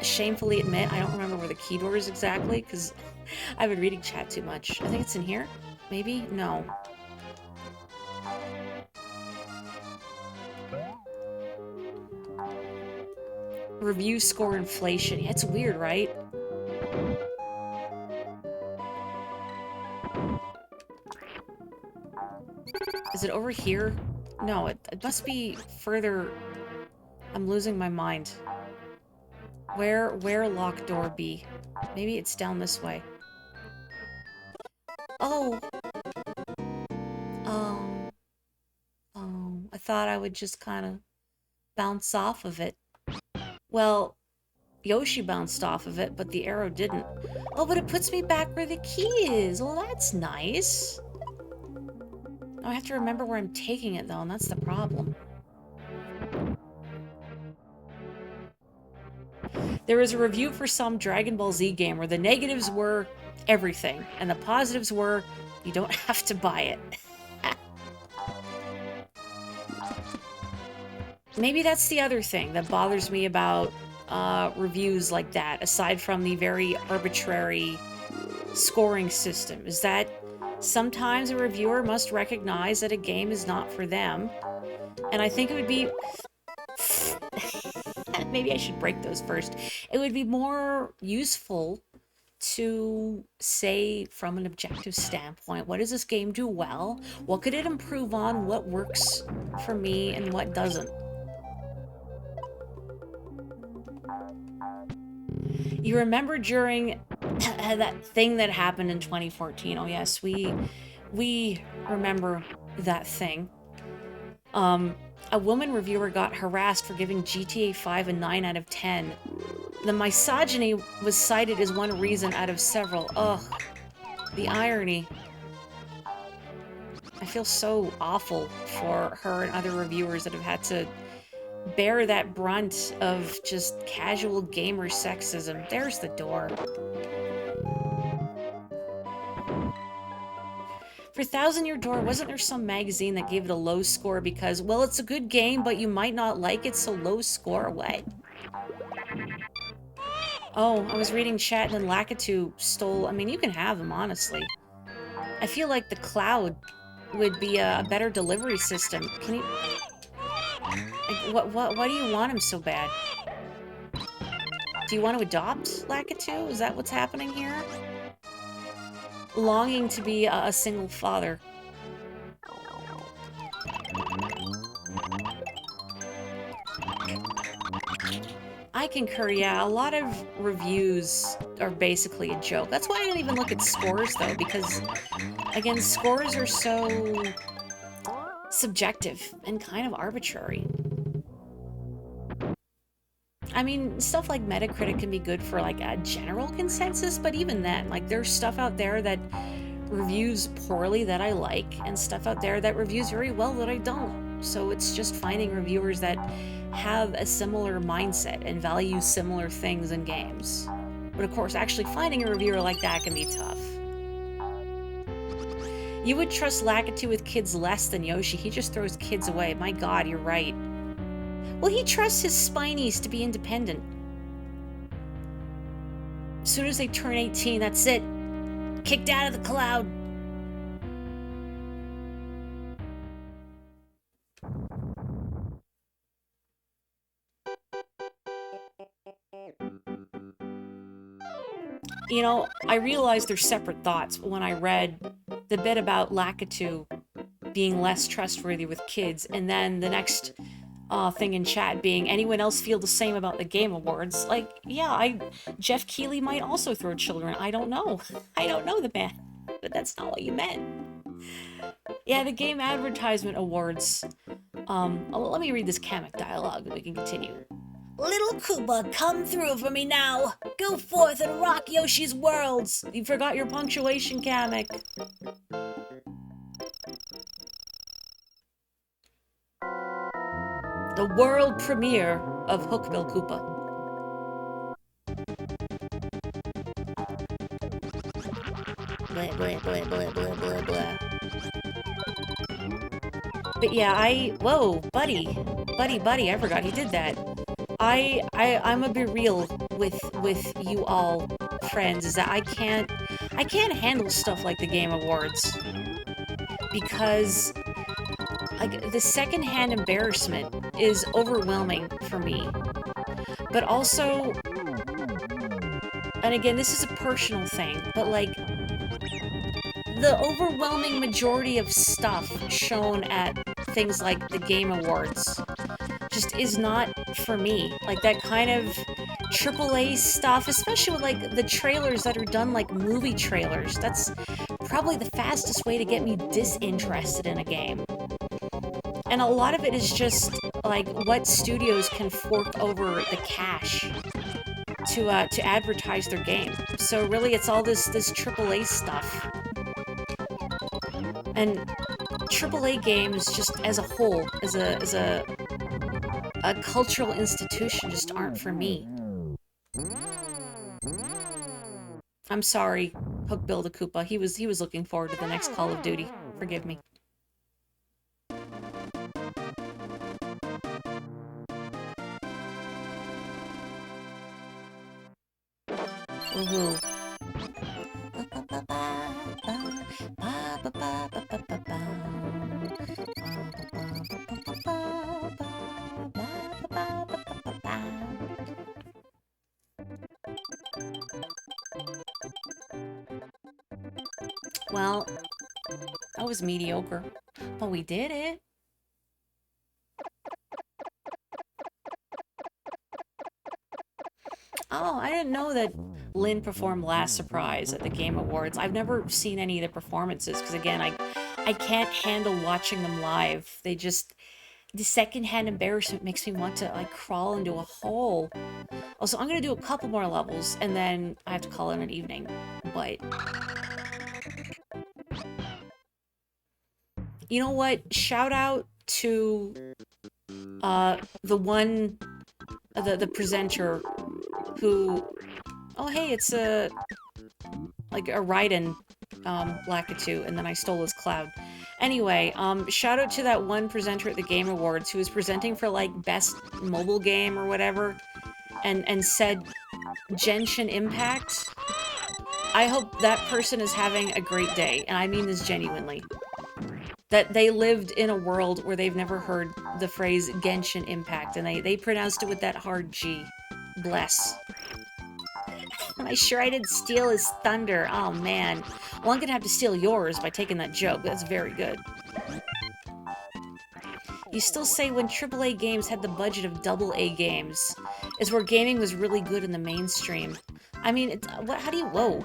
Speaker 1: shamefully admit, I don't remember where the key door is exactly, because I've been reading chat too much. I think it's in here? Maybe? No. Review score inflation. Yeah, it's weird, right? Is it over here? No, it must be further. I'm losing my mind. Where lock door be? Maybe it's down this way. Oh. I thought I would just kind of bounce off of it. Well, Yoshi bounced off of it, but the arrow didn't. Oh, but it puts me back where the key is. Well, that's nice. I have to remember where I'm taking it, though, and that's the problem. There was a review for some Dragon Ball Z game where the negatives were everything, and the positives were you don't have to buy it. Maybe that's the other thing that bothers me about reviews like that, aside from the very arbitrary scoring system, is that sometimes a reviewer must recognize that a game is not for them. And I think it would be... Maybe I should break those first. It would be more useful to say from an objective standpoint, what does this game do well? What could it improve on? What works for me and what doesn't? You remember during that thing that happened in 2014? Oh yes, we remember that thing. A woman reviewer got harassed for giving GTA 5 a 9 out of 10. The misogyny was cited as one reason out of several. Ugh, the irony. I feel so awful for her and other reviewers that have had to bear that brunt of just casual gamer sexism. There's the door. For Thousand Year Door, wasn't there some magazine that gave it a low score because, well, it's a good game, but you might not like it, so low score? What? Oh, I was reading chat and then Lakitu stole... I mean, you can have them, honestly. I feel like the cloud would be a better delivery system. Can you... Like, why do you want him so bad? Do you want to adopt Lakitu? Is that what's happening here? Longing to be a single father. I concur, yeah, a lot of reviews are basically a joke. That's why I don't even look at scores, though, because, again, scores are so subjective and kind of arbitrary. I mean, stuff like Metacritic can be good for, like, a general consensus, but even then, like, there's stuff out there that reviews poorly that I like, and stuff out there that reviews very well that I don't. So it's just finding reviewers that have a similar mindset and value similar things in games. But of course, actually finding a reviewer like that can be tough. You would trust Lakitu with kids less than Yoshi. He just throws kids away. My god, you're right. Well, he trusts his spinies to be independent. As soon as they turn 18, that's it. Kicked out of the cloud. You know, I realized they're separate thoughts when I read the bit about Lakitu being less trustworthy with kids, and then the next thing in chat being, anyone else feel the same about the Game Awards? Like, yeah, Jeff Keighley might also throw children. I don't know. I don't know the man, but that's not what you meant. Yeah, the Game Advertisement Awards. Let me read this comic dialogue and we can continue.
Speaker 2: Little Koopa, come through for me now. Go forth and rock Yoshi's worlds.
Speaker 1: You forgot your punctuation, Kamek. The world premiere of Hookbill Koopa. Blah, blah, blah, blah, blah, blah, blah. But yeah, whoa, buddy, I forgot he did that. I'm a be real with you all friends, is that I can't handle stuff like the Game Awards. Because like the secondhand embarrassment is overwhelming for me. But also, and again, this is a personal thing, but like the overwhelming majority of stuff shown at things like the Game Awards just is not for me. Like that kind of AAA stuff, especially with like the trailers that are done like movie trailers, that's probably the fastest way to get me disinterested in a game. And a lot of it is just like what studios can fork over the cash to advertise their game. So really it's all this AAA stuff. And AAA games just as a whole, as a cultural institution, just aren't for me. I'm sorry, Hook Bill the Koopa. He was looking forward to the next Call of Duty. Forgive me. Woohoo. Well, that was mediocre, but we did it. Oh, I didn't know that Lynn performed Last Surprise at the Game Awards. I've never seen any of the performances because, again, I can't handle watching them live. They just, the secondhand embarrassment makes me want to like crawl into a hole. Also, I'm gonna do a couple more levels and then I have to call it an evening. But you know what? Shout out to the one, the presenter who, oh hey, it's a like a Raiden Lakitu, and then I stole his cloud. Anyway, shout out to that one presenter at the Game Awards who was presenting for like best mobile game or whatever, and said Genshin Impact. I hope that person is having a great day, and I mean this genuinely. That they lived in a world where they've never heard the phrase Genshin Impact, and they pronounced it with that hard G. Bless. Am I sure I didn't steal his thunder? Oh man. Well, I'm gonna have to steal yours by taking that joke. That's very good. You still say when AAA games had the budget of AA games is where gaming was really good in the mainstream. I mean, it's, what? How do you... Whoa.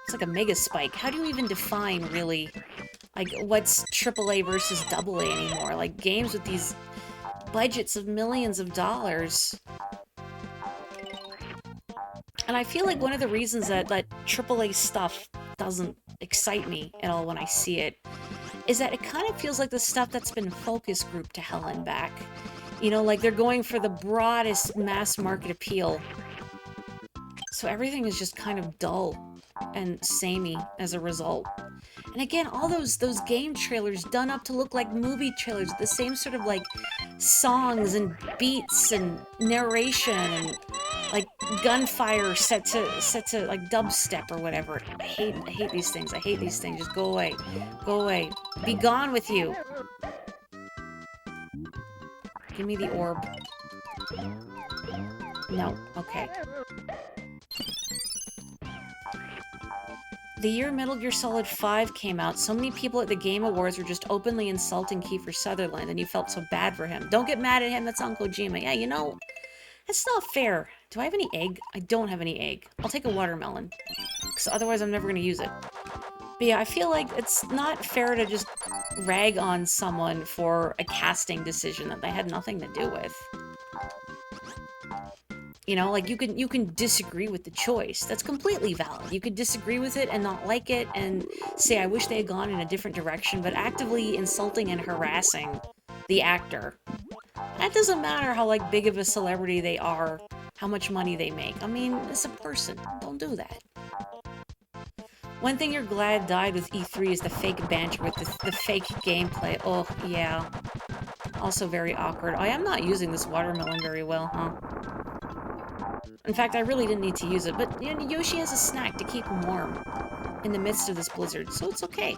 Speaker 1: It's like a mega spike. How do you even define, really, like, what's AAA versus AA anymore? Like, games with these budgets of millions of dollars. And I feel like one of the reasons that AAA stuff doesn't excite me at all when I see it is that it kind of feels like the stuff that's been focus grouped to hell and back. You know, like they're going for the broadest mass market appeal. So everything is just kind of dull and samey as a result. And again, all those game trailers done up to look like movie trailers, the same sort of like songs and beats and narration and like gunfire set to like dubstep or whatever. I hate these things. I hate these things. Just go away. Go away. Be gone with you. Give me the orb. No. Okay. The year Metal Gear Solid 5 came out, so many people at the Game Awards were just openly insulting Kiefer Sutherland, and you felt so bad for him. Don't get mad at him, that's on Kojima. Yeah, you know, that's not fair. Do I have any egg? I don't have any egg. I'll take a watermelon, because otherwise I'm never going to use it. But yeah, I feel like it's not fair to just rag on someone for a casting decision that they had nothing to do with. You know, like, you can disagree with the choice. That's completely valid. You could disagree with it and not like it and say, I wish they had gone in a different direction, but actively insulting and harassing the actor. That doesn't matter how, like, big of a celebrity they are, how much money they make. I mean, it's a person. Don't do that. One thing you're glad died with E3 is the fake banter with the fake gameplay. Oh, yeah. Also very awkward. I am not using this watermelon very well, huh? In fact, I really didn't need to use it, but you know, Yoshi has a snack to keep him warm in the midst of this blizzard, so it's okay.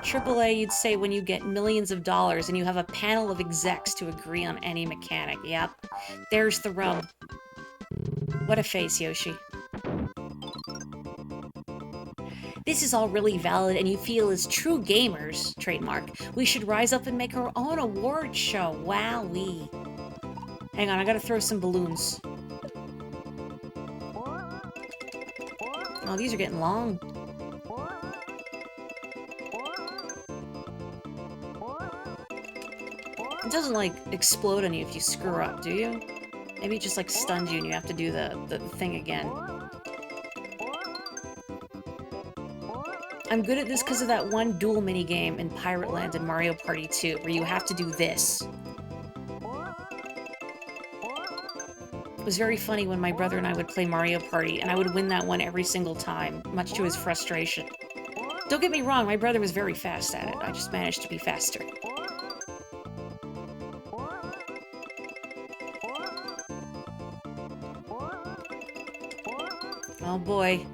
Speaker 1: AAA, you'd say when you get millions of dollars and you have a panel of execs to agree on any mechanic. Yep, there's the rub. What a face, Yoshi. This is all really valid and you feel as true gamers, trademark, we should rise up and make our own award show. Wowee. Hang on, I gotta throw some balloons. Oh, these are getting long. It doesn't, like, explode on you if you screw up, do you? Maybe it just, like, stuns you and you have to do the thing again. I'm good at this because of that one duel minigame in Pirate Land and Mario Party 2, where you have to do this. was very funny when my brother and I would play Mario Party, and I would win that one every single time, much to his frustration. Don't get me wrong, my brother was very fast at it. I just managed to be faster. Oh boy.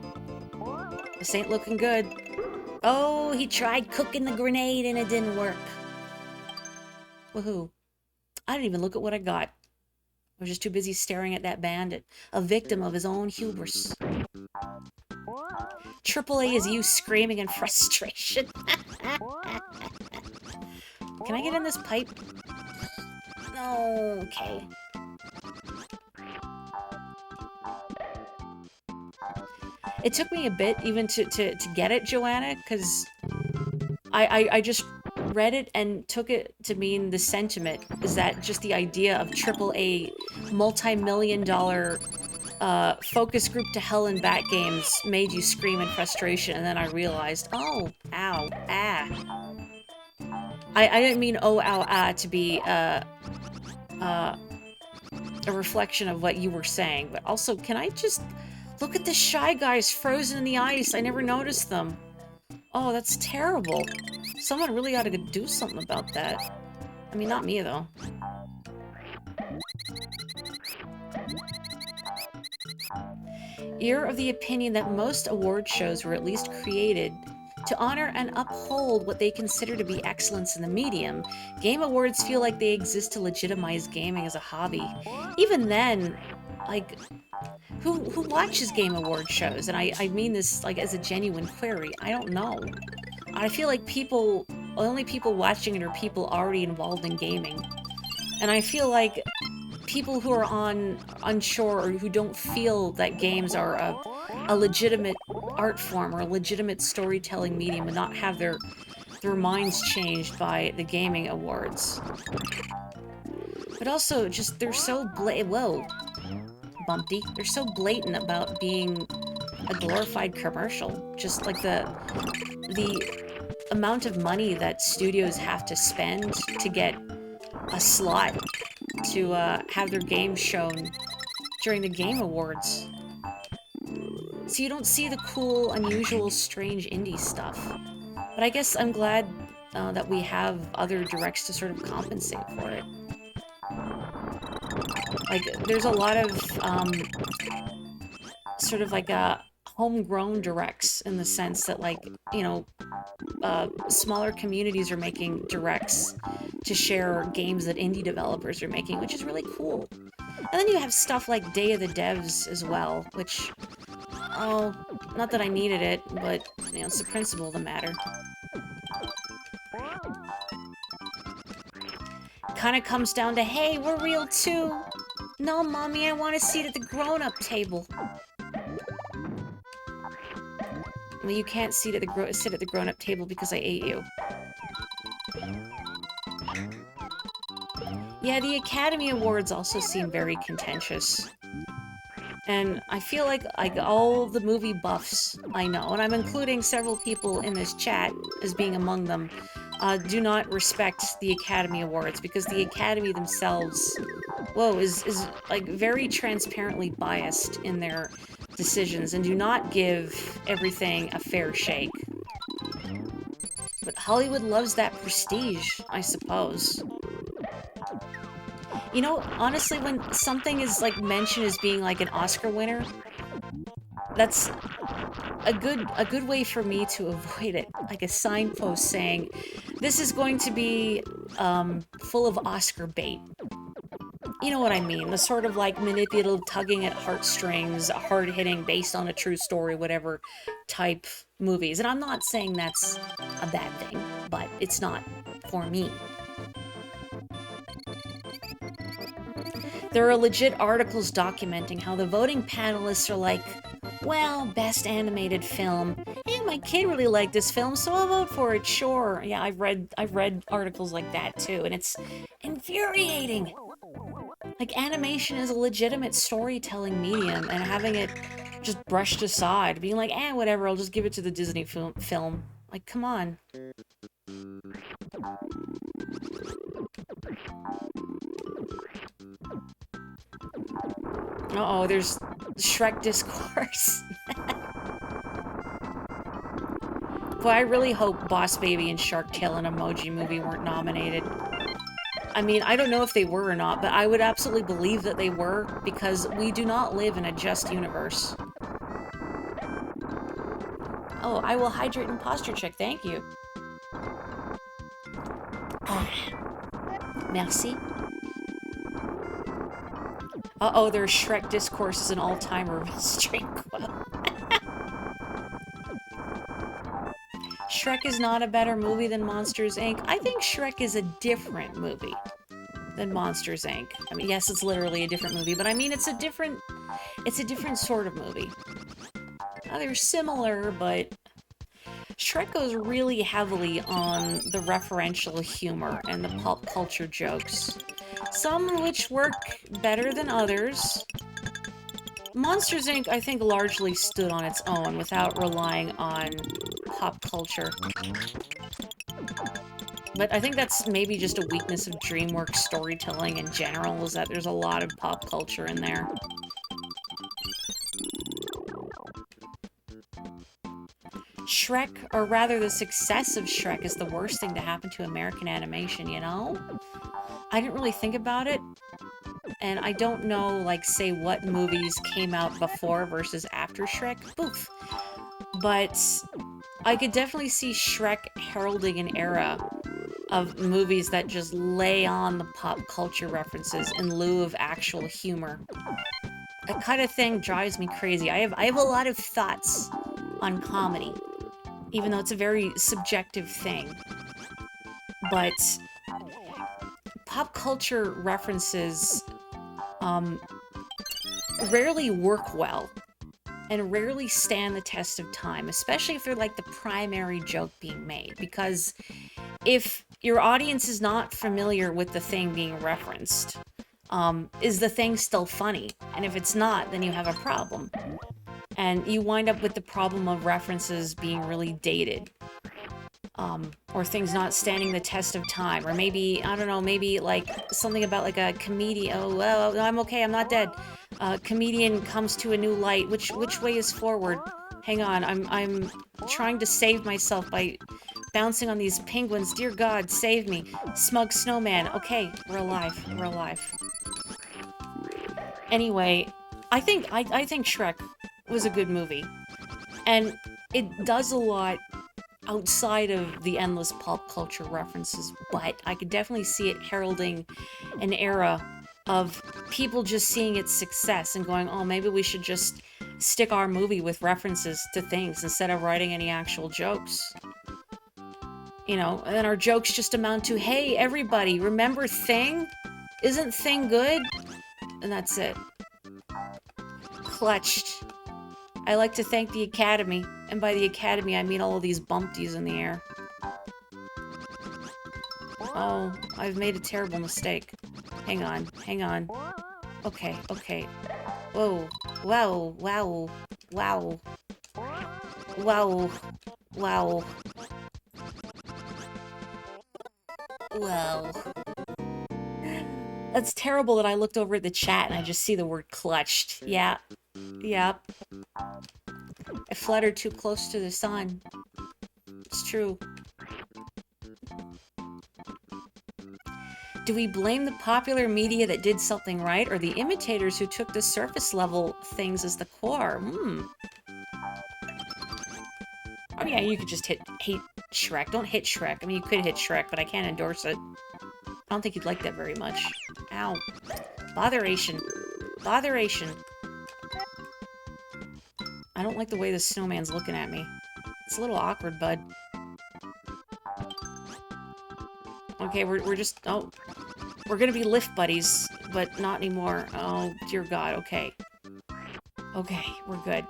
Speaker 1: This ain't looking good. Oh, he tried cooking the grenade and it didn't work. Woohoo. I didn't even look at what I got. I was just too busy staring at that bandit, a victim of his own hubris. AAA is you screaming in frustration. Can I get in this pipe? No, okay. It took me a bit even to get it, Joanna, because I just read it and took it to mean the sentiment is that just the idea of AAA multi-million-dollar focus group to hell and back games made you scream in frustration, and then I realized, oh, ow, ah. I didn't mean oh, ow, ah to be a reflection of what you were saying, but also, can I just look at the Shy Guys frozen in the ice? I never noticed them. Oh, that's terrible. Someone really ought to do something about that. I mean, not me, though. You're of the opinion that most award shows were at least created to honor and uphold what they consider to be excellence in the medium. Game awards feel like they exist to legitimize gaming as a hobby. Even then, like, who watches game award shows? And I mean this, like, as a genuine query. I don't know. I feel like only people watching it are people already involved in gaming. And I feel like people who are unsure or who don't feel that games are a legitimate art form or a legitimate storytelling medium would not have their minds changed by the gaming awards. But also, just, they're so whoa, Bumpty. They're so blatant about being a glorified commercial. Just like the amount of money that studios have to spend to get a slot to have their games shown during the Game Awards. So you don't see the cool, unusual, strange indie stuff. But I guess I'm glad that we have other directs to sort of compensate for it. Like, there's a lot of sort of like homegrown directs in the sense that, like, you know, smaller communities are making directs to share games that indie developers are making, which is really cool. And then you have stuff like Day of the Devs as well, which, oh, not that I needed it, but, you know, it's the principle of the matter. Kind of comes down to, hey, we're real too. No, Mommy, I want to sit at the grown-up table. Well, you can't sit at the grown-up table because I ate you. Yeah, the Academy Awards also seem very contentious. And I feel like all the movie buffs I know, and I'm including several people in this chat as being among them, do not respect the Academy Awards because the Academy themselves, whoa, is like very transparently biased in their decisions and do not give everything a fair shake. But Hollywood loves that prestige, I suppose. You know, honestly, when something is, like, mentioned as being, like, an Oscar winner, that's a good way for me to avoid it. Like a signpost saying, this is going to be, full of Oscar bait. You know what I mean? The sort of, like, manipulative, tugging at heartstrings, hard-hitting, based on a true story, whatever type movies. And I'm not saying that's a bad thing, but it's not for me. There are legit articles documenting how the voting panelists are like, well, best animated film. Hey, my kid really liked this film, so I'll vote for it, sure. Yeah, I've read articles like that too, and it's infuriating. Like, animation is a legitimate storytelling medium, and having it just brushed aside, being like, whatever, I'll just give it to the Disney film. Like, come on. Uh-oh, there's Shrek discourse. Boy, I really hope Boss Baby and Shark Tale and Emoji Movie weren't nominated. I mean, I don't know if they were or not, but I would absolutely believe that they were, because we do not live in a just universe. Oh, I will hydrate and posture check, thank you. Ah, merci. Uh-oh, their Shrek discourse is an all-timer string quote. Shrek is not a better movie than Monsters, Inc. I think Shrek is a different movie than Monsters, Inc. I mean, yes, it's literally a different movie, but I mean, it's a different sort of movie. They're similar, but Shrek goes really heavily on the referential humor and the pop culture jokes. Some which work better than others. Monsters, Inc., I think, largely stood on its own without relying on pop culture. But I think that's maybe just a weakness of DreamWorks storytelling in general, is that there's a lot of pop culture in there. Shrek, or rather the success of Shrek, is the worst thing to happen to American animation, you know? I didn't really think about it, and I don't know, like, say, what movies came out before versus after Shrek. Boof. But I could definitely see Shrek heralding an era of movies that just lay on the pop culture references in lieu of actual humor. That kind of thing drives me crazy. I have a lot of thoughts on comedy, even though it's a very subjective thing. But pop culture references rarely work well and rarely stand the test of time, especially if they're like the primary joke being made. Because if your audience is not familiar with the thing being referenced, is the thing still funny? And if it's not, then you have a problem. And you wind up with the problem of references being really dated. Or things not standing the test of time. Or maybe, I don't know, maybe like something about like a comedian. Oh, well, I'm okay, I'm not dead. Comedian comes to a new light. Which way is forward? Hang on, I'm trying to save myself by bouncing on these penguins. Dear God, save me. Smug snowman. Okay, we're alive. We're alive. Anyway, I think Shrek was a good movie. And it does a lot outside of the endless pop culture references, but I could definitely see it heralding an era of people just seeing its success and going, oh, maybe we should just stick our movie with references to things instead of writing any actual jokes. You know, and then our jokes just amount to, hey, everybody, remember Thing? Isn't Thing good? And that's it. Clutched. I like to thank the Academy, and by the Academy I mean all of these bumpties in the air. Oh, I've made a terrible mistake. Hang on, hang on. Okay, okay. Whoa, wow, wow, wow. Wow, wow. Wow. That's terrible that I looked over at the chat and I just see the word clutched. Yeah. Yep. I fluttered too close to the sun. It's true. Do we blame the popular media that did something right, or the imitators who took the surface level things as the core? Oh yeah, you could just hate Shrek. Don't hit Shrek. I mean, you could hit Shrek, but I can't endorse it. I don't think you'd like that very much. Ow. Botheration. Botheration. I don't like the way the snowman's looking at me. It's a little awkward, bud. Okay, we're just... Oh. We're gonna be lift buddies, but not anymore. Oh, dear God, okay. Okay, we're good.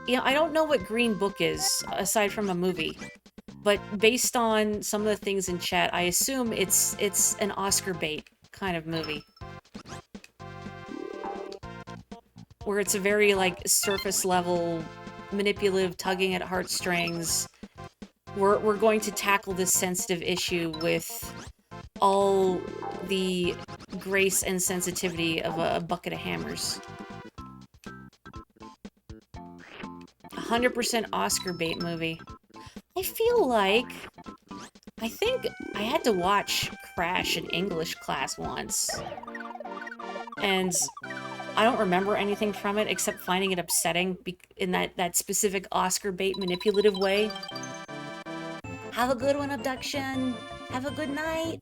Speaker 1: You know, I don't know what Green Book is, aside from a movie. But based on some of the things in chat, I assume it's an Oscar bait kind of movie. Where it's a very, like, surface level, manipulative, tugging at heartstrings. We're going to tackle this sensitive issue with all the grace and sensitivity of a bucket of hammers. 100% Oscar bait movie. I feel like... I think I had to watch Crash in English class once. And I don't remember anything from it except finding it upsetting in that specific Oscar bait manipulative way. Have a good one, Abduction. Have a good night.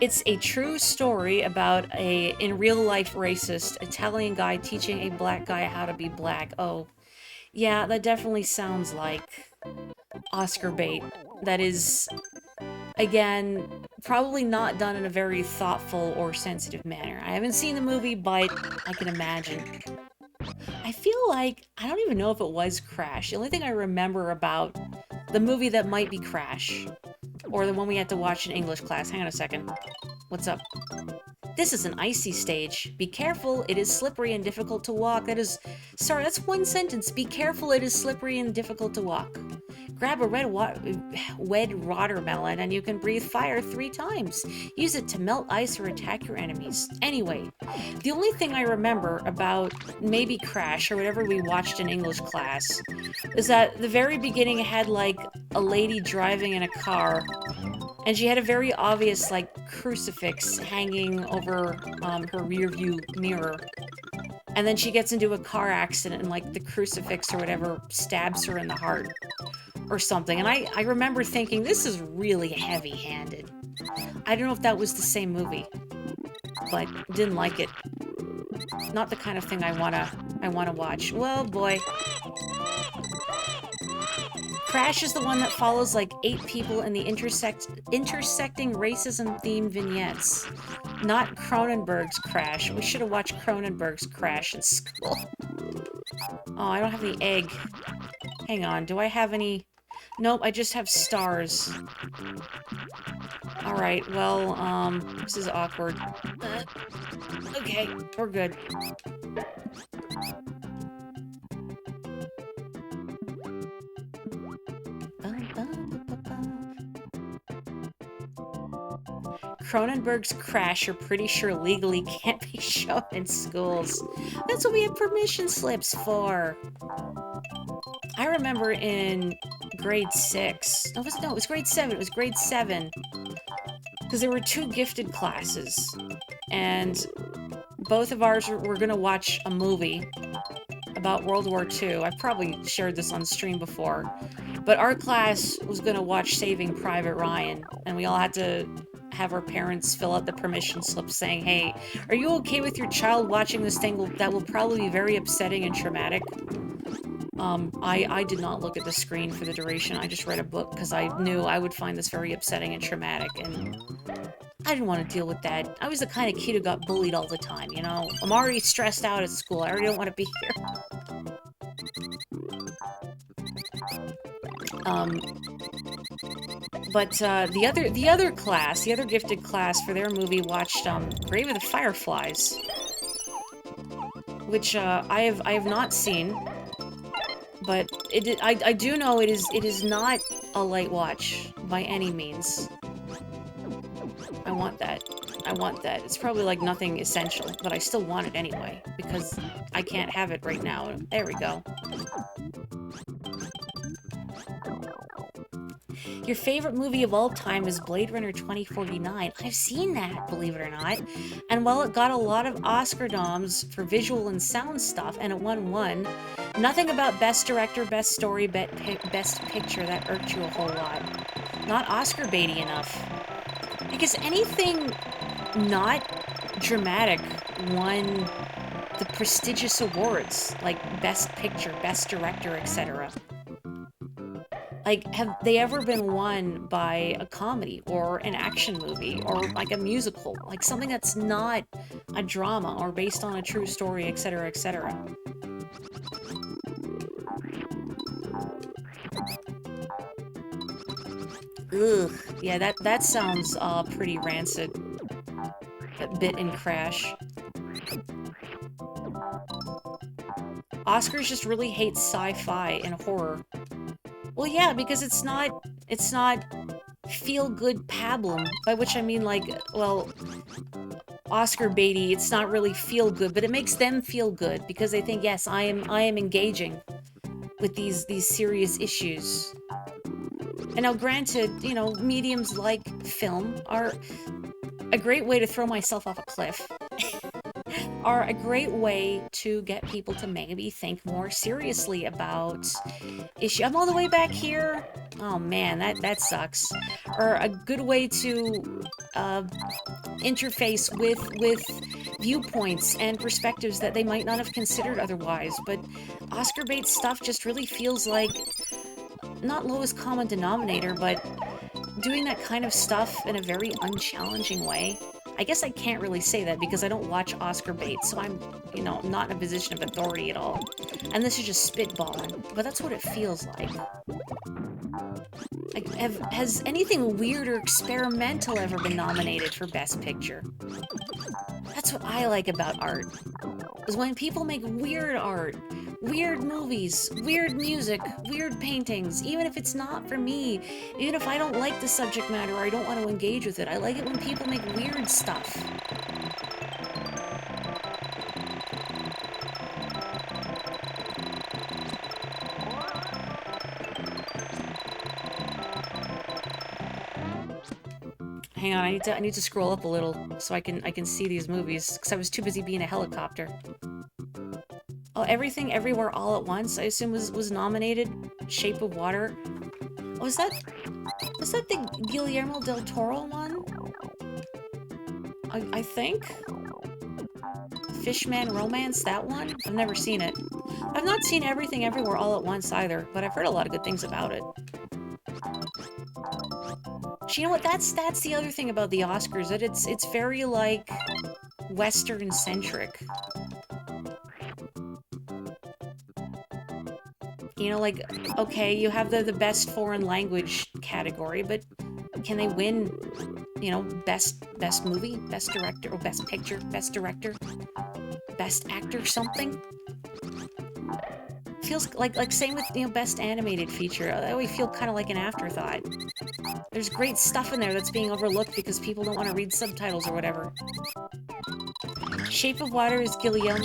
Speaker 1: It's a true story about a, in real life racist, Italian guy teaching a black guy how to be black. Oh, yeah, that definitely sounds like Oscar bait. That is, again, probably not done in a very thoughtful or sensitive manner. I haven't seen the movie, but I can imagine. I feel like, I don't even know if it was Crash. The only thing I remember about the movie that might be Crash, or the one we had to watch in English class. Hang on a second. What's up? This is an icy stage. Be careful, it is slippery and difficult to walk. That is... Sorry, that's one sentence. Be careful, it is slippery and difficult to walk. Grab a red watermelon and you can breathe fire 3 times. Use it to melt ice or attack your enemies. Anyway, the only thing I remember about maybe Crash or whatever we watched in English class is that the very beginning had like a lady driving in a car and she had a very obvious like crucifix hanging over her rear view mirror. And then she gets into a car accident and like the crucifix or whatever stabs her in the heart. Or something, and I remember thinking, this is really heavy-handed. I don't know if that was the same movie, but didn't like it. Not the kind of thing I wanna watch. Well, boy. Crash is the one that follows like 8 people in the intersecting racism-themed vignettes. Not Cronenberg's Crash. We should have watched Cronenberg's Crash in school. Oh, I don't have any egg. Hang on, do I have any... Nope, I just have stars. Alright, well, this is awkward. Okay, we're good. Cronenberg's Crash, you're pretty sure legally can't be shown in schools. That's what we have permission slips for. I remember in grade 6. No, it was grade 7. It was grade 7. Because there were 2 gifted classes. And both of ours were going to watch a movie about World War II. I've probably shared this on stream before. But our class was going to watch Saving Private Ryan. And we all had to have our parents fill out the permission slip saying, hey, are you okay with your child watching this thing that will probably be very upsetting and traumatic? I did not look at the screen for the duration. I just read a book because I knew I would find this very upsetting and traumatic, and I didn't want to deal with that. I was the kind of kid who got bullied all the time, you know? I'm already stressed out at school. I already don't want to be here. But the other class, the other gifted class for their movie watched Grave of the Fireflies, which I have not seen. But I do know it is not a light watch by any means. I want that. I want that. It's probably like nothing essential, but I still want it anyway, because I can't have it right now. There we go. Your favorite movie of all time is Blade Runner 2049. I've seen that, believe it or not. And while it got a lot of Oscar noms for visual and sound stuff, and it won one, nothing about Best Director, Best Story, Best Picture that irked you a whole lot. Not Oscar baity enough. Because anything not dramatic won the prestigious awards, like Best Picture, Best Director, etc. Like, have they ever been won by a comedy or an action movie or like a musical? Like something that's not a drama or based on a true story, etc., etc. Ugh, yeah, that sounds pretty rancid. That bit in Crash. Oscars just really hate sci-fi and horror. Well, yeah, because it's not feel-good pablum, by which I mean, like, well, Oscar baity, it's not really feel-good, but it makes them feel good because they think, yes, I am engaging with these serious issues. And now granted, you know, mediums like film are a great way to throw myself off a cliff, are a great way to get people to maybe think more seriously about issue. I'm all the way back here. Oh man, that sucks. Or a good way to interface with viewpoints and perspectives that they might not have considered otherwise. But Oscar bait stuff just really feels like not lowest common denominator, but doing that kind of stuff in a very unchallenging way. I guess I can't really say that because I don't watch Oscar bait, so I'm, you know, not in a position of authority at all. And this is just spitballing, but that's what it feels like. Has anything weird or experimental ever been nominated for Best Picture? That's what I like about art, is when people make weird art, weird movies, weird music, weird paintings, even if it's not for me, even if I don't like the subject matter or I don't want to engage with it. I like it when people make weird stuff. Hang on, I need to scroll up a little so I can see these movies because I was too busy being a helicopter. Oh, Everything Everywhere All at Once, I assume was nominated. Shape of Water. Oh, was that the Guillermo del Toro one? I think. Fishman Romance, that one? I've never seen it. I've not seen Everything Everywhere All at Once either, but I've heard a lot of good things about it. You know what? That's the other thing about the Oscars, that it's very like Western centric. You know, like, okay, you have the best foreign language category, but can they win, you know, best movie, best director, or best picture, best director, best actor, something? Feels like same with, you know, best animated feature. I always feel kind of like an afterthought. There's great stuff in there that's being overlooked because people don't want to read subtitles or whatever. Shape of Water is yeah,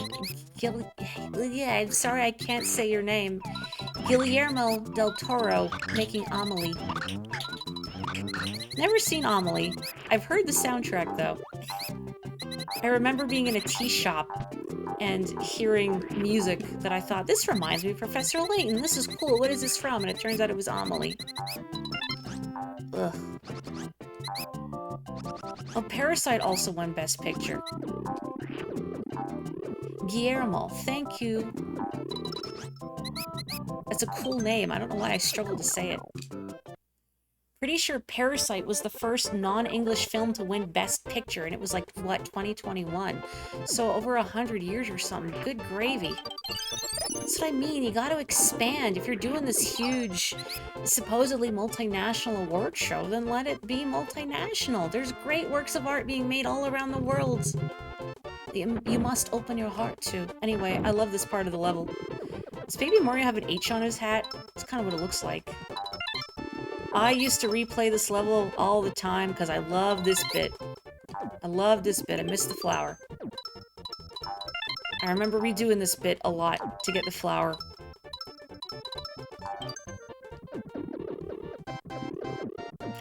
Speaker 1: I'm sorry I can't say your name. Guillermo del Toro making Amelie. Never seen Amelie. I've heard the soundtrack though. I remember being in a tea shop and hearing music that I thought, this reminds me of Professor Layton. This is cool. What is this from? And it turns out it was Amelie. Ugh. Oh, Parasite also won Best Picture. Guillermo, thank you. That's a cool name. I don't know why I struggle to say it. Pretty sure Parasite was the first non-English film to win Best Picture, and it was like, what, 2021? So over 100 years or something. Good gravy. That's what I mean. You got to expand. If you're doing this huge, supposedly multinational award show, then let it be multinational. There's great works of art being made all around the world. You must open your heart to. Anyway, I love this part of the level. Does Baby Mario have an H on his hat? That's kind of what it looks like. I used to replay this level all the time because I love this bit. I love this bit. I missed the flower. I remember redoing this bit a lot to get the flower.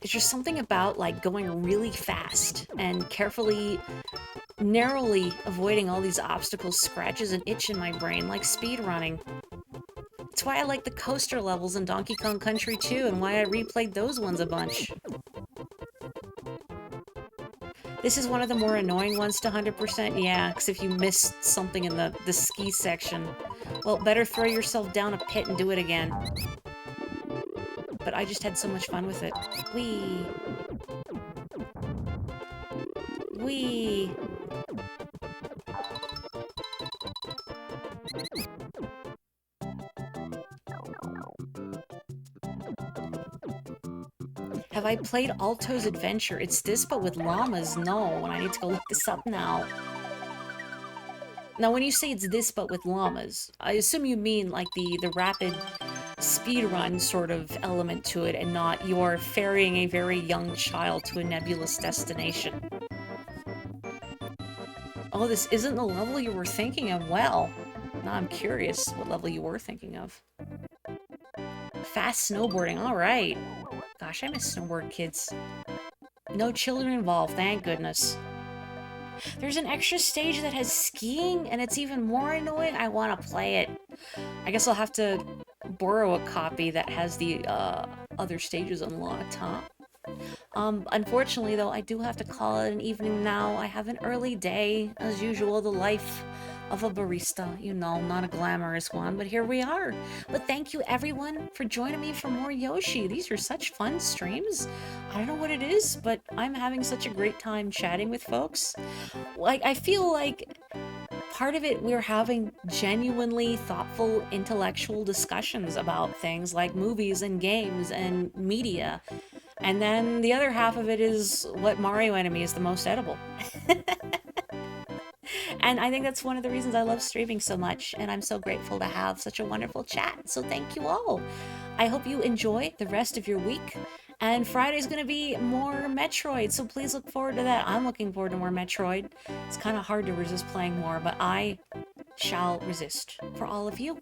Speaker 1: It's just something about, like, going really fast and carefully, narrowly avoiding all these obstacles scratches an itch in my brain, like speedrunning. That's why I like the coaster levels in Donkey Kong Country 2, and why I replayed those ones a bunch. This is one of the more annoying ones to 100%, yeah, because if you missed something in the ski section, well, better throw yourself down a pit and do it again. But I just had so much fun with it. Whee! Whee! Have I played Alto's Adventure? It's this, but with llamas. No, and I need to go look this up now. Now, when you say it's this, but with llamas, I assume you mean, like, the rapid speedrun sort of element to it and not you're ferrying a very young child to a nebulous destination. Oh, this isn't the level you were thinking of. Well, now I'm curious what level you were thinking of. Fast snowboarding, alright. Gosh, I miss snowboard kids. No children involved, thank goodness. There's an extra stage that has skiing, and it's even more annoying. I want to play it. I guess I'll have to borrow a copy that has the other stages unlocked, huh? Unfortunately, though, I do have to call it an evening now. I have an early day, as usual, the life of a barista. You know, not a glamorous one, but here we are. But thank you, everyone, for joining me for more Yoshi. These are such fun streams. I don't know what it is, but I'm having such a great time chatting with folks. Like, I feel like part of it, we're having genuinely thoughtful intellectual discussions about things like movies and games and media. And then the other half of it is what Mario enemy is the most edible. And I think that's one of the reasons I love streaming so much, and I'm so grateful to have such a wonderful chat. So thank you all. I hope you enjoy the rest of your week. And Friday's going to be more Metroid, so please look forward to that. I'm looking forward to more Metroid. It's kind of hard to resist playing more, but I shall resist for all of you.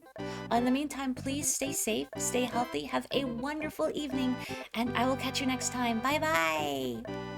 Speaker 1: In the meantime, please stay safe, stay healthy, have a wonderful evening, and I will catch you next time. Bye-bye!